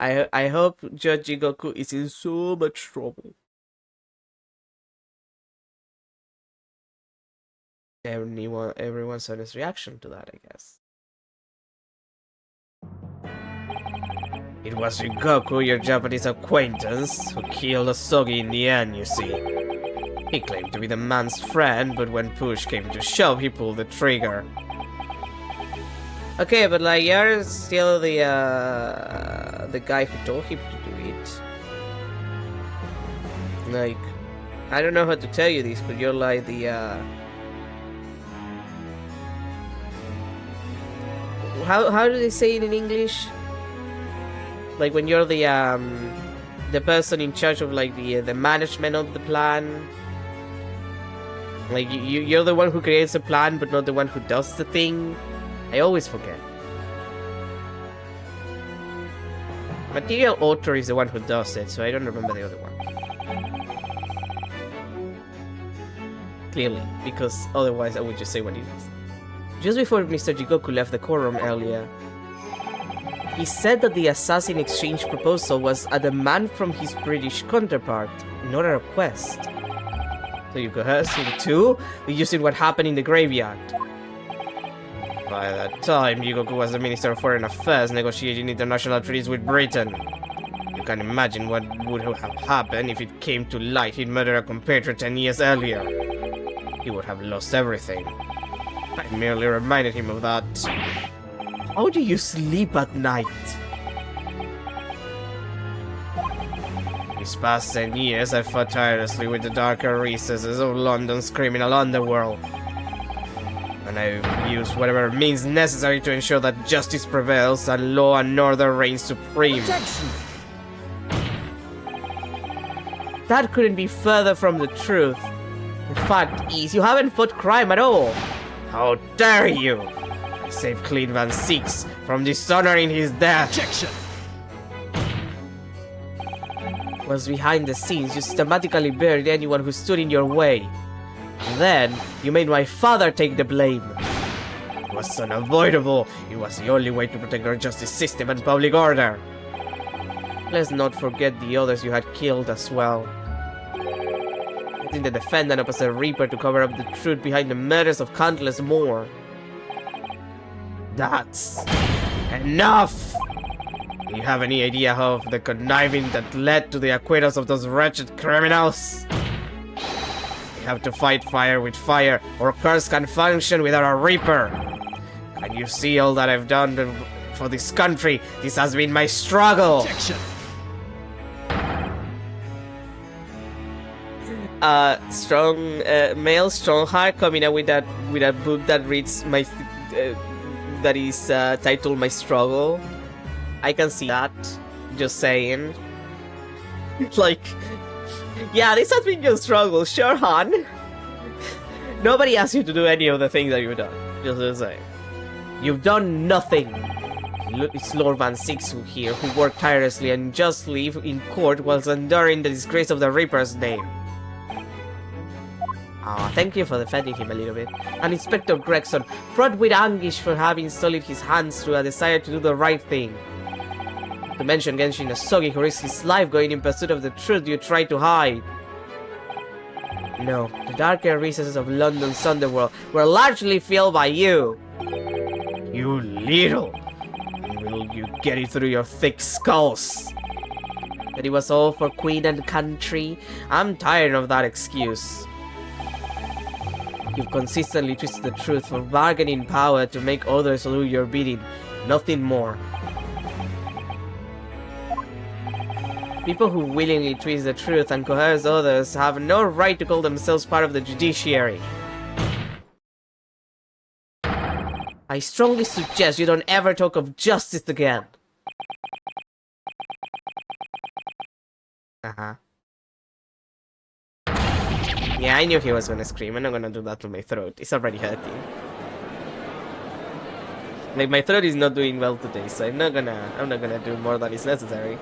I hope Judge Jigoku is in so much trouble. Everyone's honest reaction to that, I guess. It was Jigoku, your Japanese acquaintance, who killed Asogi in the end, you see. He claimed to be the man's friend, but when push came to shove, he pulled the trigger. Okay, but like, you're still the guy who told him to do it. Like, I don't know how to tell you this, but you're like the, How do they say it in English? Like, when you're the person in charge of, like, the management of the plan. Like, you're the one who creates a plan, but not the one who does the thing. I always forget. Material author is the one who does it, so I don't remember the other one. Clearly, because otherwise I would just say what it is. Just before Mr. Jigoku left the courtroom earlier, He said that the assassin exchange proposal was a demand from his British counterpart, not a request. So you coerced him too, using what happened in the graveyard. By that time, Yugoku was the Minister of Foreign Affairs negotiating international treaties with Britain. You can imagine what would have happened if it came to light he'd murdered a compatriot 10 years earlier. He would have lost everything. I merely reminded him of that. How do you sleep at night? These past 10 years, I've fought tirelessly with the darker recesses of London's criminal underworld. And I've used whatever means necessary to ensure that justice prevails and law and order reigns supreme. Objection! That couldn't be further from the truth. The fact is, you haven't fought crime at all. How dare you! I saved Clint Van Six from dishonoring his death. Objection! Was behind the scenes, you systematically buried anyone who stood in your way. Then, you made my father take the blame. It was unavoidable. It was the only way to protect our justice system and public order. Let's not forget the others you had killed as well. Letting the defendant up as a reaper to cover up the truth behind the murders of countless more. That's enough! Do you have any idea of the conniving that led to the acquittals of those wretched criminals? We have to fight fire with fire, or curse can function without a reaper. Can you see all that I've done for this country? This has been my struggle! Objection! Strong male Strongheart coming out with a book that reads that is titled My Struggle. I can see that. Just saying. Like, yeah, this has been your struggle, sure, Han. Nobody asked you to do any of the things that you've done. Just to say, you've done nothing. It's Lord Van Six here, who worked tirelessly and justly in court whilst enduring the disgrace of the Reaper's name. Thank you for defending him a little bit. And Inspector Gregson, fraught with anguish for having sullied his hands through a desire to do the right thing. To mention Genshin Asogi, who risked his life going in pursuit of the truth you tried to hide. No, the darker recesses of London's underworld were largely filled by you. You little! Will you get it through your thick skulls? That it was all for Queen and country? I'm tired of that excuse. You've consistently twisted the truth for bargaining power to make others do your bidding. Nothing more. People who willingly twist the truth and coerce others have no right to call themselves part of the judiciary. I strongly suggest you don't ever talk of justice again. Yeah, I knew he was gonna scream. I'm not gonna do that to my throat. It's already hurting. Like, my throat is not doing well today, so I'm not gonna do more than is necessary.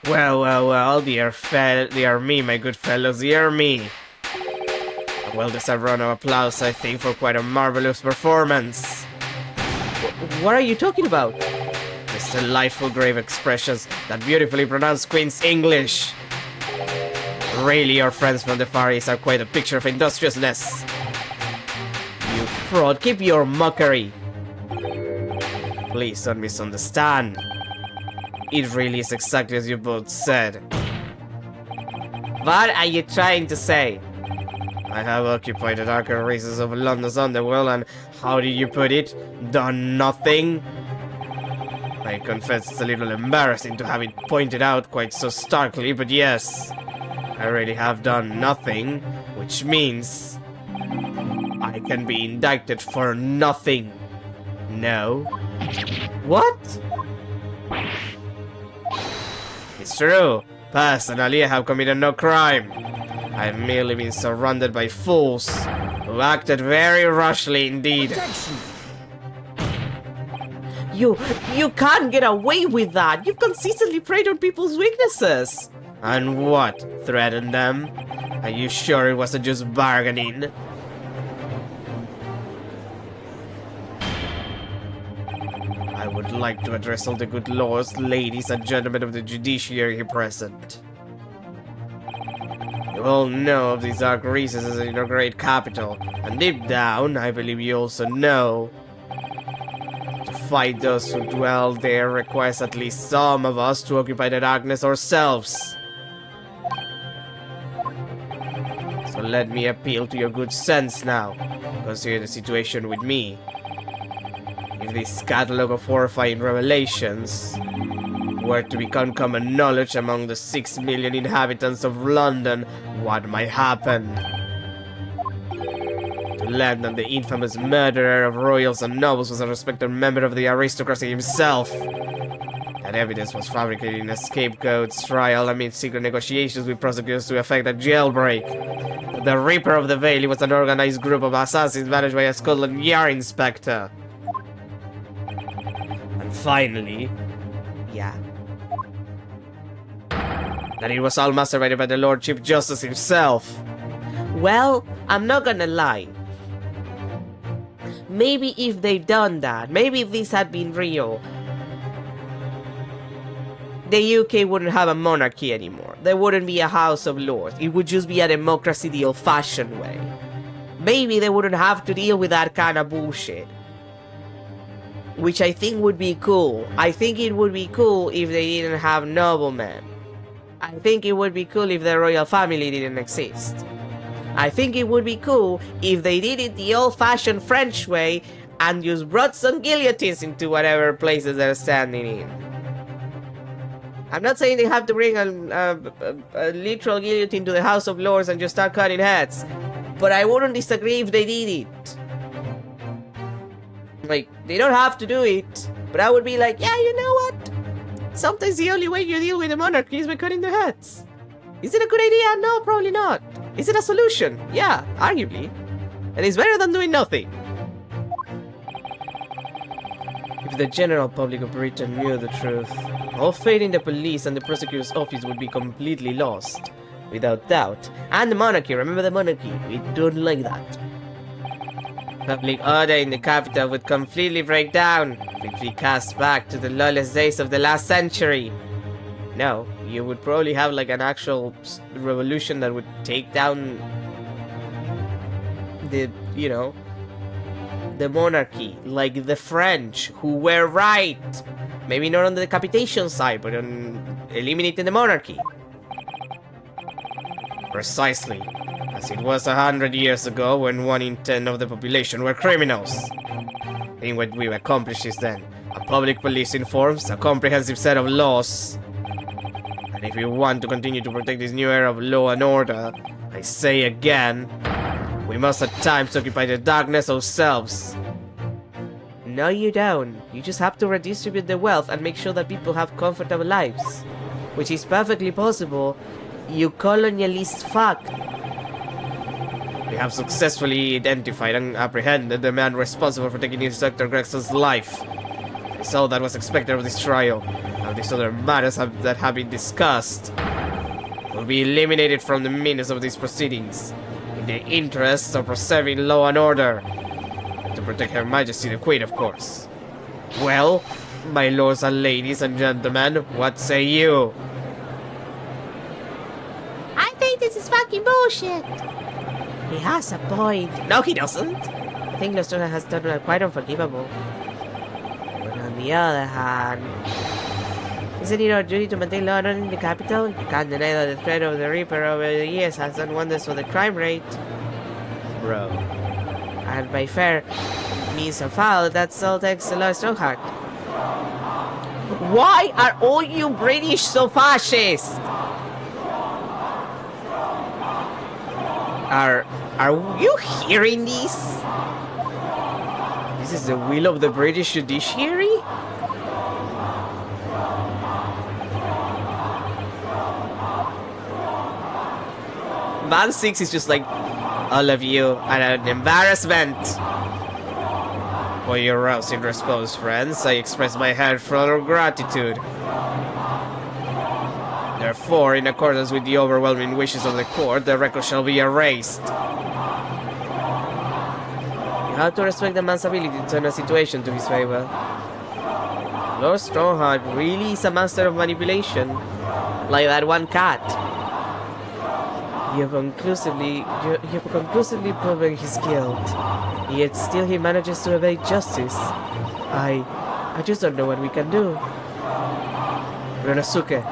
Well, dear me, my good fellows, dear me. A well-deserved round of applause, I think, for quite a marvelous performance. What are you talking about? These delightful grave expressions, that beautifully pronounced Queen's English. Really, your friends from the Far East are quite a picture of industriousness. You fraud, keep your mockery. Please don't misunderstand. It really is exactly as you both said. What are you trying to say? I have occupied the darker races of London's underworld and, how do you put it, done nothing? I confess it's a little embarrassing to have it pointed out quite so starkly, but yes, I really have done nothing, which means I can be indicted for nothing. No. What? It's true. Personally, I have committed no crime. I've merely been surrounded by fools who acted very rashly indeed. Objection! You can't get away with that. You've consistently preyed on people's weaknesses. And what? Threatened them? Are you sure it wasn't just bargaining? I would like to address all the good lords, ladies, and gentlemen of the judiciary here present. You all know of these dark recesses in our great capital, and deep down, I believe you also know. To fight those who dwell there requires at least some of us to occupy the darkness ourselves. So let me appeal to your good sense now. Consider the situation with me. If this catalog of horrifying revelations were to become common knowledge among the 6 million inhabitants of London, what might happen? To learn that the infamous murderer of royals and nobles was a respected member of the aristocracy himself. That evidence was fabricated in a scapegoat's trial amid secret negotiations with prosecutors to effect a jailbreak. That the Reaper of the Valley was an organized group of assassins managed by a Scotland Yard inspector. And finally, that it was all masterminded by the Lord Chief Justice himself. Well, I'm not gonna lie. Maybe if they'd done that, maybe if this had been real, the UK wouldn't have a monarchy anymore. There wouldn't be a House of Lords. It would just be a democracy the old-fashioned way. Maybe they wouldn't have to deal with that kind of bullshit. Which I think would be cool. I think it would be cool if they didn't have noblemen. I think it would be cool if the royal family didn't exist. I think it would be cool if they did it the old-fashioned French way and just brought some guillotines into whatever places they're standing in. I'm not saying they have to bring a literal guillotine to the House of Lords and just start cutting heads, but I wouldn't disagree if they did it. Like, they don't have to do it, but I would be like, yeah, you know what? Sometimes the only way you deal with the monarchy is by cutting their heads. Is it a good idea? No, probably not. Is it a solution? Yeah, arguably. And it's better than doing nothing. If the general public of Britain knew the truth, all faith in the police and the prosecutor's office would be completely lost. Without doubt. And the monarchy, remember the monarchy. We don't like that. Public order in the capital would completely break down, which we cast back to the lawless days of the last century. No, you would probably have like an actual revolution that would take down the, the monarchy, like the French, who were right. Maybe not on the decapitation side, but on eliminating the monarchy. Precisely. As it was 100 years ago when 1 in 10 of the population were criminals. And what we've accomplished is then a public police informs a comprehensive set of laws. And if we want to continue to protect this new era of law and order, I say again, we must at times occupy the darkness ourselves. No, you don't. You just have to redistribute the wealth and make sure that people have comfortable lives. Which is perfectly possible, you colonialist fuck. We have successfully identified and apprehended the man responsible for taking Inspector Gregson's life. It's all that was expected of this trial. Now these other matters that have been discussed will be eliminated from the minutes of these proceedings, in the interests of preserving law and order, and to protect Her Majesty the Queen, of course. Well, my lords and ladies and gentlemen, what say you? I think this is fucking bullshit. He has a point. No, he doesn't. I think Nostromo has done quite unforgivable. But on the other hand, isn't it our duty to maintain law and order in the capital? You can't deny that the threat of the Reaper over the years has done wonders for the crime rate. Bro. And by fair means or foul, that's all thanks to Lord Strongheart. Why are all you British so fascist? Are you hearing this? This is the will of the British judiciary? Man 6 is just like, all of you are an embarrassment. For your rousing response, friends, I express my heartfelt gratitude. Therefore, in accordance with the overwhelming wishes of the court, the record shall be erased. You have to respect the man's ability to turn a situation to his favor. Lord Strongheart really is a master of manipulation. Like that one cat. You have conclusively proven his guilt. Yet still he manages to evade justice. I just don't know what we can do. Ryonosuke.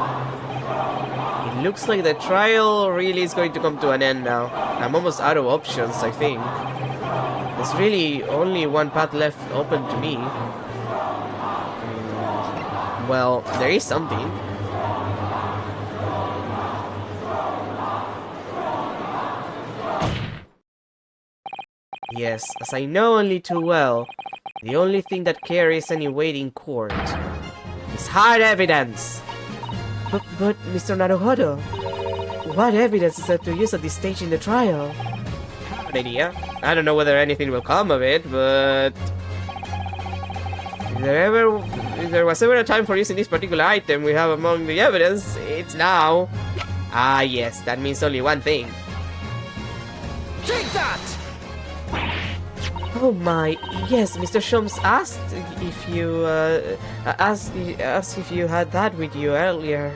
It looks like the trial really is going to come to an end now. I'm almost out of options, I think. There's really only one path left open to me. Well, there is something. Yes, as I know only too well, the only thing that carries any weight in court is hard evidence. But Mr. Naruhodo, what evidence is there to use at this stage in the trial? An idea. I don't know whether anything will come of it, but if there was ever a time for using this particular item we have among the evidence, it's now. Ah, yes, that means only one thing. Take that! Oh my, yes, Mr. Sholmes asked if you asked if you had that with you earlier.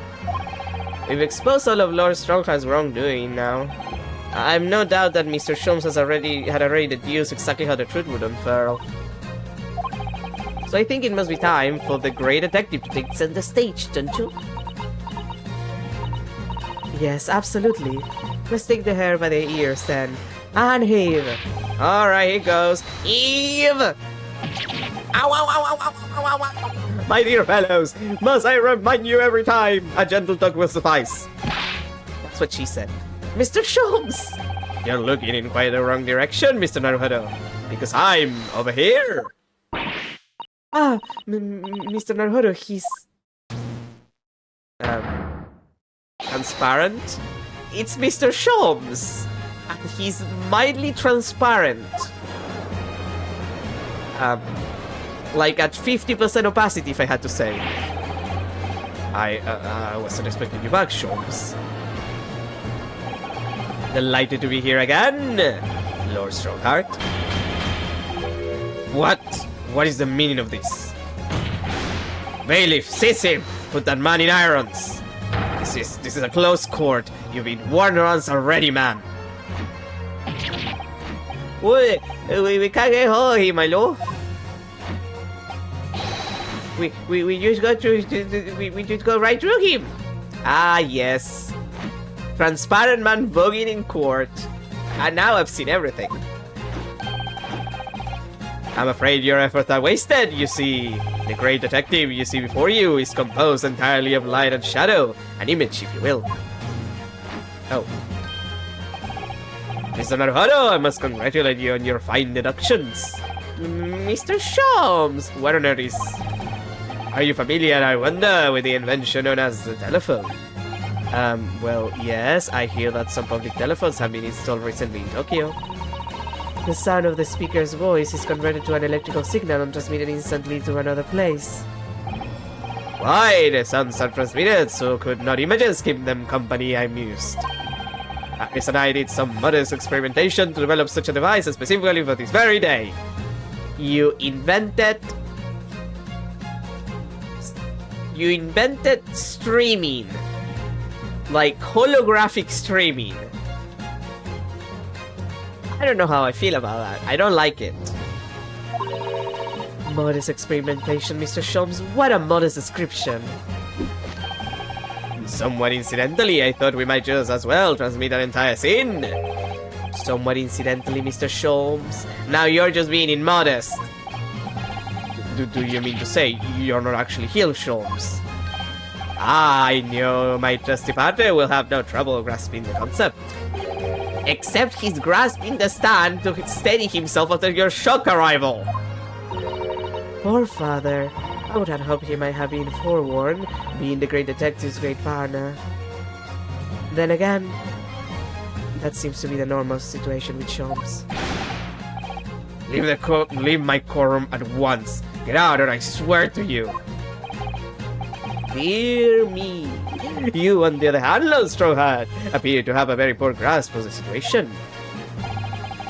We've exposed all of Lord Strongheart's wrongdoing now. I've no doubt that Mr. Sholmes had already deduced exactly how the truth would unfurl. So I think it must be time for the great detective to take center stage, don't you? Yes, absolutely. Let's take the hair by the ears then. And heave. Alright, here goes. Eve! Ow, ow, ow, ow, ow, ow, ow, ow. My dear fellows, must I remind you every time? A gentle talk will suffice. That's what she said. Mr. Sholmes! You're looking in quite the wrong direction, Mr. Naruhodo. Because I'm over here. Ah, Mr. Naruhodo, he's... Transparent? It's Mr. Sholmes! And he's mildly transparent. Like at 50% opacity, if I had to say. I wasn't expecting you back, Sholmes. Delighted to be here again, Lord Strongheart. What is the meaning of this? Bailiff, seize him! Put that man in irons! This is a close court. You've been warned once already, man. We can't get hold of him, my lord. We just go through. We just go right through him. Ah, yes. Transparent man voguing in court. And now I've seen everything. I'm afraid your efforts are wasted, you see. The great detective you see before you is composed entirely of light and shadow. An image, if you will. Oh. Mr. Naruhodo, I must congratulate you on your fine deductions. Mr. Sholmes, what on earth is... Are you familiar, I wonder, with the invention known as the telephone? Well, yes, I hear that some public telephones have been installed recently in Tokyo. The sound of the speaker's voice is converted to an electrical signal and transmitted instantly to another place. Why, the sounds are transmitted, so could not images keep them company, I mused. Alice and I did some modest experimentation to develop such a device specifically for this very day. You invented streaming. Like holographic streaming. I don't know how I feel about that. I don't like it. Modest experimentation, Mr. Sholmes. What a modest description. Somewhat incidentally, I thought we might just as well transmit an entire scene. Somewhat incidentally, Mr. Sholmes. Now you're just being immodest. Do you mean to say you're not actually Hill Sholmes? I knew my trusty partner will have no trouble grasping the concept. Except he's grasping the stand to steady himself after your shock arrival. Poor father. I would have hoped he might have been forewarned, being the great detective's great partner. Then again, that seems to be the normal situation with Sholmes. Leave my quorum at once. Get out or I swear to you. Dear me. You, on the other hand, Lord Strongheart, appear to have a very poor grasp of the situation.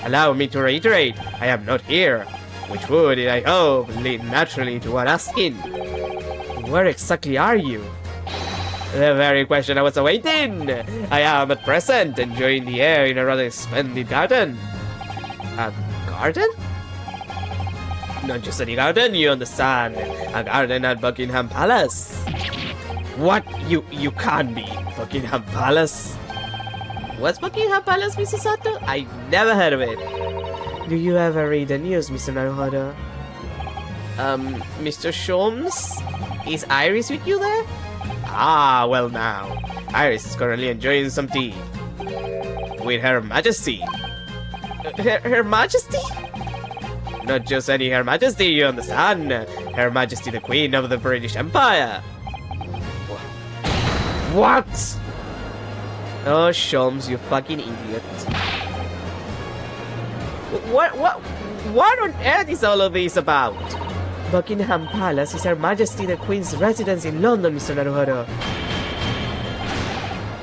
Allow me to reiterate, I am not here, which would, I hope, lead naturally to one asking. Where exactly are you? The very question I was awaiting. I am at present enjoying the air in a rather splendid garden. A garden? Not just any garden, you understand. A garden at Buckingham Palace. What? You can't be. Buckingham Palace? What's Buckingham Palace, Mrs. Sato? I've never heard of it. Do you ever read the news, Mr. Naruhodo? Mr. Sholmes? Is Iris with you there? Ah, well now. Iris is currently enjoying some tea. With Her Majesty. Her Majesty? Not just any Her Majesty, you understand. Her Majesty the Queen of the British Empire. What? Oh, Sholmes, you fucking idiot. What on earth is all of this about? Buckingham Palace is Her Majesty the Queen's residence in London, Mr. Naruhodo.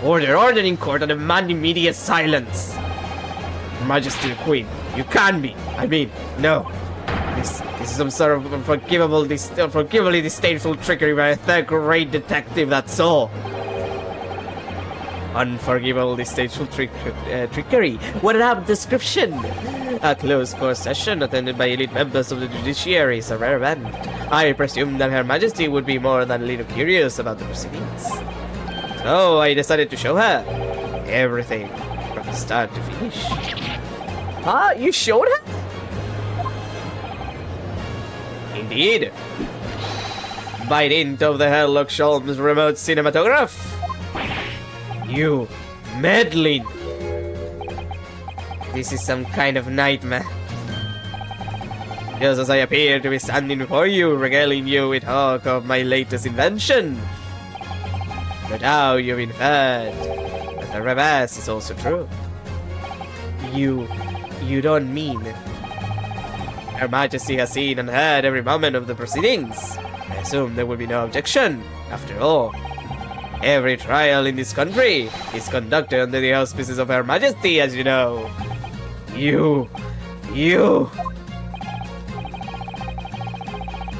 Order in court and demand immediate silence. Her Majesty the Queen, you can't be. I mean, no. This is some sort of unforgivably distasteful trickery by a third-rate detective, that's all. Unforgivable distasteful trickery. What an apt description! A closed court session attended by elite members of the judiciary is a rare event. I presume that Her Majesty would be more than a little curious about the proceedings. So I decided to show her everything from start to finish. Huh? You showed her? Indeed. By dint of the Herlock Sholmes remote cinematograph. You meddling! This is some kind of nightmare. Just as I appear to be standing before you, regaling you with talk of my latest invention. But now you've inferred that the reverse is also true. You don't mean... Her Majesty has seen and heard every moment of the proceedings. I assume there will be no objection, after all. Every trial in this country is conducted under the auspices of Her Majesty, as you know. You...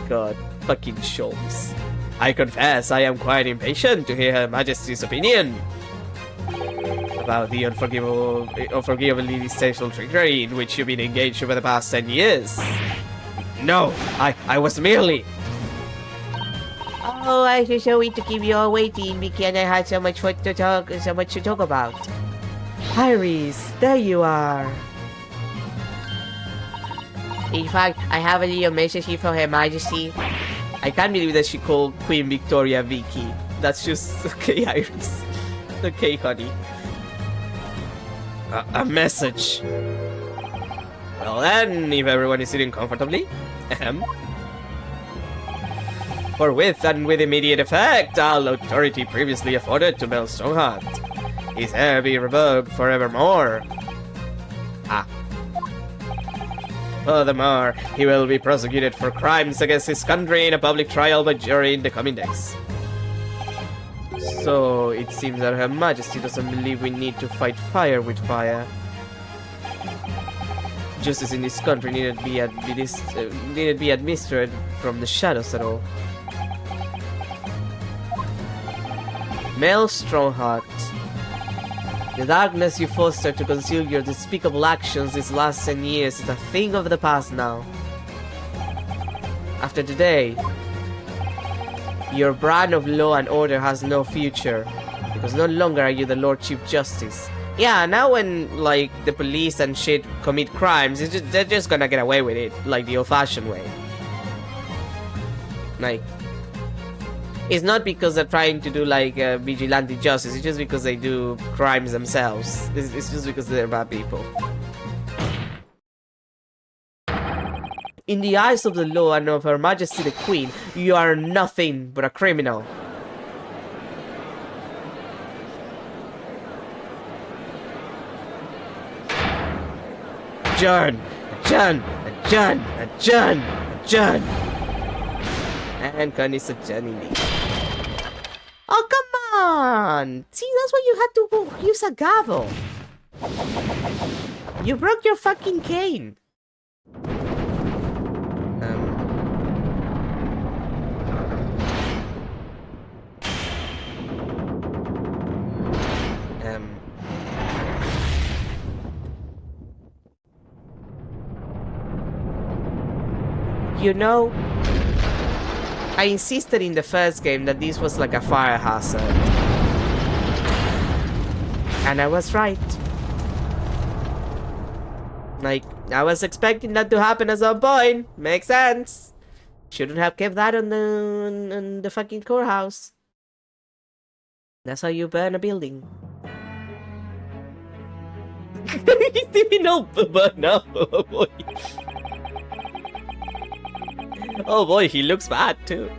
God fucking Sholmes. I confess I am quite impatient to hear Her Majesty's opinion about the unforgivably distasteful trickery in which you've been engaged over the past 10 years. No, I was merely... Oh, I'm so sorry to keep you all waiting because I had so much to talk about. Iris, there you are. In fact, I have a little message here from Her Majesty. I can't believe that she called Queen Victoria Vicky. That's just... Okay, Iris. Okay, honey. A message. Well then, if everyone is sitting comfortably, forthwith and with immediate effect, all authority previously afforded to Mel Strongheart is here be revoked forevermore. Furthermore, he will be prosecuted for crimes against his country in a public trial by jury in the coming days. So, it seems that Her Majesty doesn't believe we need to fight fire with fire. Justice in this country needn't be administered from the shadows at all. Mel Strongheart, the darkness you fostered to conceal your despicable actions these last 10 years is a thing of the past now. After today, your brand of law and order has no future, because no longer are you the Lord Chief Justice. Yeah, now when, like, the police and shit commit crimes, they're just gonna get away with it, like the old-fashioned way. Like, it's not because they're trying to do, like, vigilante justice, it's just because they do crimes themselves. It's just because they're bad people. In the eyes of the law and of Her Majesty the Queen, you are nothing but a criminal. Adjourn! John, a John, a John. And Connie's a Johnny me. Oh, come on! See, that's why you had to use a gavel. You broke your fucking cane. You know, I insisted in the first game that this was like a fire hazard. And I was right. Like, I was expecting that to happen at some point. Makes sense. Shouldn't have kept that on the fucking courthouse. That's how you burn a building. He's even burn up. Oh boy. Oh boy, he looks bad too.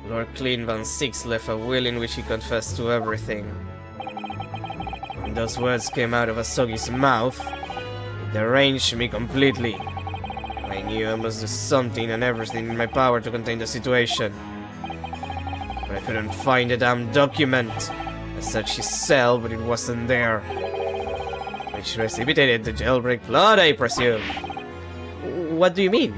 Lord Clean Van Six left a will in which he confessed to everything. When those words came out of Asogi's mouth, it deranged me completely. I knew I must do something and everything in my power to contain the situation. But I couldn't find the damn document. I searched his cell, but it wasn't there. Which precipitated the jailbreak plot, I presume. What do you mean?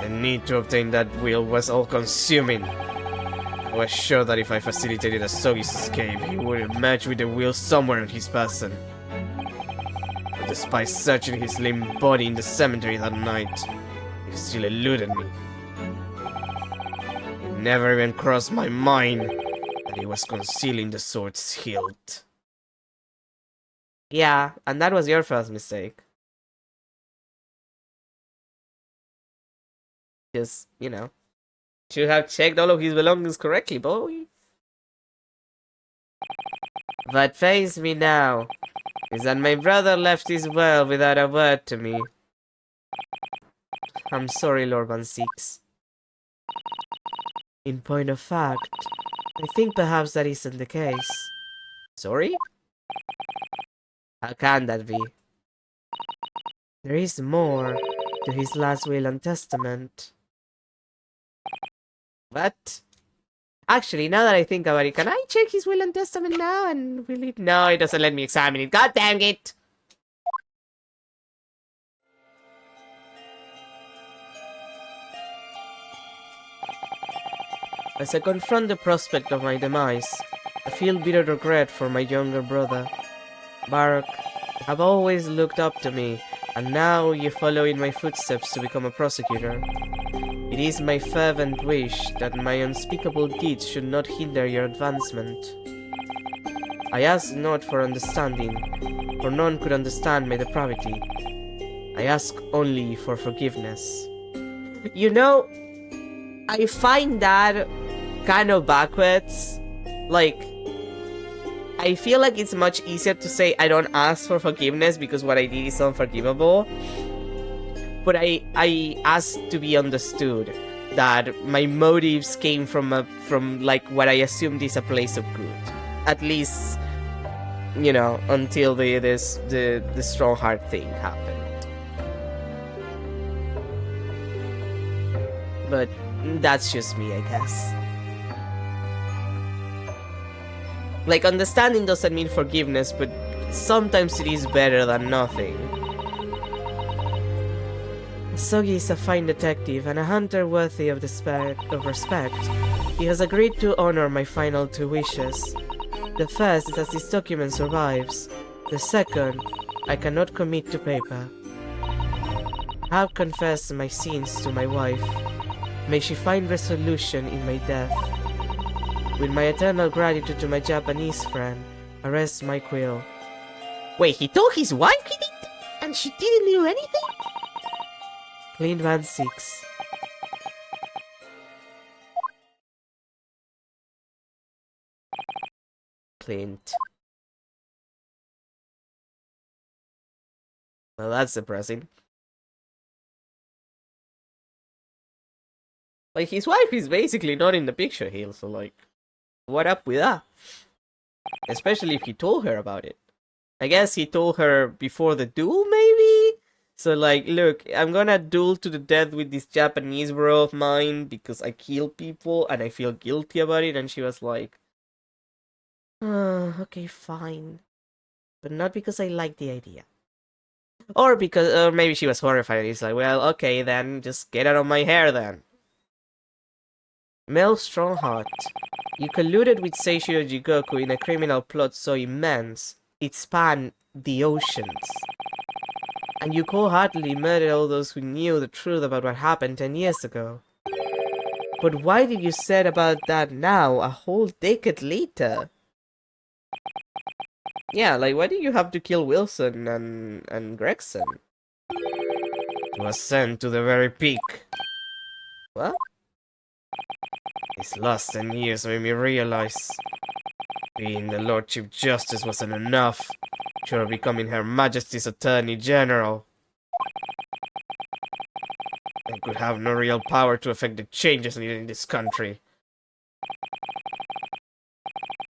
The need to obtain that will was all-consuming. I was sure that if I facilitated Asogi's escape, he would match with the will somewhere on his person. But despite searching his limp body in the cemetery that night, it still eluded me. It never even crossed my mind that he was concealing the sword's hilt. Yeah, and that was your first mistake. Just, you know, should have checked all of his belongings correctly, boy. But face me now, is that my brother left his well without a word to me. I'm sorry, Lord Van Six. In point of fact, I think perhaps that isn't the case. Sorry? How can that be? There is more to his last will and testament. What? Actually, now that I think about it, can I check his will and testament now and will it? No, it doesn't let me examine it. God damn it! As I confront the prospect of my demise, I feel bitter regret for my younger brother. Barak, you have always looked up to me, and now you follow in my footsteps to become a prosecutor. It is my fervent wish that my unspeakable deeds should not hinder your advancement. I ask not for understanding, for none could understand my depravity. I ask only for forgiveness. You know, I find that kind of backwards. Like, I feel like it's much easier to say I don't ask for forgiveness because what I did is unforgivable. But I ask to be understood that my motives came from like what I assumed is a place of good. At least, you know, until the strong heart thing happened. But that's just me, I guess. Like, understanding doesn't mean forgiveness, but sometimes it is better than nothing. Asogi is a fine detective and a hunter worthy of respect. He has agreed to honor my final two wishes. The first is that this document survives. The second, I cannot commit to paper. I have confessed my sins to my wife. May she find resolution in my death. With my eternal gratitude to my Japanese friend, arrest my quill. Wait, he told his wife he did? And she didn't do anything? Clint Van Six. Clint. Well, that's depressing. Like, his wife is basically not in the picture here, so like, what up with that? Especially if he told her about it. I guess he told her before the duel, maybe? So, like, look, I'm gonna duel to the death with this Japanese bro of mine because I kill people and I feel guilty about it. And she was like, okay, fine. But not because I like the idea. Or maybe she was horrified. It's like, well, okay, then just get out of my hair then. Mel Strongheart, you colluded with Seishiro Jigoku in a criminal plot so immense it spanned the oceans. And you cold-heartedly murdered all those who knew the truth about what happened 10 years ago. But why did you say about that now, a whole decade later? Yeah, like, why did you have to kill Wilson and Gregson? To ascend to the very peak. What? These last 10 years made me realize being the Lord Chief Justice wasn't enough. Sure, becoming Her Majesty's Attorney General. I could have no real power to affect the changes needed in this country.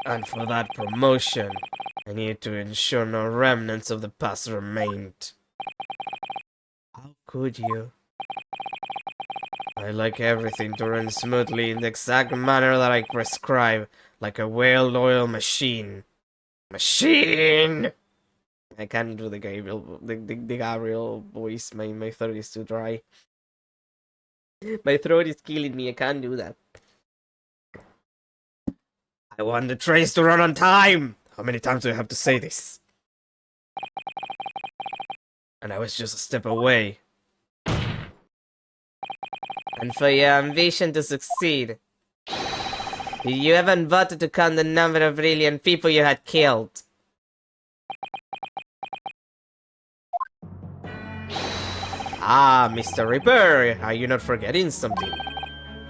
And for that promotion, I needed to ensure no remnants of the past remained. How could you? I like everything to run smoothly in the exact manner that I prescribe, like a well-oiled machine. Machine! I can't do the Gabriel voice. My throat is too dry. My throat is killing me. I can't do that. I want the trains to run on time! How many times do I have to say this? And I was just a step away. And for your ambition to succeed, you haven't bothered to count the number of brilliant people you had killed. Ah, Mr. Ripper, are you not forgetting something?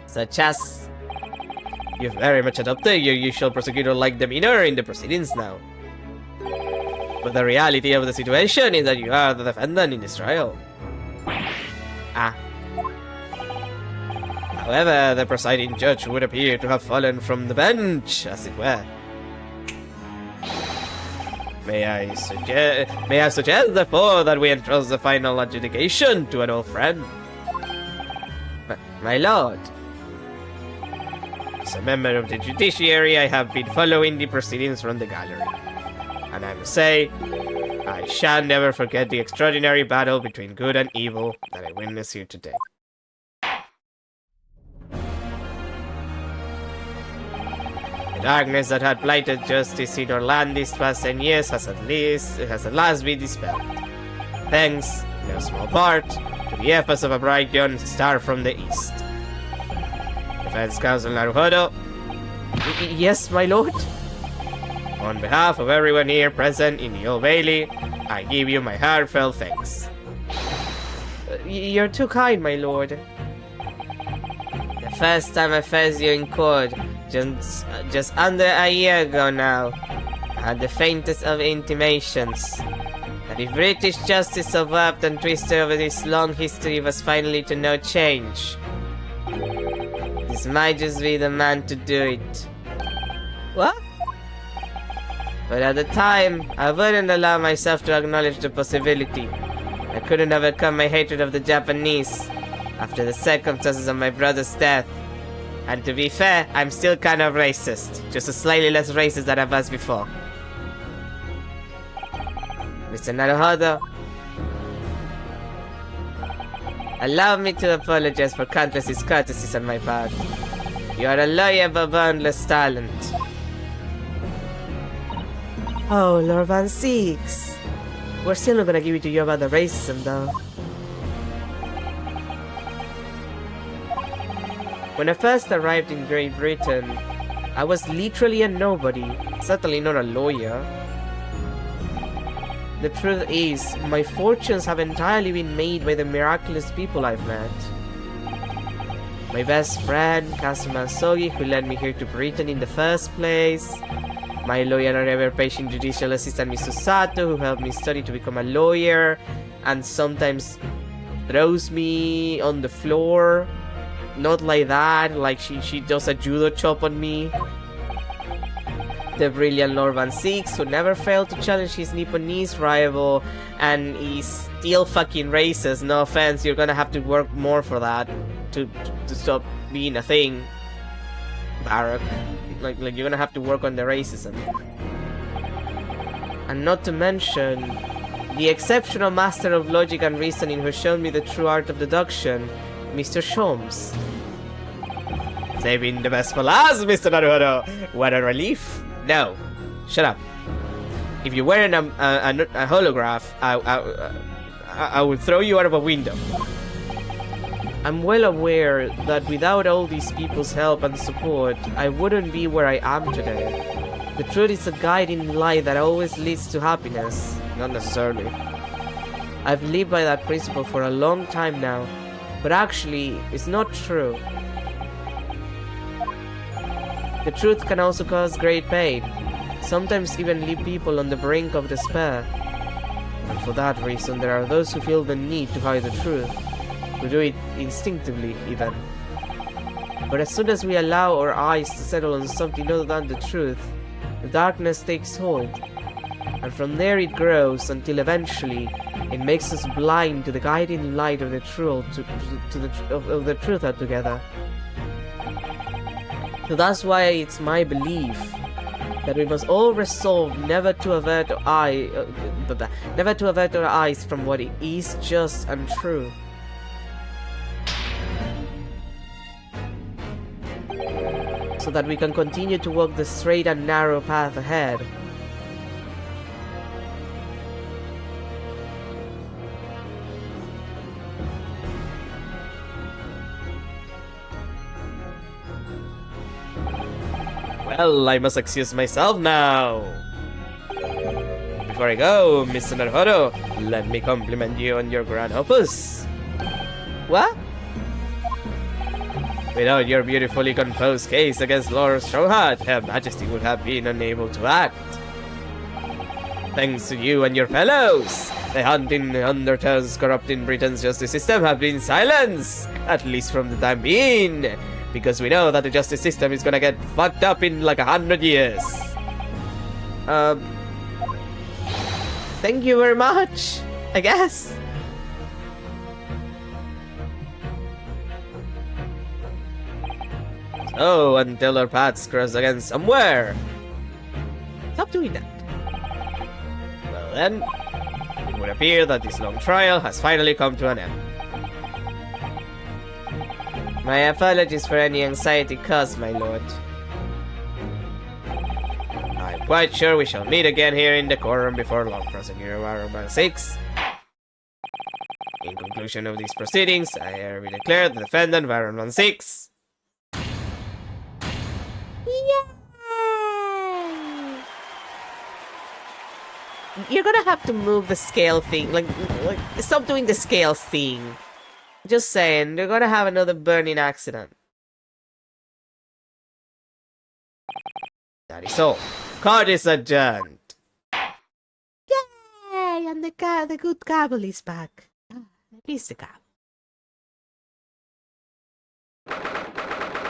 Such as... You've very much adopted your usual prosecutor-like demeanor in the proceedings now. But the reality of the situation is that you are the defendant in this trial. Ah. However, the presiding judge would appear to have fallen from the bench, as it were. May I suggest, therefore, that we entrust the final adjudication to an old friend? My lord, as a member of the judiciary, I have been following the proceedings from the gallery. And I must say, I shall never forget the extraordinary battle between good and evil that I witnessed here today. The darkness that had blighted justice in our land these past 10 years has at last been dispelled. Thanks, in no small part, to the efforts of a bright young star from the east. Defense Counsel Naruhodo. Yes, my lord? On behalf of everyone here present in the Old Bailey, I give you my heartfelt thanks. You're too kind, my lord. The first time I faced you in court, just under a year ago now, I had the faintest of intimations that if British justice so warped and twisted over this long history was finally to no change, this might just be the man to do it. What? But at the time, I wouldn't allow myself to acknowledge the possibility. I couldn't overcome my hatred of the Japanese after the circumstances of my brother's death. And to be fair, I'm still kind of racist, just a slightly less racist than I was before. Mr. Naruhodo, allow me to apologize for countless discourtesies on my part. You are a lawyer of boundless talent. Oh, Lord Van Six. We're still not gonna give it to you about the racism, though. When I first arrived in Great Britain, I was literally a nobody, certainly not a lawyer. The truth is, my fortunes have entirely been made by the miraculous people I've met. My best friend, Kazuma Sogi, who led me here to Britain in the first place. My loyal and ever-patient judicial assistant, Miss Sato, who helped me study to become a lawyer, and sometimes throws me on the floor. Not like that, like she does a judo chop on me. the brilliant Lord Van Six, who never failed to challenge his Nipponese rival, and he's still fucking racist. No offense, you're gonna have to work more for that to stop being a thing, Barak. Like you're gonna have to work on the racism. And not to mention the exceptional master of logic and reasoning who showed me the true art of deduction, Mr. Sholmes. Saving the best for last, Mr. Naruhodo! What a relief! No. Shut up. If you're wearing a holograph, I would throw you out of a window. I'm well aware that without all these people's help and support, I wouldn't be where I am today. The truth is a guiding light that always leads to happiness. Not necessarily. I've lived by that principle for a long time now, but actually, it's not true. The truth can also cause great pain, sometimes even leave people on the brink of despair. And for that reason, there are those who feel the need to hide the truth, who do it instinctively even. But as soon as we allow our eyes to settle on something other than the truth, the darkness takes hold, and from there it grows until eventually it makes us blind to the guiding light of the truth, of the truth altogether. So that's why it's my belief that we must all resolve never to avert our eyes from what is just and true. So that we can continue to walk the straight and narrow path ahead. Well, I must excuse myself now. Before I go, Mr. Naruhodo, let me compliment you on your grand opus. What? Without your beautifully composed case against Lord Strongheart, Her Majesty would have been unable to act. Thanks to you and your fellows, the haunting undertones corrupting Britain's justice system have been silenced, at least from the time being, because we know that the justice system is gonna get fucked up in like 100 years. Thank you very much, I guess. So, until our paths cross again somewhere. Stop doing that. Well then, it would appear that this long trial has finally come to an end. My apologies for any anxiety caused, my lord. I'm quite sure we shall meet again here in the courtroom before long, Prosecutor Baron Van Six. In conclusion of these proceedings, I hereby declare the defendant, Baron Van Six. You're gonna have to move the scale thing, like stop doing the scale thing. Just saying, you're gonna have another burning accident. That is all. Court is adjourned. Yay! And the good Gabble is back. At least the Gabble.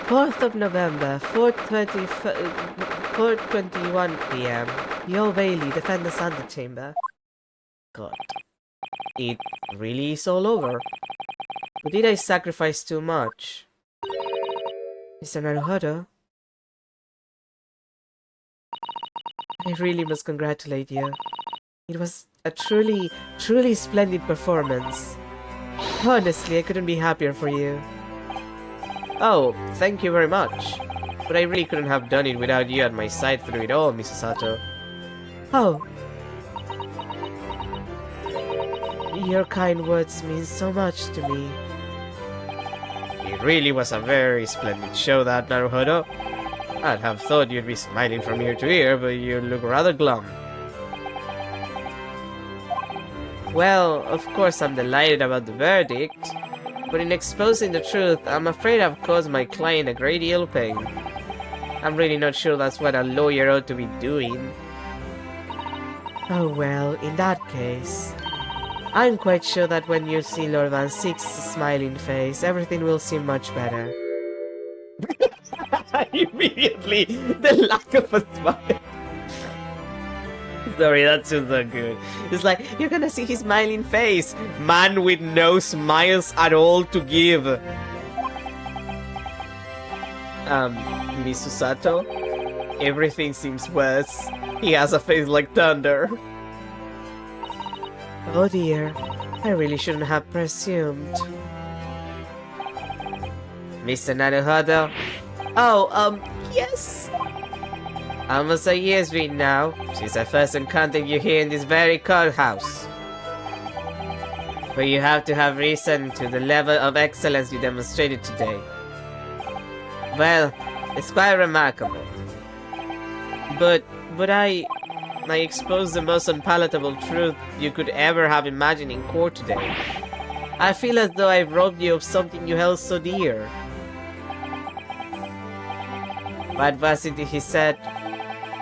4th of November, 4:21 p.m. The Old Bailey, Defendant's Antechamber. God. It really is all over. But did I sacrifice too much? Mr. Naruhodo? I really must congratulate you. It was a truly splendid performance. Honestly, I couldn't be happier for you. Oh, thank you very much. But I really couldn't have done it without you at my side through it all, Mrs. Sato. Oh. Your kind words mean so much to me. It really was a very splendid show, that, Naruhodo. I'd have thought you'd be smiling from ear to ear, but you look rather glum. Well, of course I'm delighted about the verdict, but in exposing the truth, I'm afraid I've caused my client a great deal of pain. I'm really not sure that's what a lawyer ought to be doing. Oh well, in that case, I'm quite sure that when you see Lord Van Six's smiling face, everything will seem much better. Immediately, the lack of a smile. Sorry, that's just so good. It's like, you're gonna see his smiling face. Man with no smiles at all to give. Misusato? Everything seems worse. He has a face like thunder. Oh dear, I really shouldn't have presumed. Mr. Naruhodo? Oh, yes. Almost a year's been now since I first encountered you here in this very courthouse. But you have to have reason to the level of excellence you demonstrated today. Well, it's quite remarkable. But I exposed the most unpalatable truth you could ever have imagined in court today. I feel as though I robbed you of something you held so dear. What was it he said?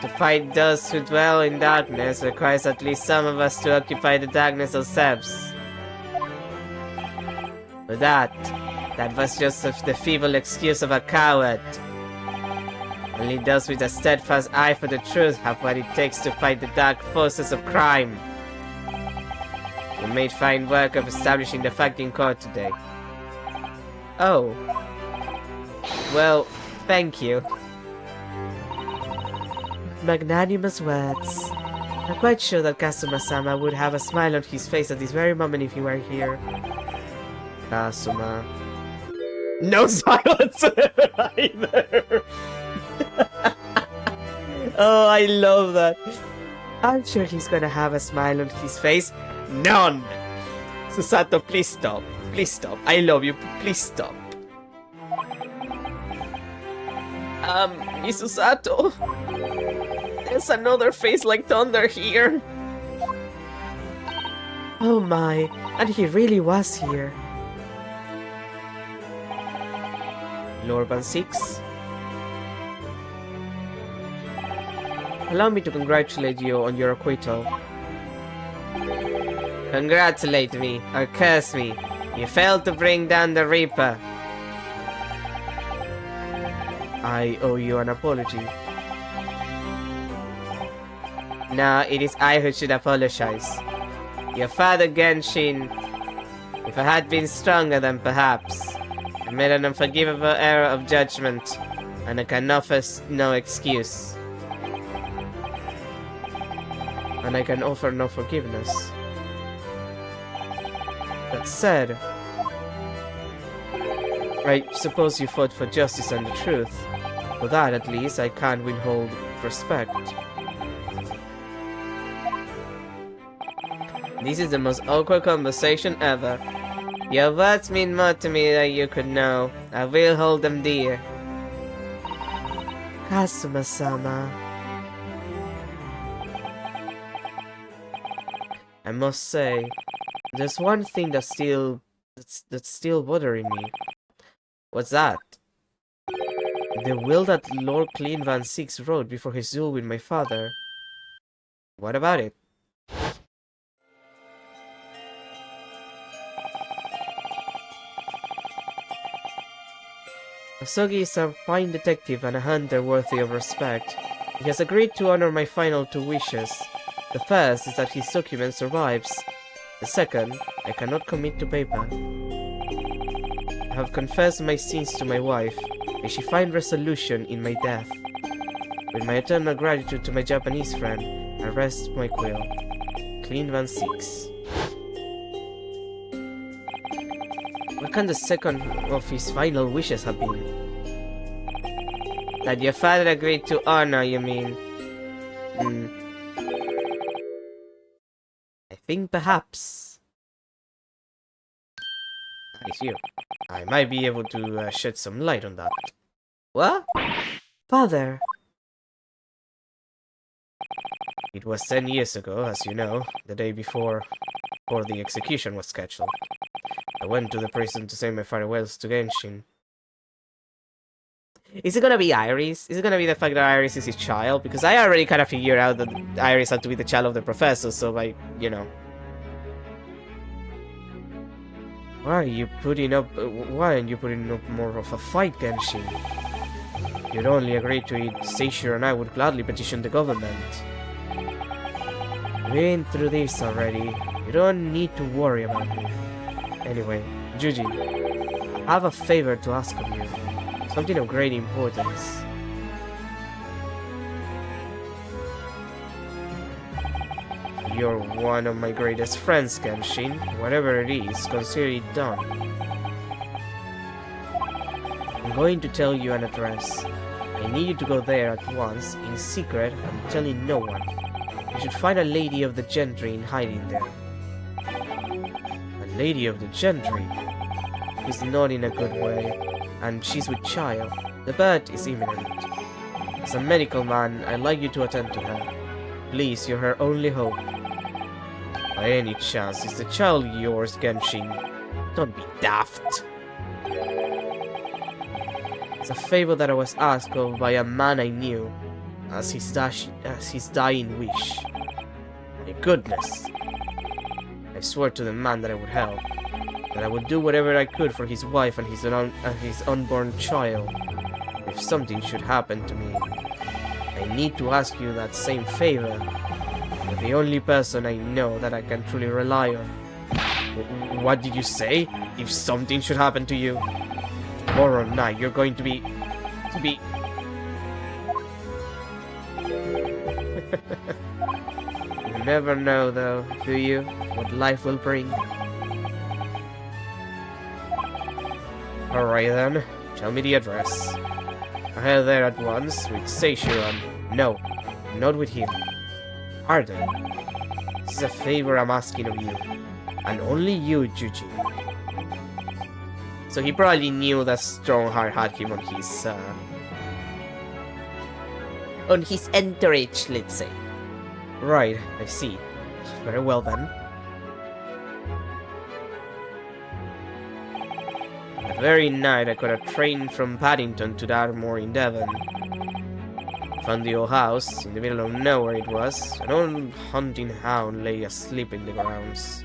To fight those who dwell in darkness requires at least some of us to occupy the darkness ourselves. But that was just the feeble excuse of a coward. Only those with a steadfast eye for the truth have what it takes to fight the dark forces of crime. You made fine work of establishing the fact in court today. Oh. Well, thank you. Magnanimous words. I'm quite sure that Kazuma-sama would have a smile on his face at this very moment if he were here. Kazuma. No silence either! Oh, I love that. I'm sure he's gonna have a smile on his face. None! Susato, please stop. Please stop. I love you. Please stop. Misusato. There's another face like thunder here. Oh my, and he really was here. Lord Van 6. Allow me to congratulate you on your acquittal. Congratulate me, or curse me. You failed to bring down the Reaper. I owe you an apology. No, it is I who should apologize. Your father Genshin, if I had been stronger then perhaps. I made an unforgivable error of judgment, and I can offer no excuse. And I can offer no forgiveness. That said, I suppose you fought for justice and the truth. For that, at least, I can't withhold respect. This is the most awkward conversation ever. Your words mean more to me than you could know. I will hold them dear. Kazuma-sama. I must say, there's one thing that's still bothering me. What's that? The will that Lord Clint Van Six wrote before his duel with my father. What about it? Asogi is a fine detective and a hunter worthy of respect. He has agreed to honor my final two wishes. The first is that his document survives. The second, I cannot commit to paper. I have confessed my sins to my wife. May she find resolution in my death. With my eternal gratitude to my Japanese friend, I rest my quill. Clint Van Six. What can the second of his final wishes have been? That your father agreed to honor, you mean? I think perhaps. I see. I might be able to shed some light on that. What? Father! It was 10 years ago, as you know, the day before the execution was scheduled. I went to the prison to say my farewells to Genshin. Is it gonna be Iris? Is it gonna be the fact that Iris is his child? Because I already kind of figured out that Iris had to be the child of the professor, so like, you know. Why aren't you putting up more of a fight, Genshin? You'd only agreed to it, Seishiro and I would gladly petition the government. Been through this already. You don't need to worry about me. Anyway, Juji, I have a favor to ask of you. Something of great importance. You're one of my greatest friends, Genshin. Whatever it is, consider it done. I'm going to tell you an address. I need you to go there at once, in secret, and telling no one. You should find a lady of the gentry in hiding there. A lady of the gentry? He's not in a good way, and she's with child. The birth is imminent. As a medical man, I'd like you to attend to her. Please, you're her only hope. By any chance, is the child yours, Genshin? Don't be daft. It's a favor that I was asked of by a man I knew, as his dying wish. My goodness. I swore to the man that I would help, that I would do whatever I could for his wife and his unborn child. If something should happen to me, I need to ask you that same favor. You're the only person I know that I can truly rely on. What did you say? If something should happen to you? Tomorrow night, you're going to be... You never know, though, do you? What life will bring. Alright then, tell me the address. I'll head there at once with Seishiron. No, not with him. Arden. This is a favor I'm asking of you. And only you, Juji. So he probably knew that Strongheart had him on his entourage, let's say. Right, I see. Very well then. That very night I caught a train from Paddington to Dartmoor in Devon. Found the old house, in the middle of nowhere it was. An old hunting hound lay asleep in the grounds.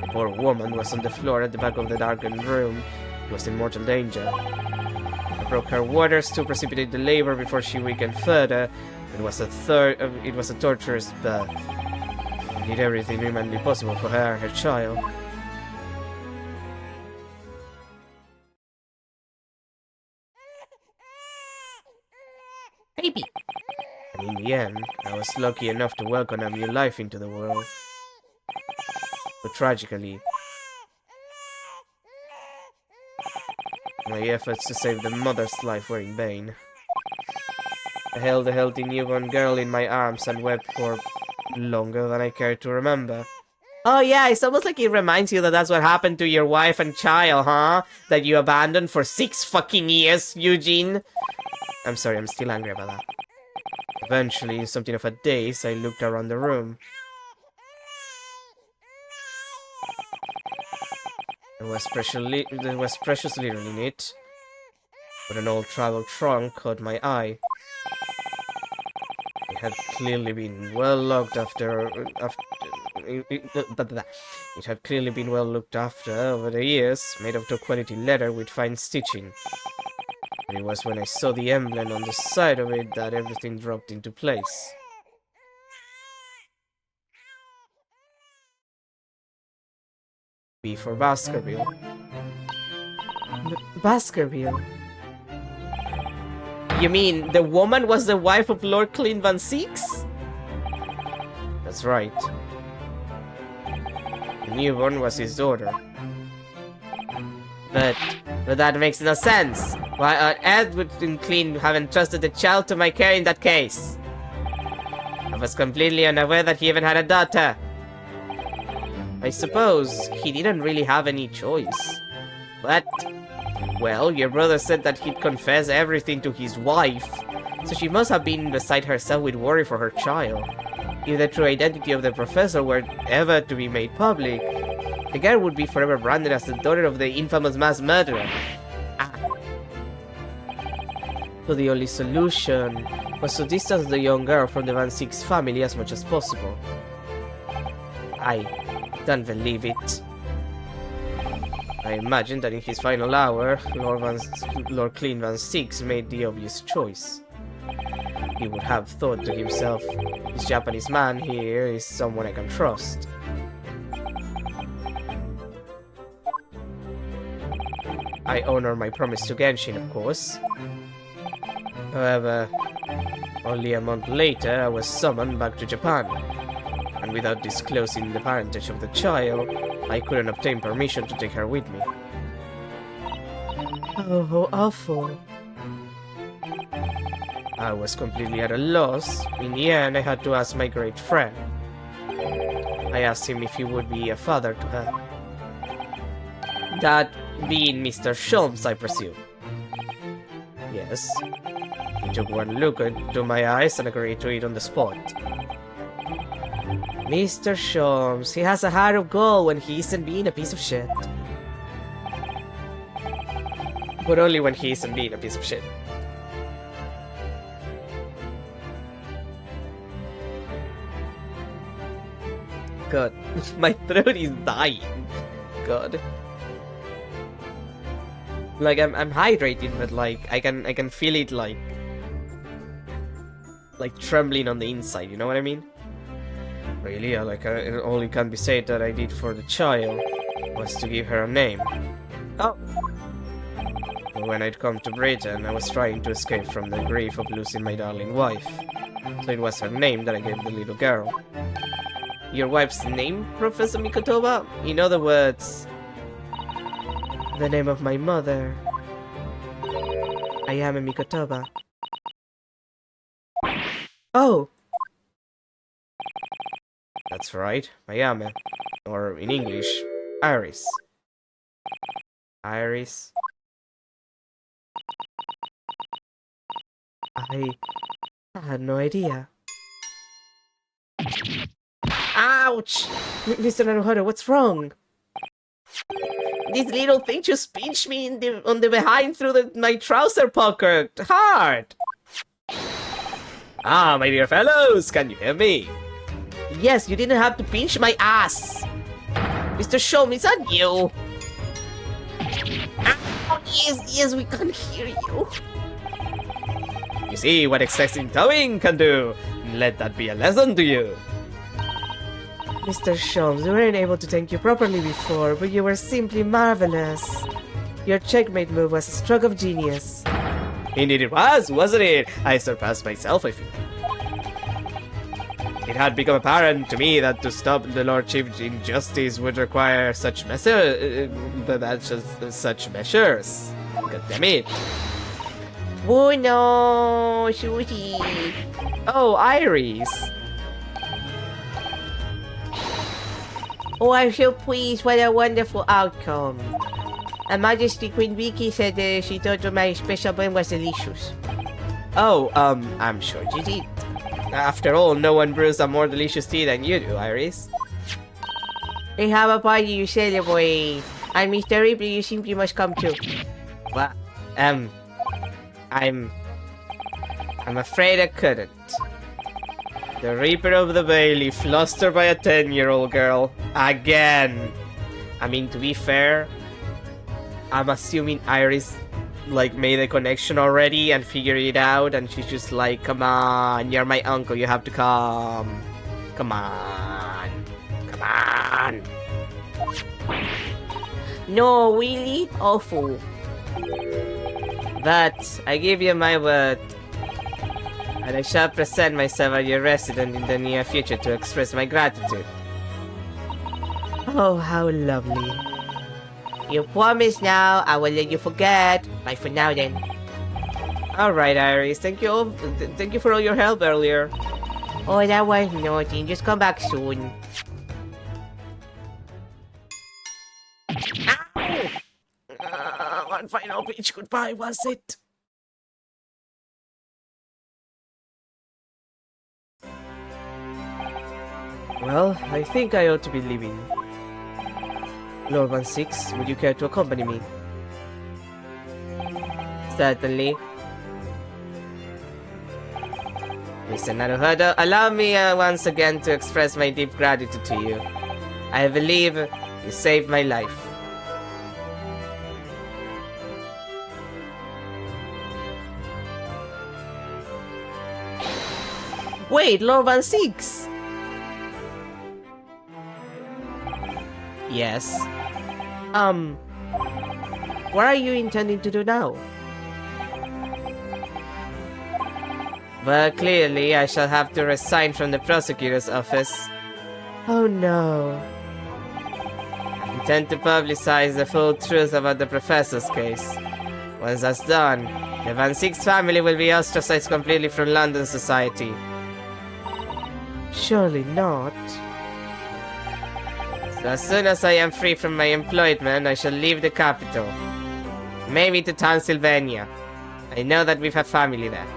The poor woman was on the floor at the back of the darkened room. She was in mortal danger. I broke her waters to precipitate the labor before she weakened further. It was a torturous birth. I did everything humanly possible for her and her child. Baby. And in the end, I was lucky enough to welcome a new life into the world. But tragically, my efforts to save the mother's life were in vain. I held the healthy newborn girl in my arms and wept for longer than I cared to remember. Oh yeah, it's almost like it reminds you that that's what happened to your wife and child, huh? That you abandoned for 6 fucking years, Eugene. I'm sorry, I'm still angry about that. Eventually, in something of a daze, I looked around the room. There was precious little in it, but an old travel trunk caught my eye. It had clearly been well looked after. It had clearly been well looked after over the years, made of top-quality leather with fine stitching. But it was when I saw the emblem on the side of it that everything dropped into place. B for Baskerville. Baskerville? You mean the woman was the wife of Lord Clint Van Six? That's right. The newborn was his daughter. But that makes no sense. Why on earth would Clint have entrusted the child to my care in that case? I was completely unaware that he even had a daughter. I suppose he didn't really have any choice. But, well, your brother said that he'd confess everything to his wife, so she must have been beside herself with worry for her child. If the true identity of the professor were ever to be made public, the girl would be forever branded as the daughter of the infamous mass murderer. So the only solution was to distance the young girl from the Van Six family as much as possible. I don't believe it. I imagine that in his final hour, Lord Clint Van Six made the obvious choice. He would have thought to himself, this Japanese man here is someone I can trust. I honor my promise to Genshin, of course. However, only a month later I was summoned back to Japan, and without disclosing the parentage of the child, I couldn't obtain permission to take her with me. Oh, how awful. I was completely at a loss. In the end, I had to ask my great friend. I asked him if he would be a father to her. That being Mr. Sholmes, I presume. Yes. He took one look into my eyes and agreed to it on the spot. Mr. Sholmes, he has a heart of gold when he isn't being a piece of shit. But only when he isn't being a piece of shit. God, my throat is dying. God. Like I'm hydrated, but like I can feel it like trembling on the inside. You know what I mean? Really, all it can be said that I did for the child was to give her a name. Oh, When I'd come to Britain, I was trying to escape from the grief of losing my darling wife. So it was her name that I gave the little girl. your wife's name, Professor Mikotoba? In other words, The name of my mother. Ayame Mikotoba. Oh, That's right, Ayame. Or in English, Iris. Iris. I had no idea. Ouch! Mr. Naruhodo, what's wrong? This little thing just pinched me on the behind through my trouser pocket. Hard! Ah, my dear fellows, can you hear me? Yes, you didn't have to pinch my ass. Mr. Shom, is that you? Oh, yes, we can hear you. You see what excessive towing can do. Let that be a lesson to you. Mr. Sholmes, we weren't able to thank you properly before, but you were simply marvelous. Your checkmate move was a stroke of genius. Indeed it was, wasn't it? I surpassed myself, I feel. It had become apparent to me that to stop the Lord Chief's injustice would require such measures. God damn it. Oh no, Shuji. Oh, Iris. Oh, I'm so pleased. What a wonderful outcome. Her Majesty Queen Vicky said she thought my special blend was delicious. Oh, I'm sure you did. After all, no one brews a more delicious tea than you do, Iris. We have a party you celebrate. And Mr. Ripley, you simply must come too. Well, I'm afraid I couldn't. The Reaper of the Bailey, flustered by a 10-year-old girl. Again! I mean, to be fair, I'm assuming Iris, made a connection already and figured it out, and she's just like, come on, you're my uncle, you have to come. Come on. Come on. No, really? Awful. But I give you my word. And I shall present myself at your residence in the near future to express my gratitude. Oh, how lovely. You promise now, I will let you forget. Bye for now then. Alright, Iris, thank you for all your help earlier. Oh, that was nothing. Just come back soon. One final pitch goodbye, was it? Well, I think I ought to be leaving. Lord 16, would you care to accompany me? Certainly. Mr. Naruhodo, allow me once again to express my deep gratitude to you. I believe you saved my life. Wait, Lord Van Six! Yes. What are you intending to do now? Well, clearly I shall have to resign from the prosecutor's office. Oh no. I intend to publicize the full truth about the professor's case. Once that's done, the Van Six family will be ostracized completely from London society. Surely not. So as soon as I am free from my employment, I shall leave the capital. Maybe to Transylvania. I know that we have family there.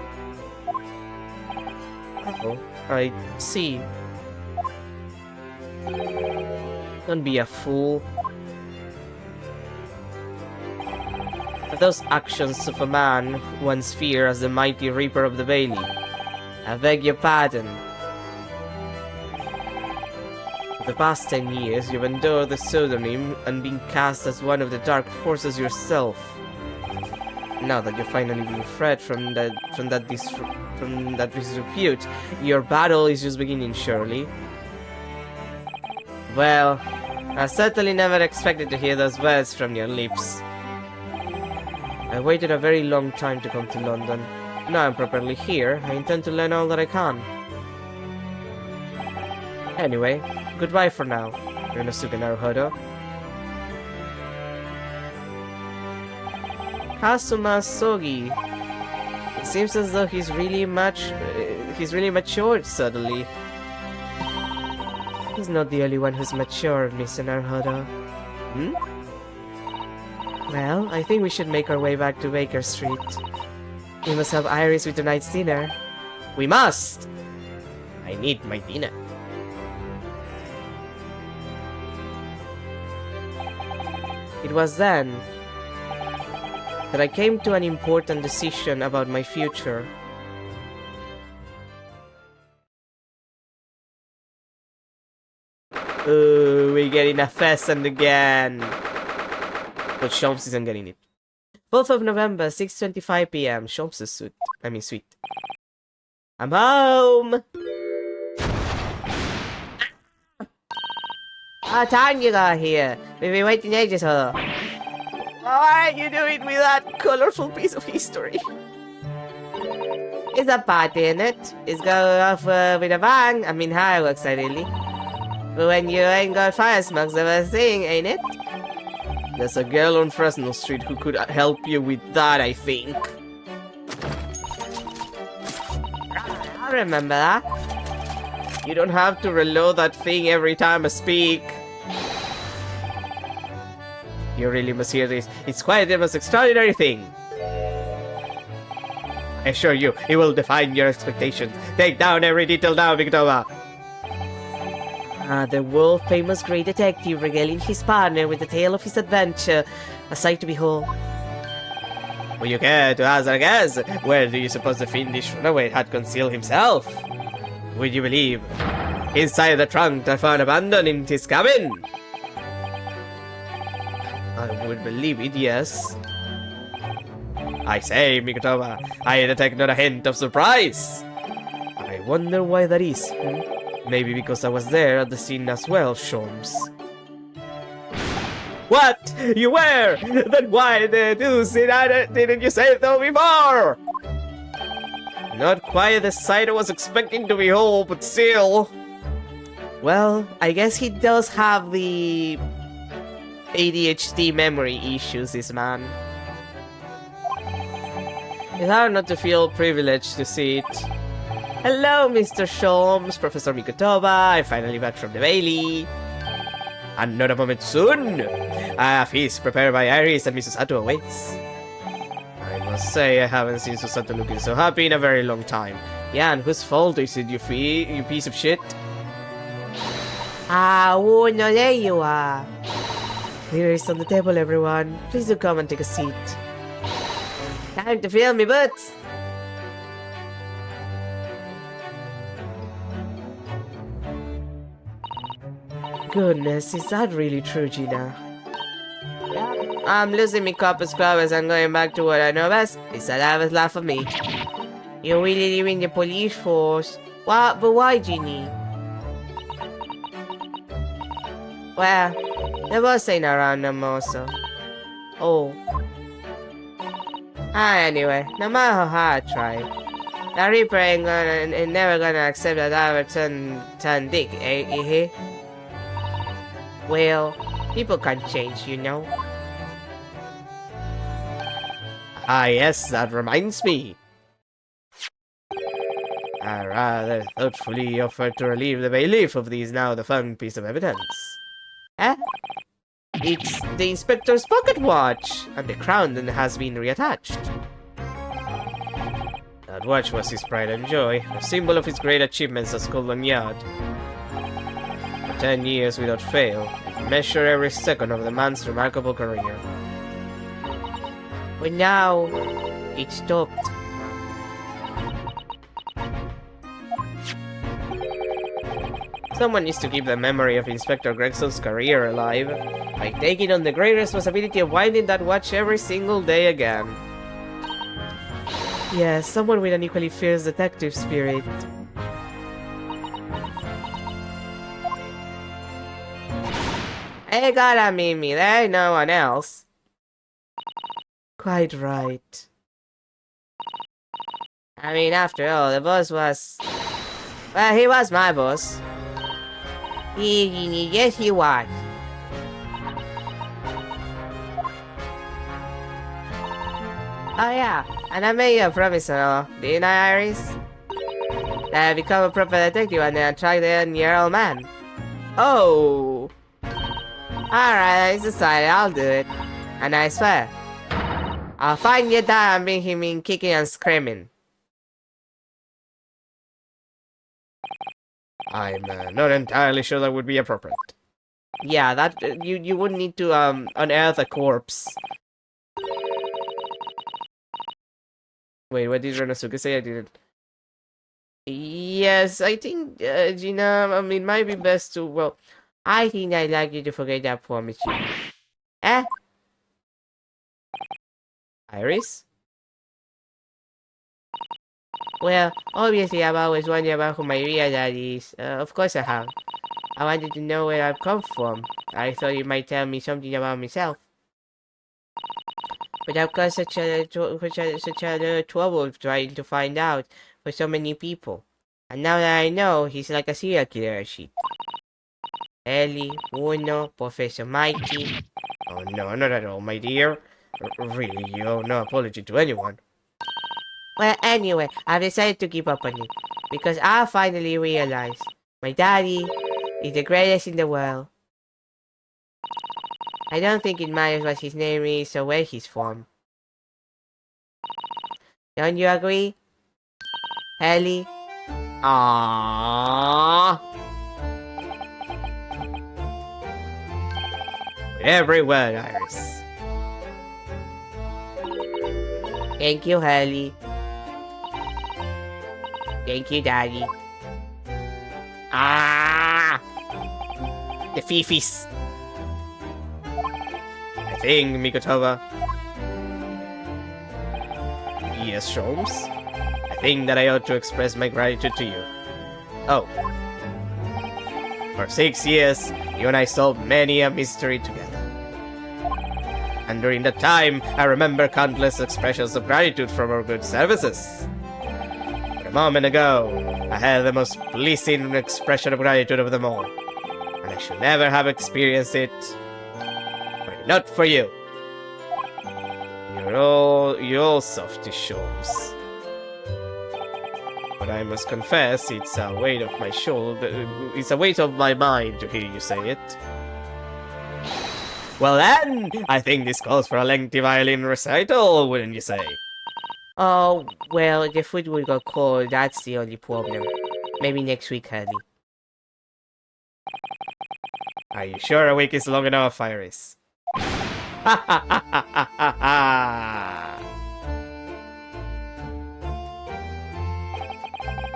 Oh, I see. Don't be a fool. Those actions of a man once feared as the mighty Reaper of the Bailey. I beg your pardon. For the past 10 years, you've endured the pseudonym and been cast as one of the dark forces yourself. Now that you're finally being freed from that disrepute, your battle is just beginning, surely. Well, I certainly never expected to hear those words from your lips. I waited a very long time to come to London. Now I'm properly here, I intend to learn all that I can. Anyway, goodbye for now, Ryunosuke Naruhodo. Kazuma Sogi. It seems as though he's really matured suddenly. He's not the only one who's matured, Mr. Naruhodo. Hmm? Well, I think we should make our way back to Baker Street. We must have Iris with tonight's dinner. We must! I need my dinner. It was then that I came to an important decision about my future. Ooh, we're getting a pheasant again. But Sholmes isn't getting it. 4th of November, 6:25 p.m. Sholmes' suite. I'm home! What time you got here? We've been waiting ages for. Why are you doing with that colorful piece of history? It's a party, isn't it? It's going off with a bang. I mean, fireworks, really. But when you ain't got fire smoke's the best thing, ain't it? There's a girl on Fresno Street who could help you with that, I think. I remember that. You don't have to reload that thing every time I speak. You really must hear this. It's quite the most extraordinary thing. I assure you, it will define your expectations. Take down every detail now, Victoria. The world-famous great detective regaling his partner with the tale of his adventure. A sight to behold. Would you care to hazard a guess? Where do you suppose the fiendish runaway had concealed himself? Would you believe? Inside the trunk I found abandoned in his cabin. I would believe it, yes. I say, Mikotoba, I detect not a hint of surprise. I wonder why that is. Maybe because I was there at the scene as well, Sholmes. What? You were? Then why the deuce didn't you say so before? Not quite the sight I was expecting to behold, but still. Well, I guess he does have the ADHD memory issues, this man. It's hard not to feel privileged to see it. Hello, Mr. Sholmes, Professor Mikotoba, I'm finally back from the Bailey. And not a moment soon. A feast prepared by Iris and Mrs. Sato awaits. I must say I haven't seen Susato looking so happy in a very long time. Yeah, and whose fault is it, you piece of shit? Oh, no, there you are. Dinner is on the table, everyone. Please do come and take a seat. Time to fill me boots. Goodness, is that really true, Gina? I'm losing me copper scrubbers and going back to what I know best. It's a lavish laugh for me. You're really leaving the police force? What? But why, Ginny? Well, the boss ain't around no more, so... Oh. Anyway, no matter how hard I try, the Reaper ain't never gonna accept that I ever turn dick, eh? Well, people can change, you know. Ah, yes, that reminds me. I rather thoughtfully offered to relieve the bailiff of these now the found piece of evidence. Eh? It's the inspector's pocket watch, and the crown then has been reattached. That watch was his pride and joy, a symbol of his great achievements at Scotland Yard. For 10 years without fail, it measured every second of the man's remarkable career. But now, it stopped. Someone needs to keep the memory of Inspector Gregson's career alive by taking on the great responsibility of winding that watch every single day again. Yes, someone with an equally fierce detective spirit. Hey, gotta meet me, there ain't no one else. Quite right. I mean, after all, the boss was... Well, he was my boss. Yes, he was. Oh yeah, and I made you a promise and all, didn't I, Iris? That I'd become a proper detective and then track down your old man. Oh! Alright, I decided I'll do it. And I swear, I'll find your dad and bring him in kicking and screaming. I'm not entirely sure that would be appropriate. Yeah, that you wouldn't need to unearth a corpse. Wait, what did Renosuke say? I didn't. Yes, I think Gina, I mean, it might be best to, well, I think I'd like you to forget that promise. Eh? Iris? Well, obviously I've always wondered about who my real dad is. Of course I have. I wanted to know where I've come from. I thought you might tell me something about myself. But I've got such a trouble trying to find out for so many people. And now that I know, he's like a serial killer sheet. Ellie, Uno, Professor Mikey. Oh no, not at all, my dear. Really, you owe no apology to anyone. Well, anyway, I've decided to keep up on it. Because I finally realized my daddy is the greatest in the world. I don't think it matters what his name is or where he's from. Don't you agree? Ellie? Aww. Every word, Iris. Thank you, Ellie. Thank you, Daddy. Ah! The fifis. I think, Mikotova. Yes, Sholmes? I think that I ought to express my gratitude to you. Oh. For 6 years, you and I solved many a mystery together. And during that time, I remember countless expressions of gratitude from our good services. But a moment ago, I had the most pleasing expression of gratitude of them all. And I should never have experienced it. Were it not for you. You're all softy shows. But I must confess, it's a weight of my shoulder. It's a weight of my mind to hear you say it. Well then, I think this calls for a lengthy violin recital, wouldn't you say? Oh, well, the food will go cold, that's the only problem. Maybe next week, honey. Are you sure a week is long enough, Iris? Ha ha ha ha ha ha!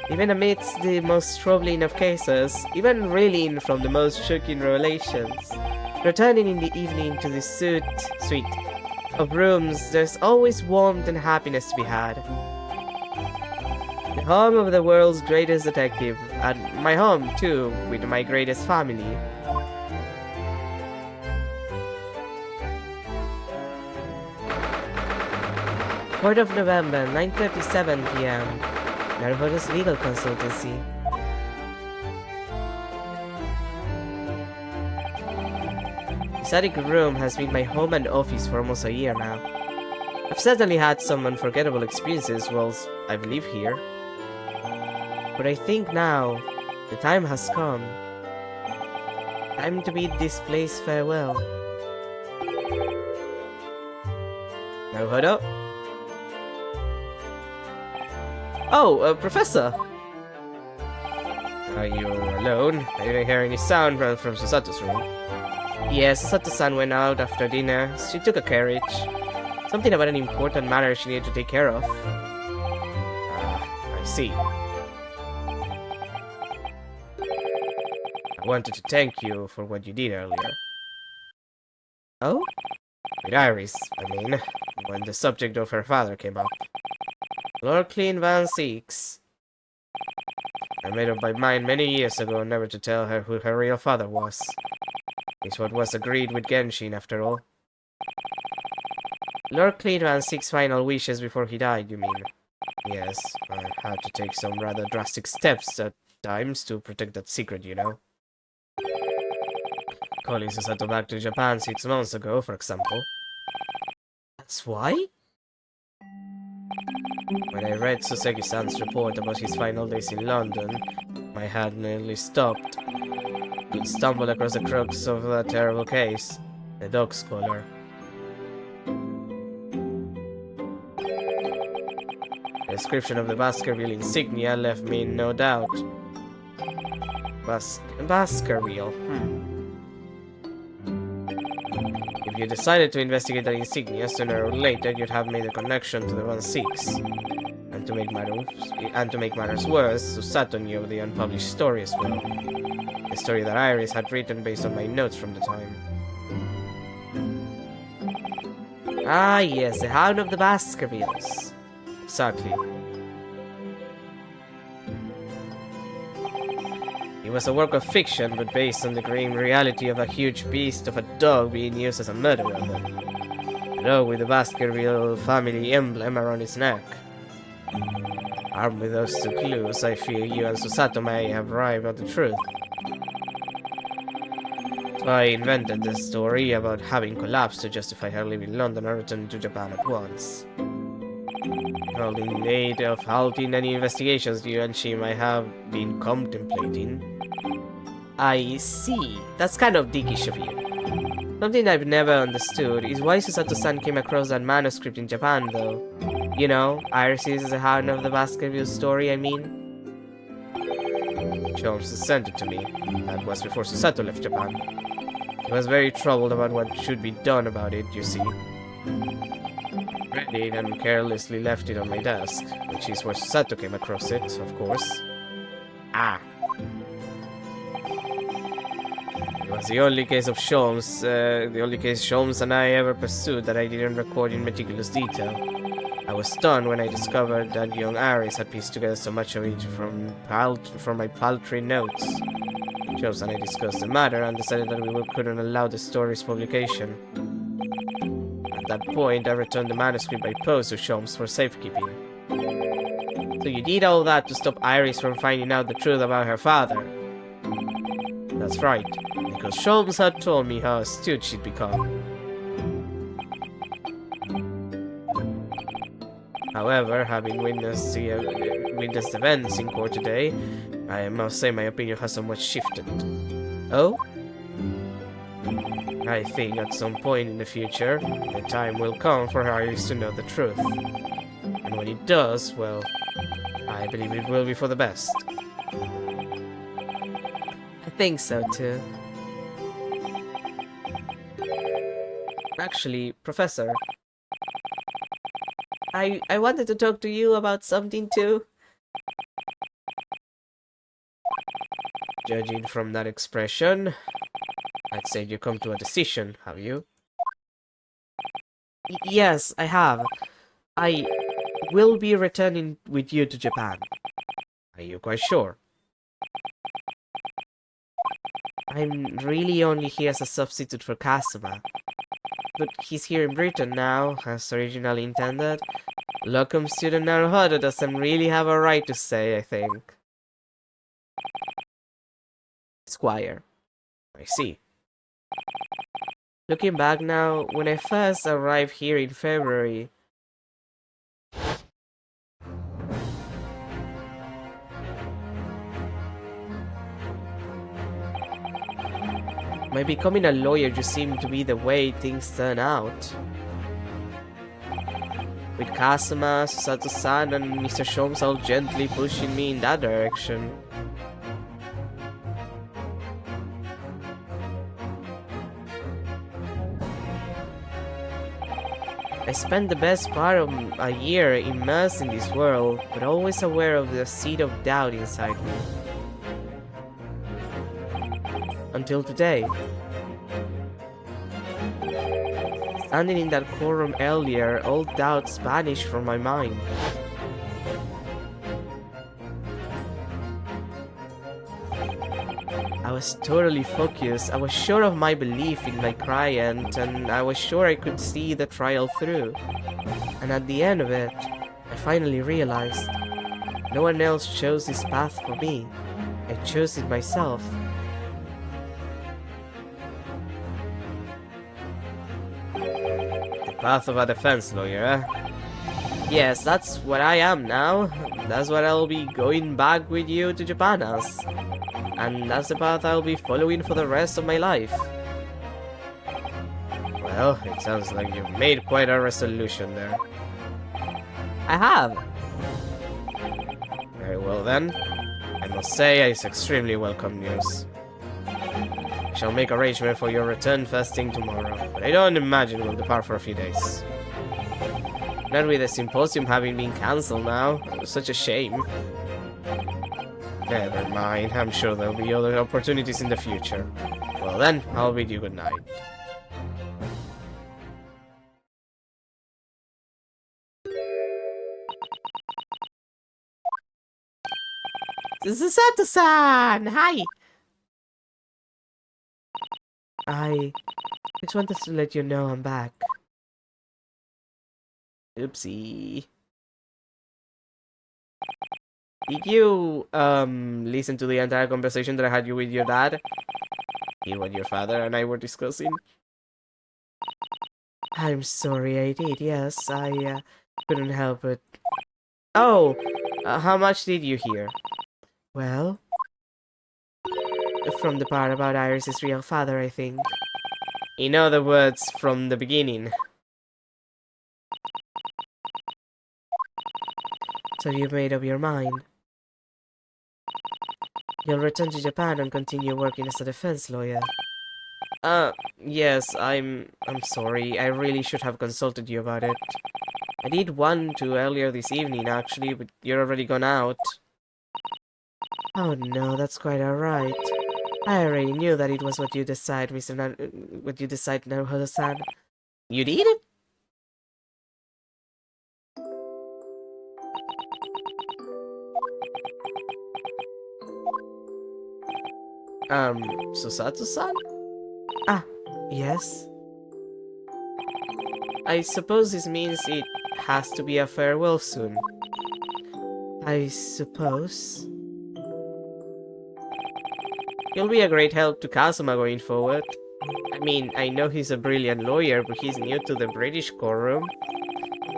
Even amidst the most troubling of cases, even reeling from the most shocking revelations, returning in the evening to the suite of rooms, there's always warmth and happiness to be had. The home of the world's greatest detective, and my home too, with my greatest family. Fourth of November, 9:37 p.m. Naruhodo's legal consultancy. This attic room has been my home and office for almost a year now. I've certainly had some unforgettable experiences whilst I've lived here. But I think now, the time has come. Time to bid this place farewell. Naruhodo? Oh, Professor! Are you alone? I didn't hear any sound from Susato's room. Yes, Susato-san went out after dinner. She took a carriage. Something about an important matter she needed to take care of. I see. I wanted to thank you for what you did earlier. Oh? With Iris, I mean, when the subject of her father came up. Lord Clean Van Six. I made up my mind many years ago never to tell her who her real father was. It's what was agreed with Genshin, after all. Lord Clean Van Six's final wishes before he died, you mean? Yes, I had to take some rather drastic steps at times to protect that secret, you know. Calling Susato back to Japan 6 months ago, for example. That's why? When I read Soseki-san's report about his final days in London, my head nearly stopped. You'd stumble across the crux of that terrible case, the dog scholar. The description of the Baskerville insignia left me in no doubt. Baskerville, If you decided to investigate that insignia, sooner or later you'd have made a connection to the 1-6. And to make matters worse, Susato knew of the unpublished story as well. A story that Iris had written based on my notes from the time. Ah yes, the Hound of the Baskervilles. Exactly. It was a work of fiction, but based on the grim reality of a huge beast of a dog being used as a murder weapon. A dog with the Baskerville family emblem around its neck. Armed with those two clues, I fear you and Susato may have arrived at the truth. So I invented the story about having collapsed to justify her leaving London and returning to Japan at once. All in aid of halting any investigations you and she might have been contemplating. I see. That's kind of dickish of you. Something I've never understood is why Susato-san came across that manuscript in Japan, though. You know, Iris is the Hound of the Baskerville story, I mean. Sholmes sent it to me. That was before Susato left Japan. He was very troubled about what should be done about it, you see. Read it and carelessly left it on my desk, which is where Susato came across it, of course. Ah. It was the only case of Sholmes and I ever pursued that I didn't record in meticulous detail. I was stunned when I discovered that young Iris had pieced together so much of it from my paltry notes. Sholmes and I discussed the matter and decided that we couldn't allow the story's publication. At that point, I returned the manuscript by post to Sholmes for safekeeping. So you did all that to stop Iris from finding out the truth about her father? That's right, because Sholmes had told me how astute she'd become. However, having witnessed events in court today, I must say my opinion has somewhat shifted. Oh? I think at some point in the future, the time will come for Iris to know the truth. And when it does, well, I believe it will be for the best. I think so too. Actually, Professor, I wanted to talk to you about something too. Judging from that expression, I'd say you come to a decision, have you? Yes, I have. I will be returning with you to Japan. Are you quite sure? I'm really only here as a substitute for Kazuma. But he's here in Britain now, as originally intended. Locum student Naruhodo doesn't really have a right to say, I think. Squire. I see. Looking back now, when I first arrived here in February, my becoming a lawyer just seemed to be the way things turn out. With Kazuma, Susato-san, and Mr. Sholmes all gently pushing me in that direction. I spent the best part of a year immersed in this world, but always aware of the seed of doubt inside me. Until today. Standing in that courtroom earlier, all doubts vanished from my mind. I was totally focused. I was sure of my belief in my client, and I was sure I could see the trial through. And at the end of it, I finally realized no one else chose this path for me. I chose it myself. The path of a defense lawyer, eh? Yes, that's what I am now. That's what I'll be going back with you to Japan as. And that's the path I'll be following for the rest of my life. Well, it sounds like you've made quite a resolution there. I have. Very well then. I must say it's extremely welcome news. I shall make arrangement for your return first thing tomorrow, but I don't imagine we'll depart for a few days. Not with the symposium having been cancelled now. Such a shame. Never mind, I'm sure there'll be other opportunities in the future. Well then, I'll bid you good night. This is Sato-san! Hi! I just wanted to let you know I'm back. Oopsie. Did you, listen to the entire conversation that I had with your dad? Hear what your father and I were discussing? I'm sorry, I did, yes. I, couldn't help it. Oh! How much did you hear? Well, from the part about Iris' real father, I think. In other words, from the beginning. So you've made up your mind. You'll return to Japan and continue working as a defense lawyer. Yes, I'm sorry. I really should have consulted you about it. I did want to earlier this evening, actually, but you're already gone out. Oh no, that's quite alright. I already knew that it was what you decide, what you decide, Naruhodo-san. You did it? Susato-san? Ah, yes. I suppose this means it has to be a farewell soon. I suppose. You'll be a great help to Kazuma going forward. I mean, I know he's a brilliant lawyer, but he's new to the British courtroom.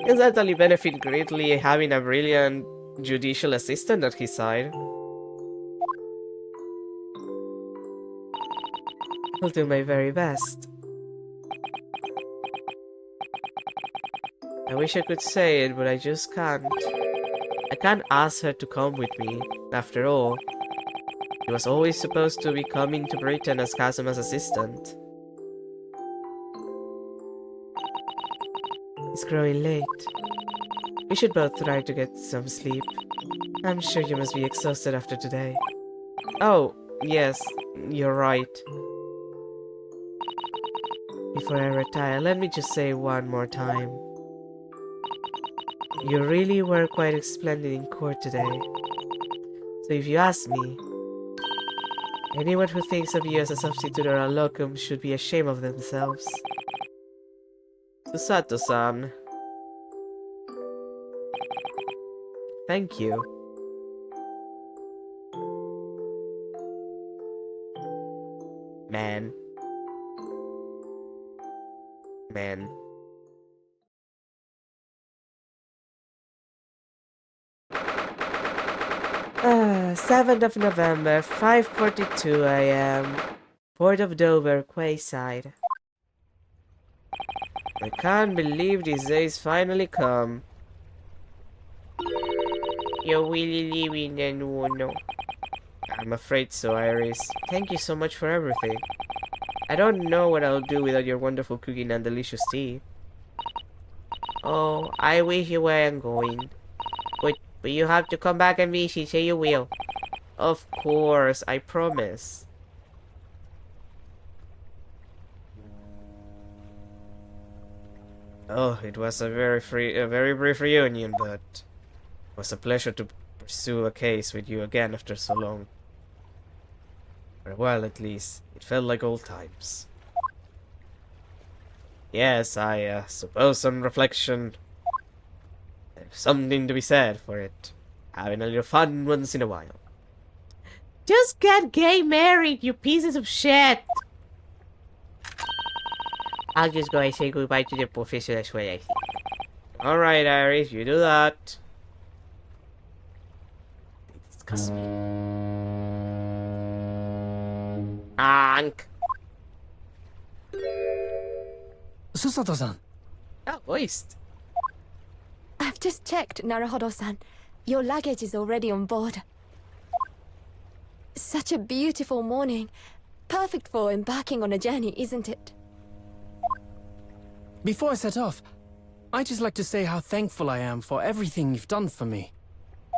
He'll certainly benefit greatly having a brilliant judicial assistant at his side. I'll do my very best. I wish I could say it, but I just can't. I can't ask her to come with me. After all, she was always supposed to be coming to Britain as Kazuma's assistant. It's growing late. We should both try to get some sleep. I'm sure you must be exhausted after today. Oh, yes, you're right. Before I retire, let me just say one more time. You really were quite splendid in court today. So if you ask me, anyone who thinks of you as a substitute or a locum should be ashamed of themselves. Susato-san. Thank you. Man. 7th of November, 5:42 a.m. Port of Dover, Quayside. I can't believe this day's finally come. You're really leaving then, no? I'm afraid so, Iris. Thank you so much for everything. I don't know what I'll do without your wonderful cooking and delicious tea. Oh, I wish you weren't going. But you have to come back and visit, say you will. Of course, I promise. Oh, it was a very brief reunion, but it was a pleasure to pursue a case with you again after so long. For a while at least, it felt like old times. Yes, I suppose on reflection, there's something to be said for it. Having a little fun once in a while. Just get gay married, you pieces of shit! I'll just go and say goodbye to the professor as well, I think. Alright, Iris, you do that. They disgust me. Ank! Susato-san. Oh, waste. I've just checked, Naruhodo-san. Your luggage is already on board. Such a beautiful morning. Perfect for embarking on a journey, isn't it? Before I set off, I'd just like to say how thankful I am for everything you've done for me.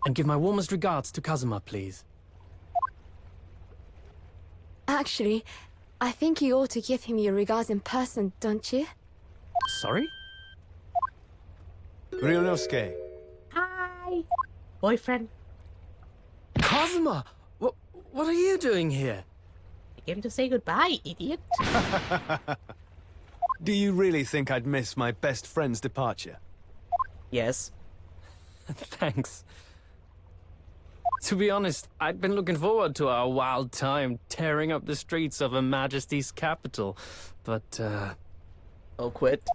And give my warmest regards to Kazuma, please. Actually, I think you ought to give him your regards in person, don't you? Sorry? Ryunosuke. Hi! Boyfriend, Kazuma! What are you doing here? I came to say goodbye, idiot. Do you really think I'd miss my best friend's departure? Yes. Thanks. To be honest, I'd been looking forward to our wild time tearing up the streets of Her Majesty's capital, but, I'll quit.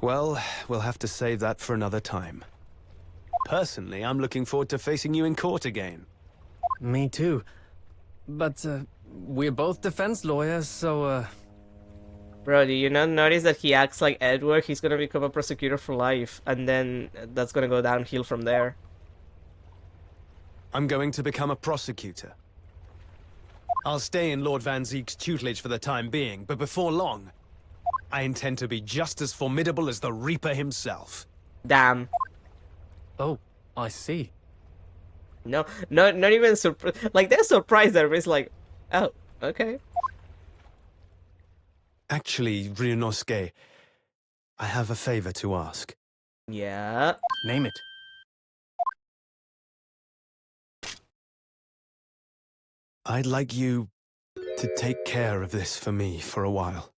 Well, we'll have to save that for another time. Personally, I'm looking forward to facing you in court again. Me too. But, we're both defense lawyers, so, Bro, do you not notice that he acts like Edward? He's gonna become a prosecutor for life, and then that's gonna go downhill from there. I'm going to become a prosecutor. I'll stay in Lord Van Zeek's tutelage for the time being, but before long, I intend to be just as formidable as the Reaper himself. Damn. oh, I see. No, not even surprised. Like, they're surprised that it's like, oh, okay. Actually, Ryunosuke, I have a favor to ask. Yeah. Name it. I'd like you to take care of this for me for a while.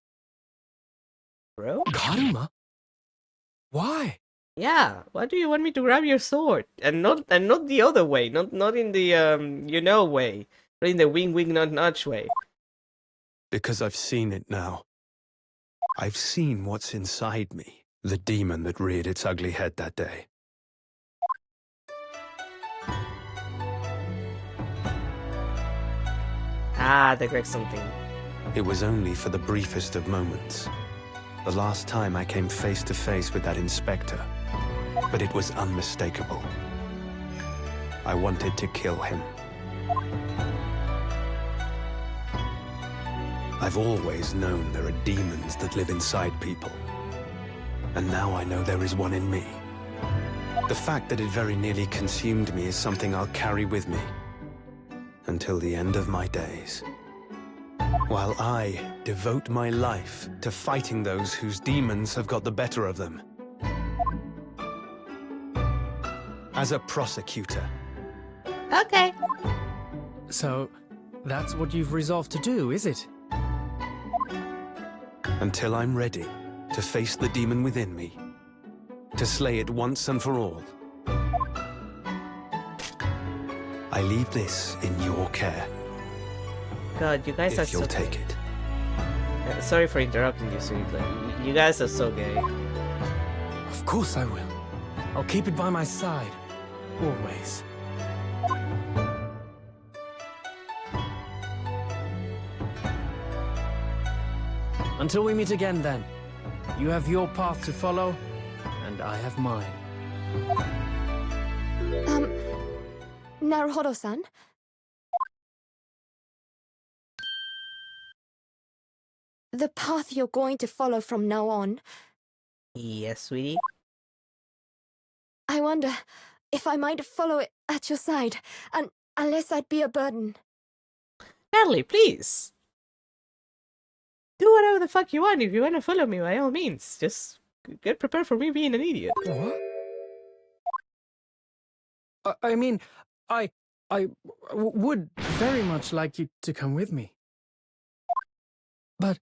Bro? Karuma? Why? Yeah. Why do you want me to grab your sword? And not the other way. Not in the, you know, way. Not in the wing, not nudge way. Because I've seen it now. I've seen what's inside me. The demon that reared its ugly head that day. Ah, the Gregson thing. It was only for the briefest of moments. The last time I came face to face with that inspector. But it was unmistakable. I wanted to kill him. I've always known there are demons that live inside people. And now I know there is one in me. The fact that it very nearly consumed me is something I'll carry with me. Until the end of my days. While I devote my life to fighting those whose demons have got the better of them. As a prosecutor, Okay. So, that's what you've resolved to do, is it? Until I'm ready to face the demon within me, to slay it once and for all. I leave this in your care, God, you guys are if you'll so... take it. Sorry for interrupting you, sweet. Like, you guys are so gay. Of course I will. I'll keep it by my side. Always. Until we meet again, then. You have your path to follow, and I have mine. Naruhodo-san? The path you're going to follow from now on, Yes, sweetie. I wonder if I might follow it at your side, and unless I'd be a burden. Natalie, please. Do whatever the fuck you want. If you want to follow me, by all means. Just get prepared for me being an idiot. What? I mean, I would very much like you to come with me. But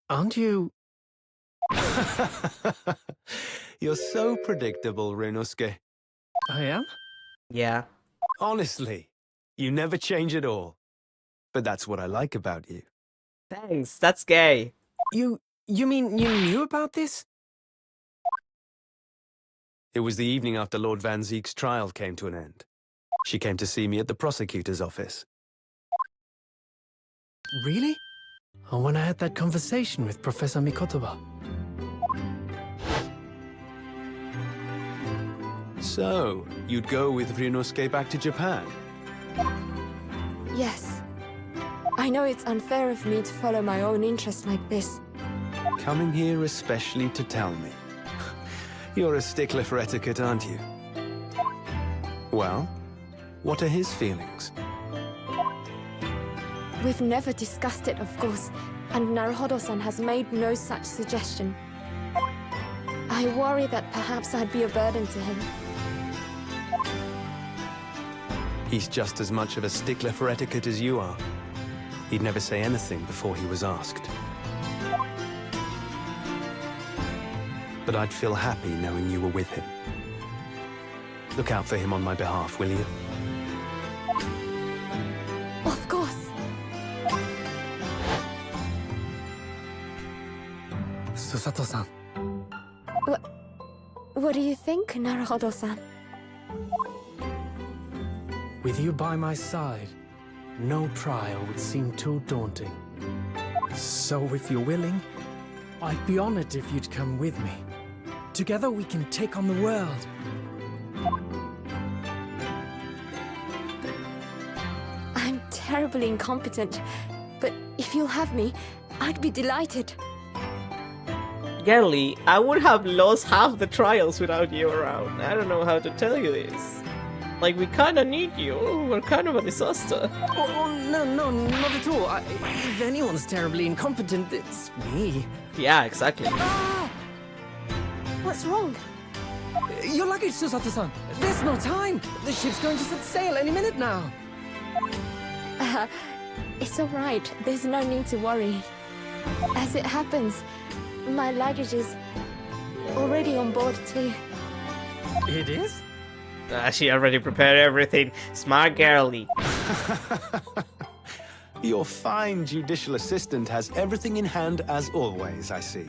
aren't you... You're so predictable, Ryunosuke. I am? Yeah. Honestly, you never change at all. But that's what I like about you. Thanks, that's gay. You mean you knew about this? It was the evening after Lord Van Zeek's trial came to an end. She came to see me at the prosecutor's office. Really? Oh, when I had that conversation with Professor Mikotoba. So, you'd go with Ryunosuke back to Japan? Yes. I know it's unfair of me to follow my own interest like this. Coming here especially to tell me. You're a stickler for etiquette, aren't you? Well, what are his feelings? We've never discussed it, of course, and Naruhodo-san has made no such suggestion. I worry that perhaps I'd be a burden to him. He's just as much of a stickler for etiquette as you are. He'd never say anything before he was asked. But I'd feel happy knowing you were with him. Look out for him on my behalf, will you? Of course. Susato-san. What do you think, Naruhodo-san? With you by my side, no trial would seem too daunting. So if you're willing, I'd be honored if you'd come with me. Together we can take on the world. I'm terribly incompetent, but if you'll have me, I'd be delighted. Girly, I would have lost half the trials without you around. I don't know how to tell you this. Like, we kinda need you. We're kind of a disaster. Oh, no, not at all. If anyone's terribly incompetent, it's me. Yeah, exactly. Ah! What's wrong? Your luggage, Susato-san. There's no time. The ship's going to set sail any minute now. It's all right. There's no need to worry. As it happens, my luggage is already on board too. It is? She already prepared everything. Smart girly. Your fine judicial assistant has everything in hand as always, I see.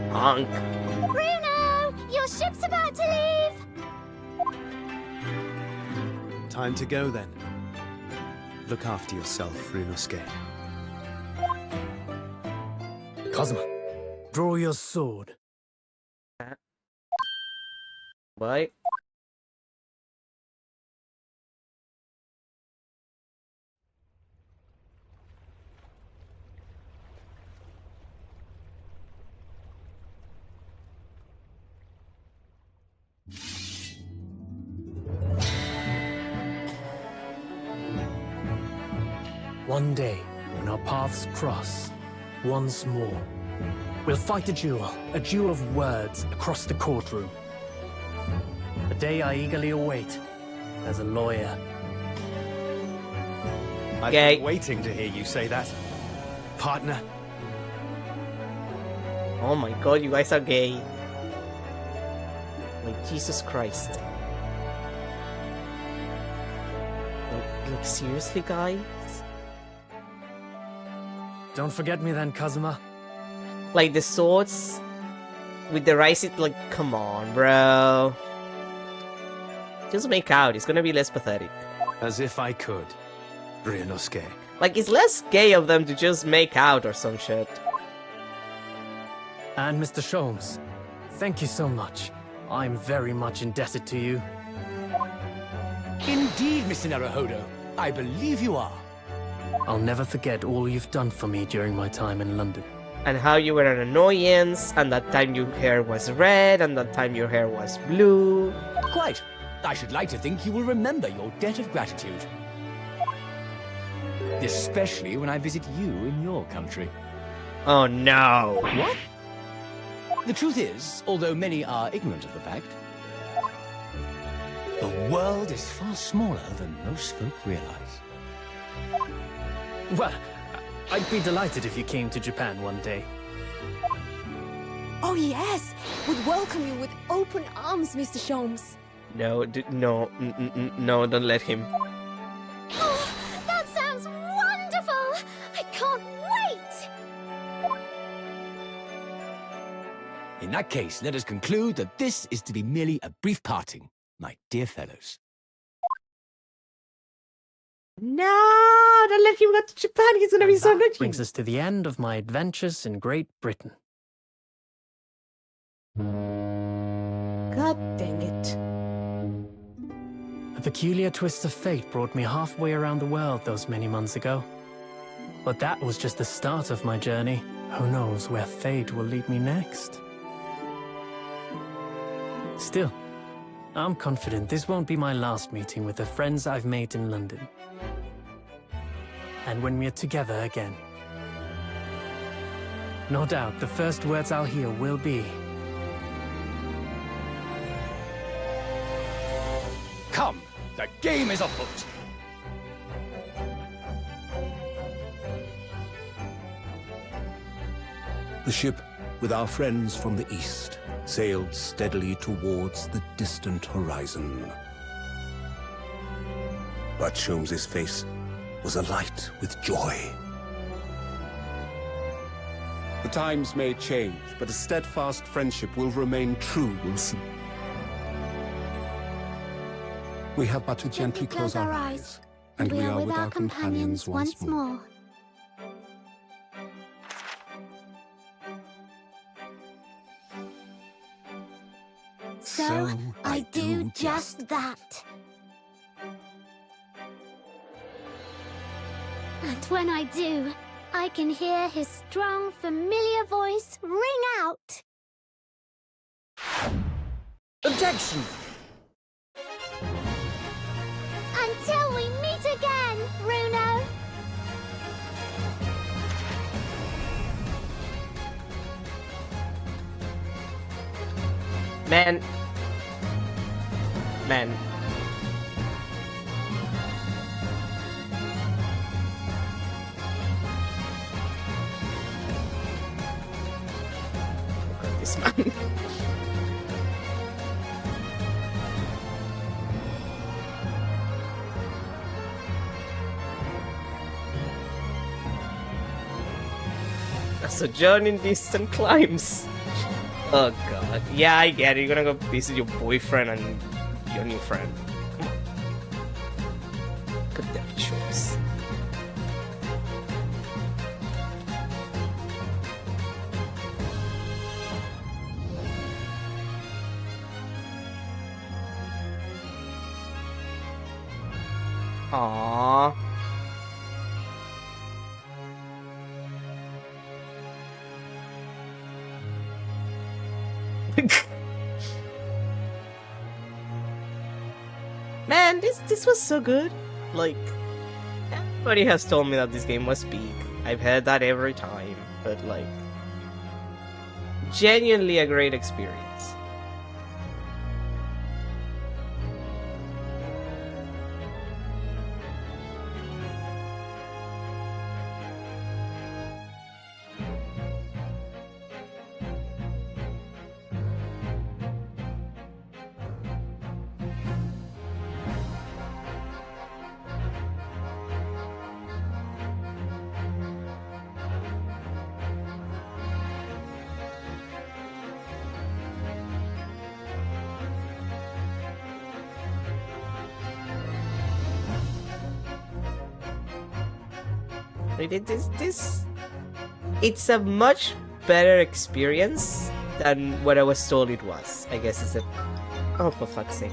Honk. Bruno, your ship's about to leave. Time to go then. Look after yourself, Ryunosuke. Kazuma, draw your sword. Bye. One day, when our paths cross, once more, we'll fight a duel of words across the courtroom. A day I eagerly await as a lawyer. I've Gay. been waiting to hear you say that. Partner, Oh my god, you guys are gay. Like, Jesus Christ. Like seriously, guys? Don't forget me then, Kazuma. Like, the swords with the rice, like, come on, bro. Just make out, it's gonna be less pathetic. as if I could. Ryunosuke. Like, it's less gay of them to just make out or some shit. And Mr. Sholmes, thank you so much. I'm very much indebted to you. Indeed, Mr. Naruhodo. I believe you are. I'll never forget all you've done for me during my time in London. And how you were an annoyance, and that time your hair was red, and that time your hair was blue. Quite. I should like to think you will remember your debt of gratitude. Especially when I visit you in your country. Oh no. What? The truth is, although many are ignorant of the fact, the world is far smaller than most folk realize. Well, I'd be delighted if you came to Japan one day. Oh yes, would welcome you with open arms, Mr. Sholmes. No, no, don't let him. Oh, that sounds wonderful! I can't wait! In that case, let us conclude that this is to be merely a brief parting, my dear fellows. No, don't let him go to Japan. He's gonna be so And that lucky. brings us to the end of my adventures in Great Britain. God dang it. A peculiar twist of fate brought me halfway around the world those many months ago. But that was just the start of my journey. Who knows where fate will lead me next? Still, I'm confident this won't be my last meeting with the friends I've made in London. And when we're together again, no doubt the first words I'll hear will be, Come, the game is afoot. The ship, with our friends from the east, sailed steadily towards the distant horizon. But Sholmes's face was alight with joy. The times may change, but a steadfast friendship will remain true, Wilson. We have but to gently close our eyes, and we are with our companions once more. So, I do just that. And when I do, I can hear his strong, familiar voice ring out. Objection! Until we meet again, Runo! Man. Look at this man. A sojourn in distant climes. Oh god. Yeah, I get it. You're gonna go visit your boyfriend and your new friend. Come on. God damn it, Schultz. Aww. Man, this was so good. Like, everybody has told me that this game was peak. I've heard that every time, but like, genuinely a great experience. It's a much better experience than what I was told it was. I guess it's a... Oh, for fuck's sake.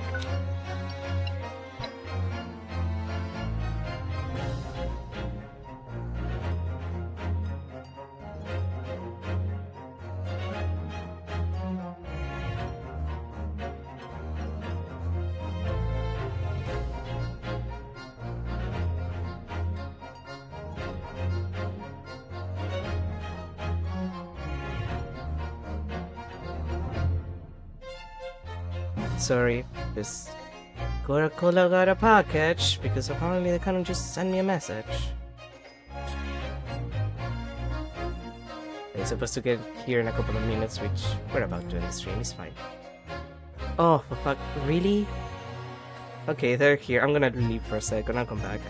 Sorry, this Coca-Cola got a package because apparently they can't just send me a message. They're supposed to get here in a couple of minutes, which we're about to end the stream, it's fine. Oh, for fuck, really? Okay, they're here. I'm gonna leave for a second, I'll come back.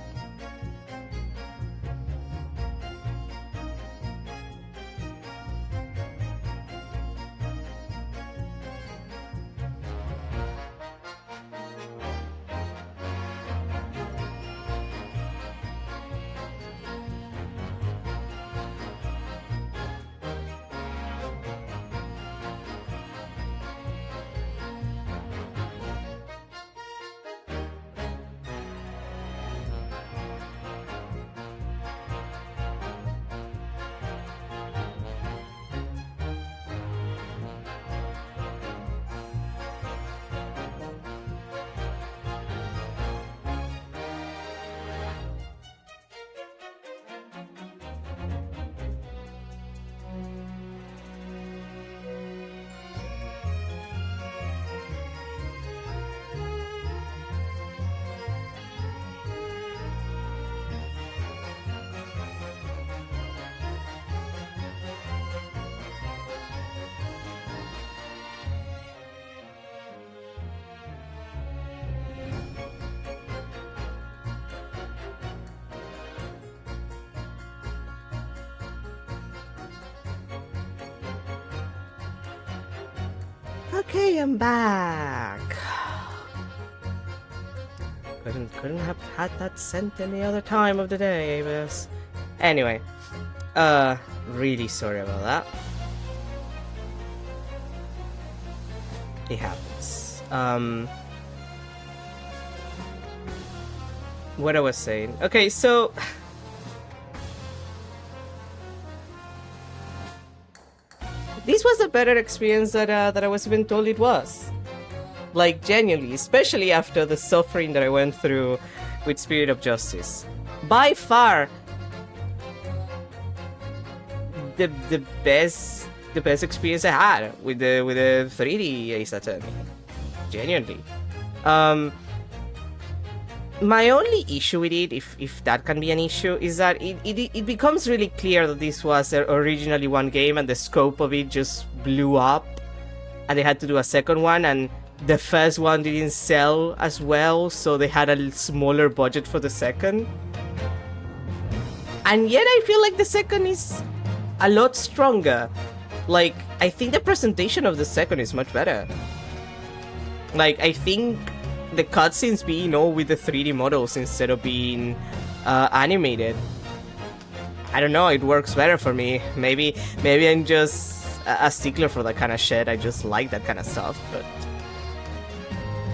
Okay, I'm back. Couldn't have had that sent any other time of the day, Avis. Anyway, really sorry about that. It happens. What I was saying. Okay, so this was a better experience that I was even told it was. Like, genuinely, especially after the suffering that I went through with Spirit of Justice. By far, the best experience I had with the 3D Ace Attorney. Genuinely. My only issue with it, if that can be an issue, is that it becomes really clear that this was originally one game and the scope of it just blew up and they had to do a second one, and the first one didn't sell as well, so they had a smaller budget for the second. And yet I feel like the second is a lot stronger. Like, I think the presentation of the second is much better. Like, I think the cutscenes being all with the 3D models instead of being animated. I don't know, it works better for me. Maybe I'm just a stickler for that kind of shit. I just like that kind of stuff, but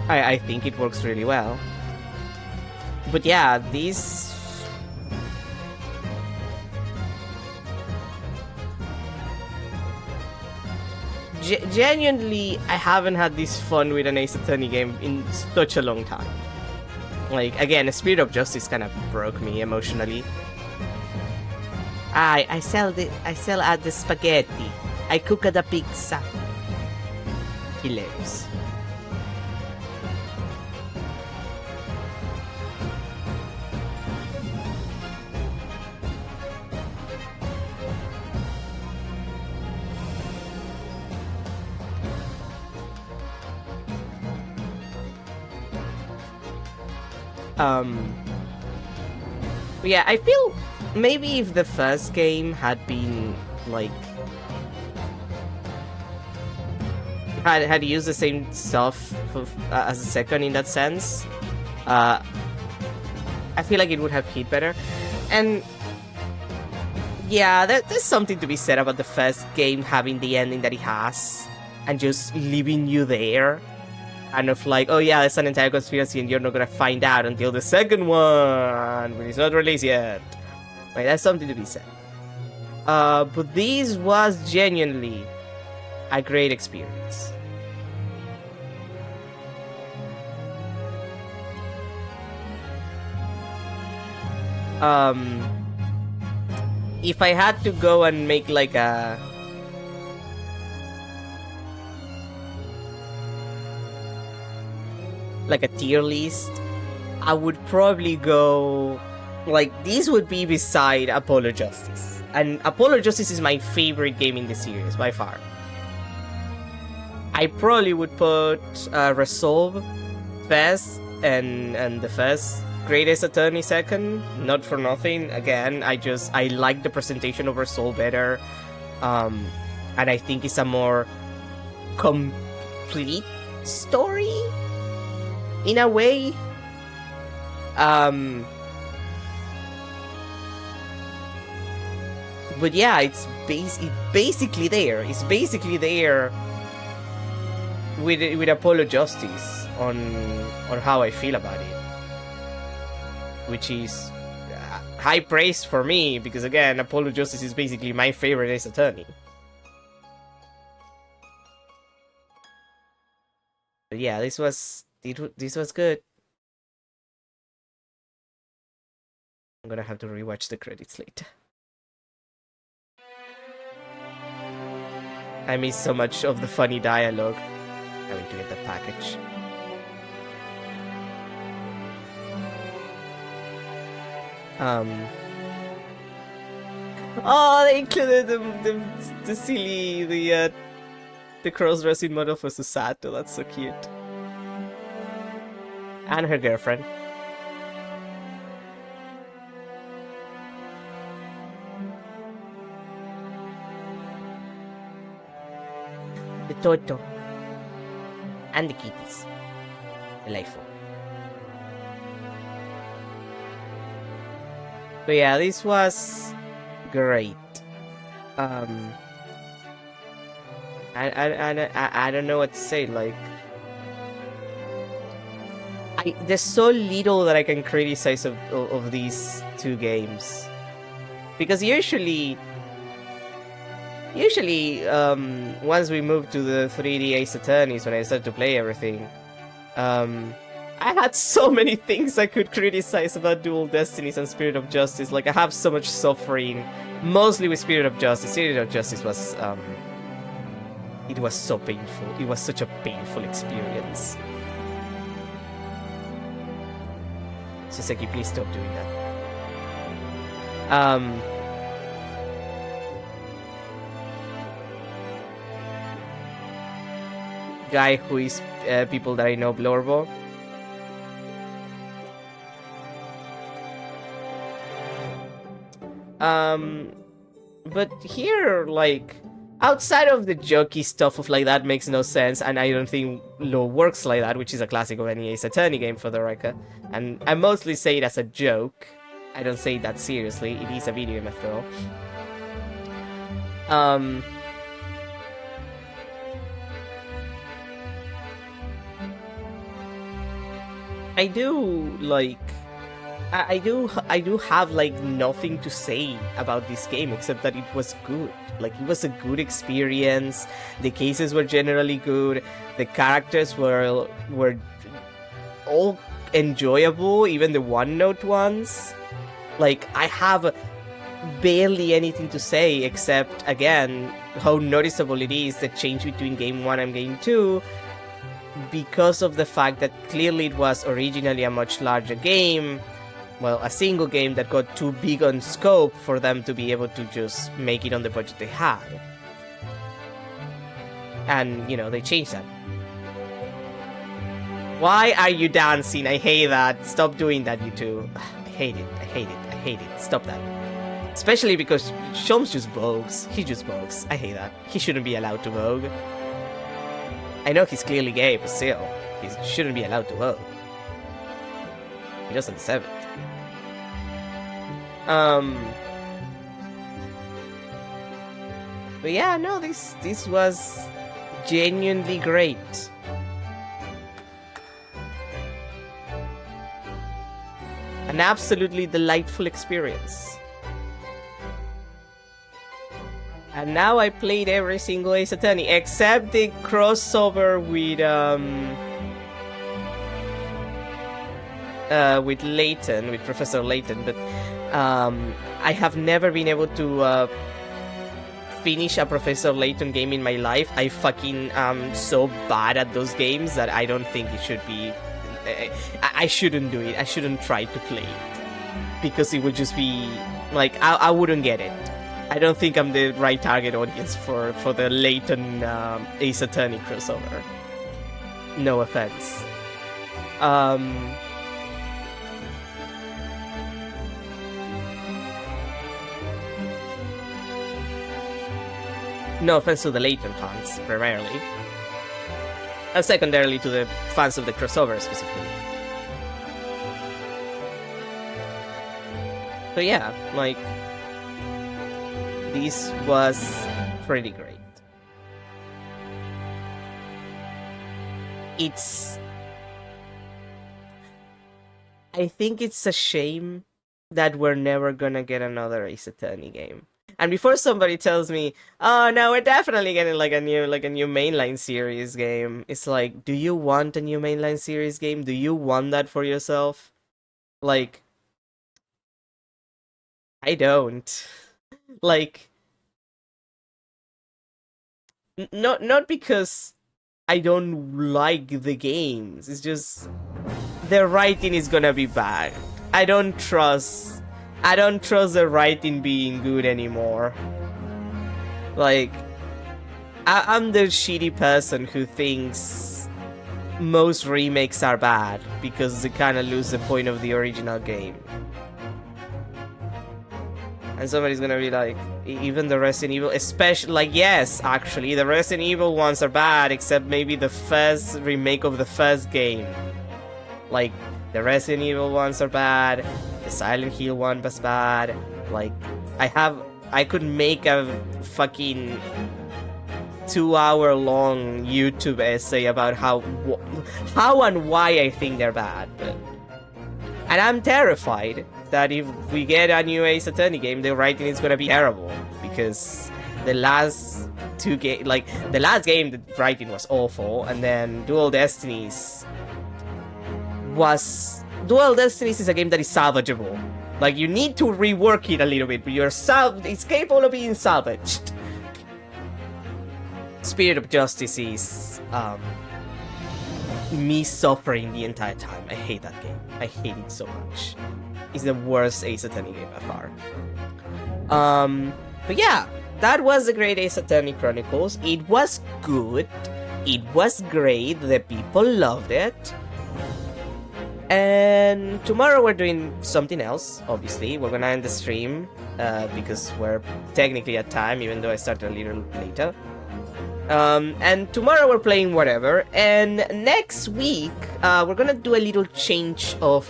I think it works really well. But yeah, these... Genuinely, I haven't had this fun with an Ace Attorney game in such a long time. Like, again, Spirit of Justice kind of broke me emotionally. I sell at the spaghetti. I cook at the pizza. Hilarious. Yeah, I feel maybe if the first game had been like had used the same stuff as the second in that sense, I feel like it would have hit better. And yeah, there's something to be said about the first game having the ending that it has, and just leaving you there. Kind of like, oh yeah, it's an entire conspiracy and you're not gonna find out until the second one, when it's not released yet. Right, that's something to be said. But this was genuinely a great experience. If I had to go and make like a tier list, I would probably go like, this would be beside Apollo Justice. And Apollo Justice is my favorite game in the series by far. I probably would put Resolve first and the first, Great Ace Attorney second, not for nothing. Again, I like the presentation of Resolve better. And I think it's a more complete story in a way. But yeah, it's basically there. It's basically there with Apollo Justice on how I feel about it, which is high praise for me, because again, Apollo Justice is basically my favorite Ace Attorney. But yeah, this was good. I'm gonna have to rewatch the credits later. I miss so much of the funny dialogue. Having to get the package. Oh, they included the silly, the cross-dressing model for Susato. That's so cute. And her girlfriend. The Toto. And the kitties. Delightful. But yeah, this was great. I don't know what to say. Like, there's so little that I can criticize of these two games, because usually once we moved to the 3D Ace Attorneys, when I started to play everything, I had so many things I could criticize about Dual Destinies and Spirit of Justice. Like, I have so much suffering, mostly with Spirit of Justice. Spirit of Justice was, it was so painful. It was such a painful experience. Soseki, please stop doing that. Guy who is people that I know, Blorbo. But here, like, outside of the jokey stuff of like that makes no sense, and I don't think law works like that, which is a classic of any Ace Attorney game for the record. And I mostly say it as a joke. I don't say it that seriously. It is a video game after all. I do have like nothing to say about this game except that it was good. Like, it was a good experience. The cases were generally good. The characters were all enjoyable, even the one-note ones. Like, I have barely anything to say except, again, how noticeable it is the change between Game 1 and Game 2, because of the fact that clearly it was originally a much larger game. Well, a single game that got too big on scope for them to be able to just make it on the budget they had. And, you know, they changed that. Why are you dancing? I hate that. Stop doing that, you two. I hate it. I hate it. I hate it. Stop that. Especially because Sholmes just vogues. He just vogues. I hate that. He shouldn't be allowed to vogue. I know he's clearly gay, but still, he shouldn't be allowed to vogue. He doesn't deserve it. But yeah, no, this was genuinely great. An absolutely delightful experience. And now I played every single Ace Attorney except the crossover with Layton, with Professor Layton, but I have never been able to finish a Professor Layton game in my life. I fucking am so bad at those games that I don't think it should be... I shouldn't do it. I shouldn't try to play it. Because it would just be... like, I wouldn't get it. I don't think I'm the right target audience for the Layton Ace Attorney crossover. No offense. No offense to the Layton fans, primarily. And secondarily to the fans of the crossover, specifically. So yeah, like... this was pretty great. I think it's a shame that we're never gonna get another Ace Attorney game. And before somebody tells me, oh no, we're definitely getting like a new mainline series game, it's like, do you want a new mainline series game? Do you want that for yourself? Like, I don't. Like, not because I don't like the games, it's just the writing is gonna be bad. I don't trust the writing being good anymore. Like, I'm the shitty person who thinks most remakes are bad because they kind of lose the point of the original game. And somebody's gonna be like, even the Resident Evil, especially, like, yes, actually, the Resident Evil ones are bad, except maybe the first remake of the first game. Like, the Resident Evil ones are bad, the Silent Hill one was bad, like, I could make a fucking 2-hour-long YouTube essay about how and why I think they're bad, but... And I'm terrified that if we get a new Ace Attorney game, the writing is gonna be terrible, because the last two games, like, the last game, the writing was awful, and then Dual Destinies is a game that is salvageable. Like, you need to rework it a little bit, but it's capable of being salvaged. Spirit of Justice is, me suffering the entire time. I hate that game. I hate it so much. It's the worst Ace Attorney game by far. But yeah, that was the great Ace Attorney Chronicles. It was good. It was great. The people loved it. And tomorrow we're doing something else, obviously. We're gonna end the stream, because we're technically at time, even though I started a little later. And tomorrow we're playing whatever. And next week, we're gonna do a little change of,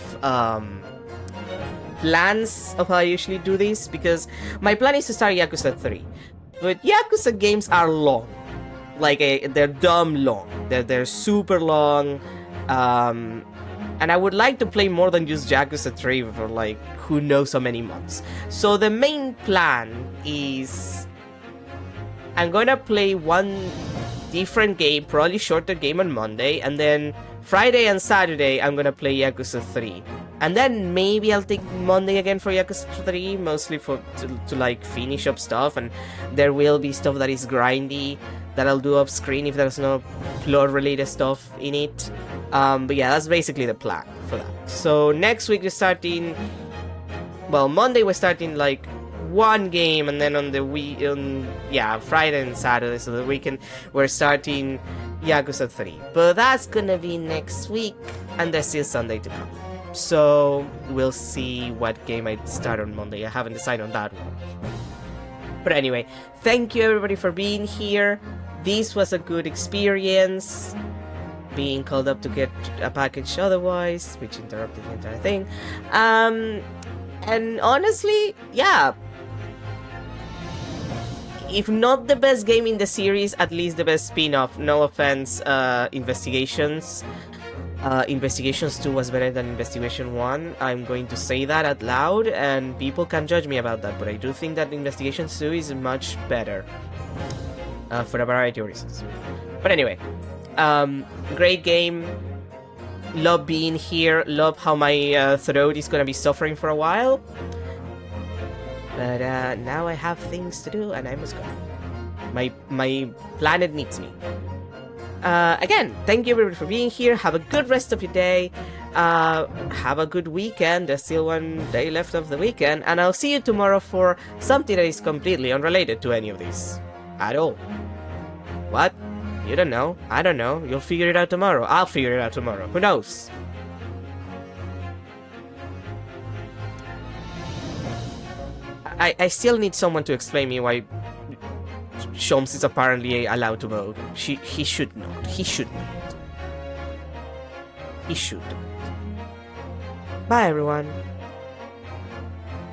plans of how I usually do this, because my plan is to start Yakuza 3. But Yakuza games are long. Like, they're dumb long. They're super long. And I would like to play more than just Yakuza 3 for, like, who knows how many months. So the main plan is... I'm gonna play one different game, probably shorter game on Monday, and then Friday and Saturday I'm gonna play Yakuza 3. And then maybe I'll take Monday again for Yakuza 3, mostly to like finish up stuff, and there will be stuff that is grindy that I'll do off screen if there's no plot related stuff in it. But yeah, that's basically the plan for that. So next week we're starting, well, Monday we're starting like one game, and then on Friday and Saturday, so the weekend we're starting Yakuza 3. But that's gonna be next week, and there's still Sunday to come. So we'll see what game I start on Monday. I haven't decided on that one. But anyway, thank you everybody for being here. This was a good experience. Being called up to get a package otherwise, which interrupted the entire thing. And honestly, yeah. if not the best game in the series, at least the best spin-off. No offense, Investigations. Investigations 2 was better than Investigation 1. I'm going to say that out loud, and people can judge me about that, but I do think that Investigations 2 is much better. For a variety of reasons. But anyway, great game. Love being here. Love how my throat is gonna be suffering for a while. But now I have things to do, and I must go. My planet needs me. Again, thank you everybody for being here. Have a good rest of your day. Have a good weekend. There's still one day left of the weekend, and I'll see you tomorrow for something that is completely unrelated to any of these at all. What? You don't know. I don't know. You'll figure it out tomorrow. I'll figure it out tomorrow. Who knows? I still need someone to explain me why Sholmes is apparently allowed to vote. He should not. He should not. He should. Bye, everyone.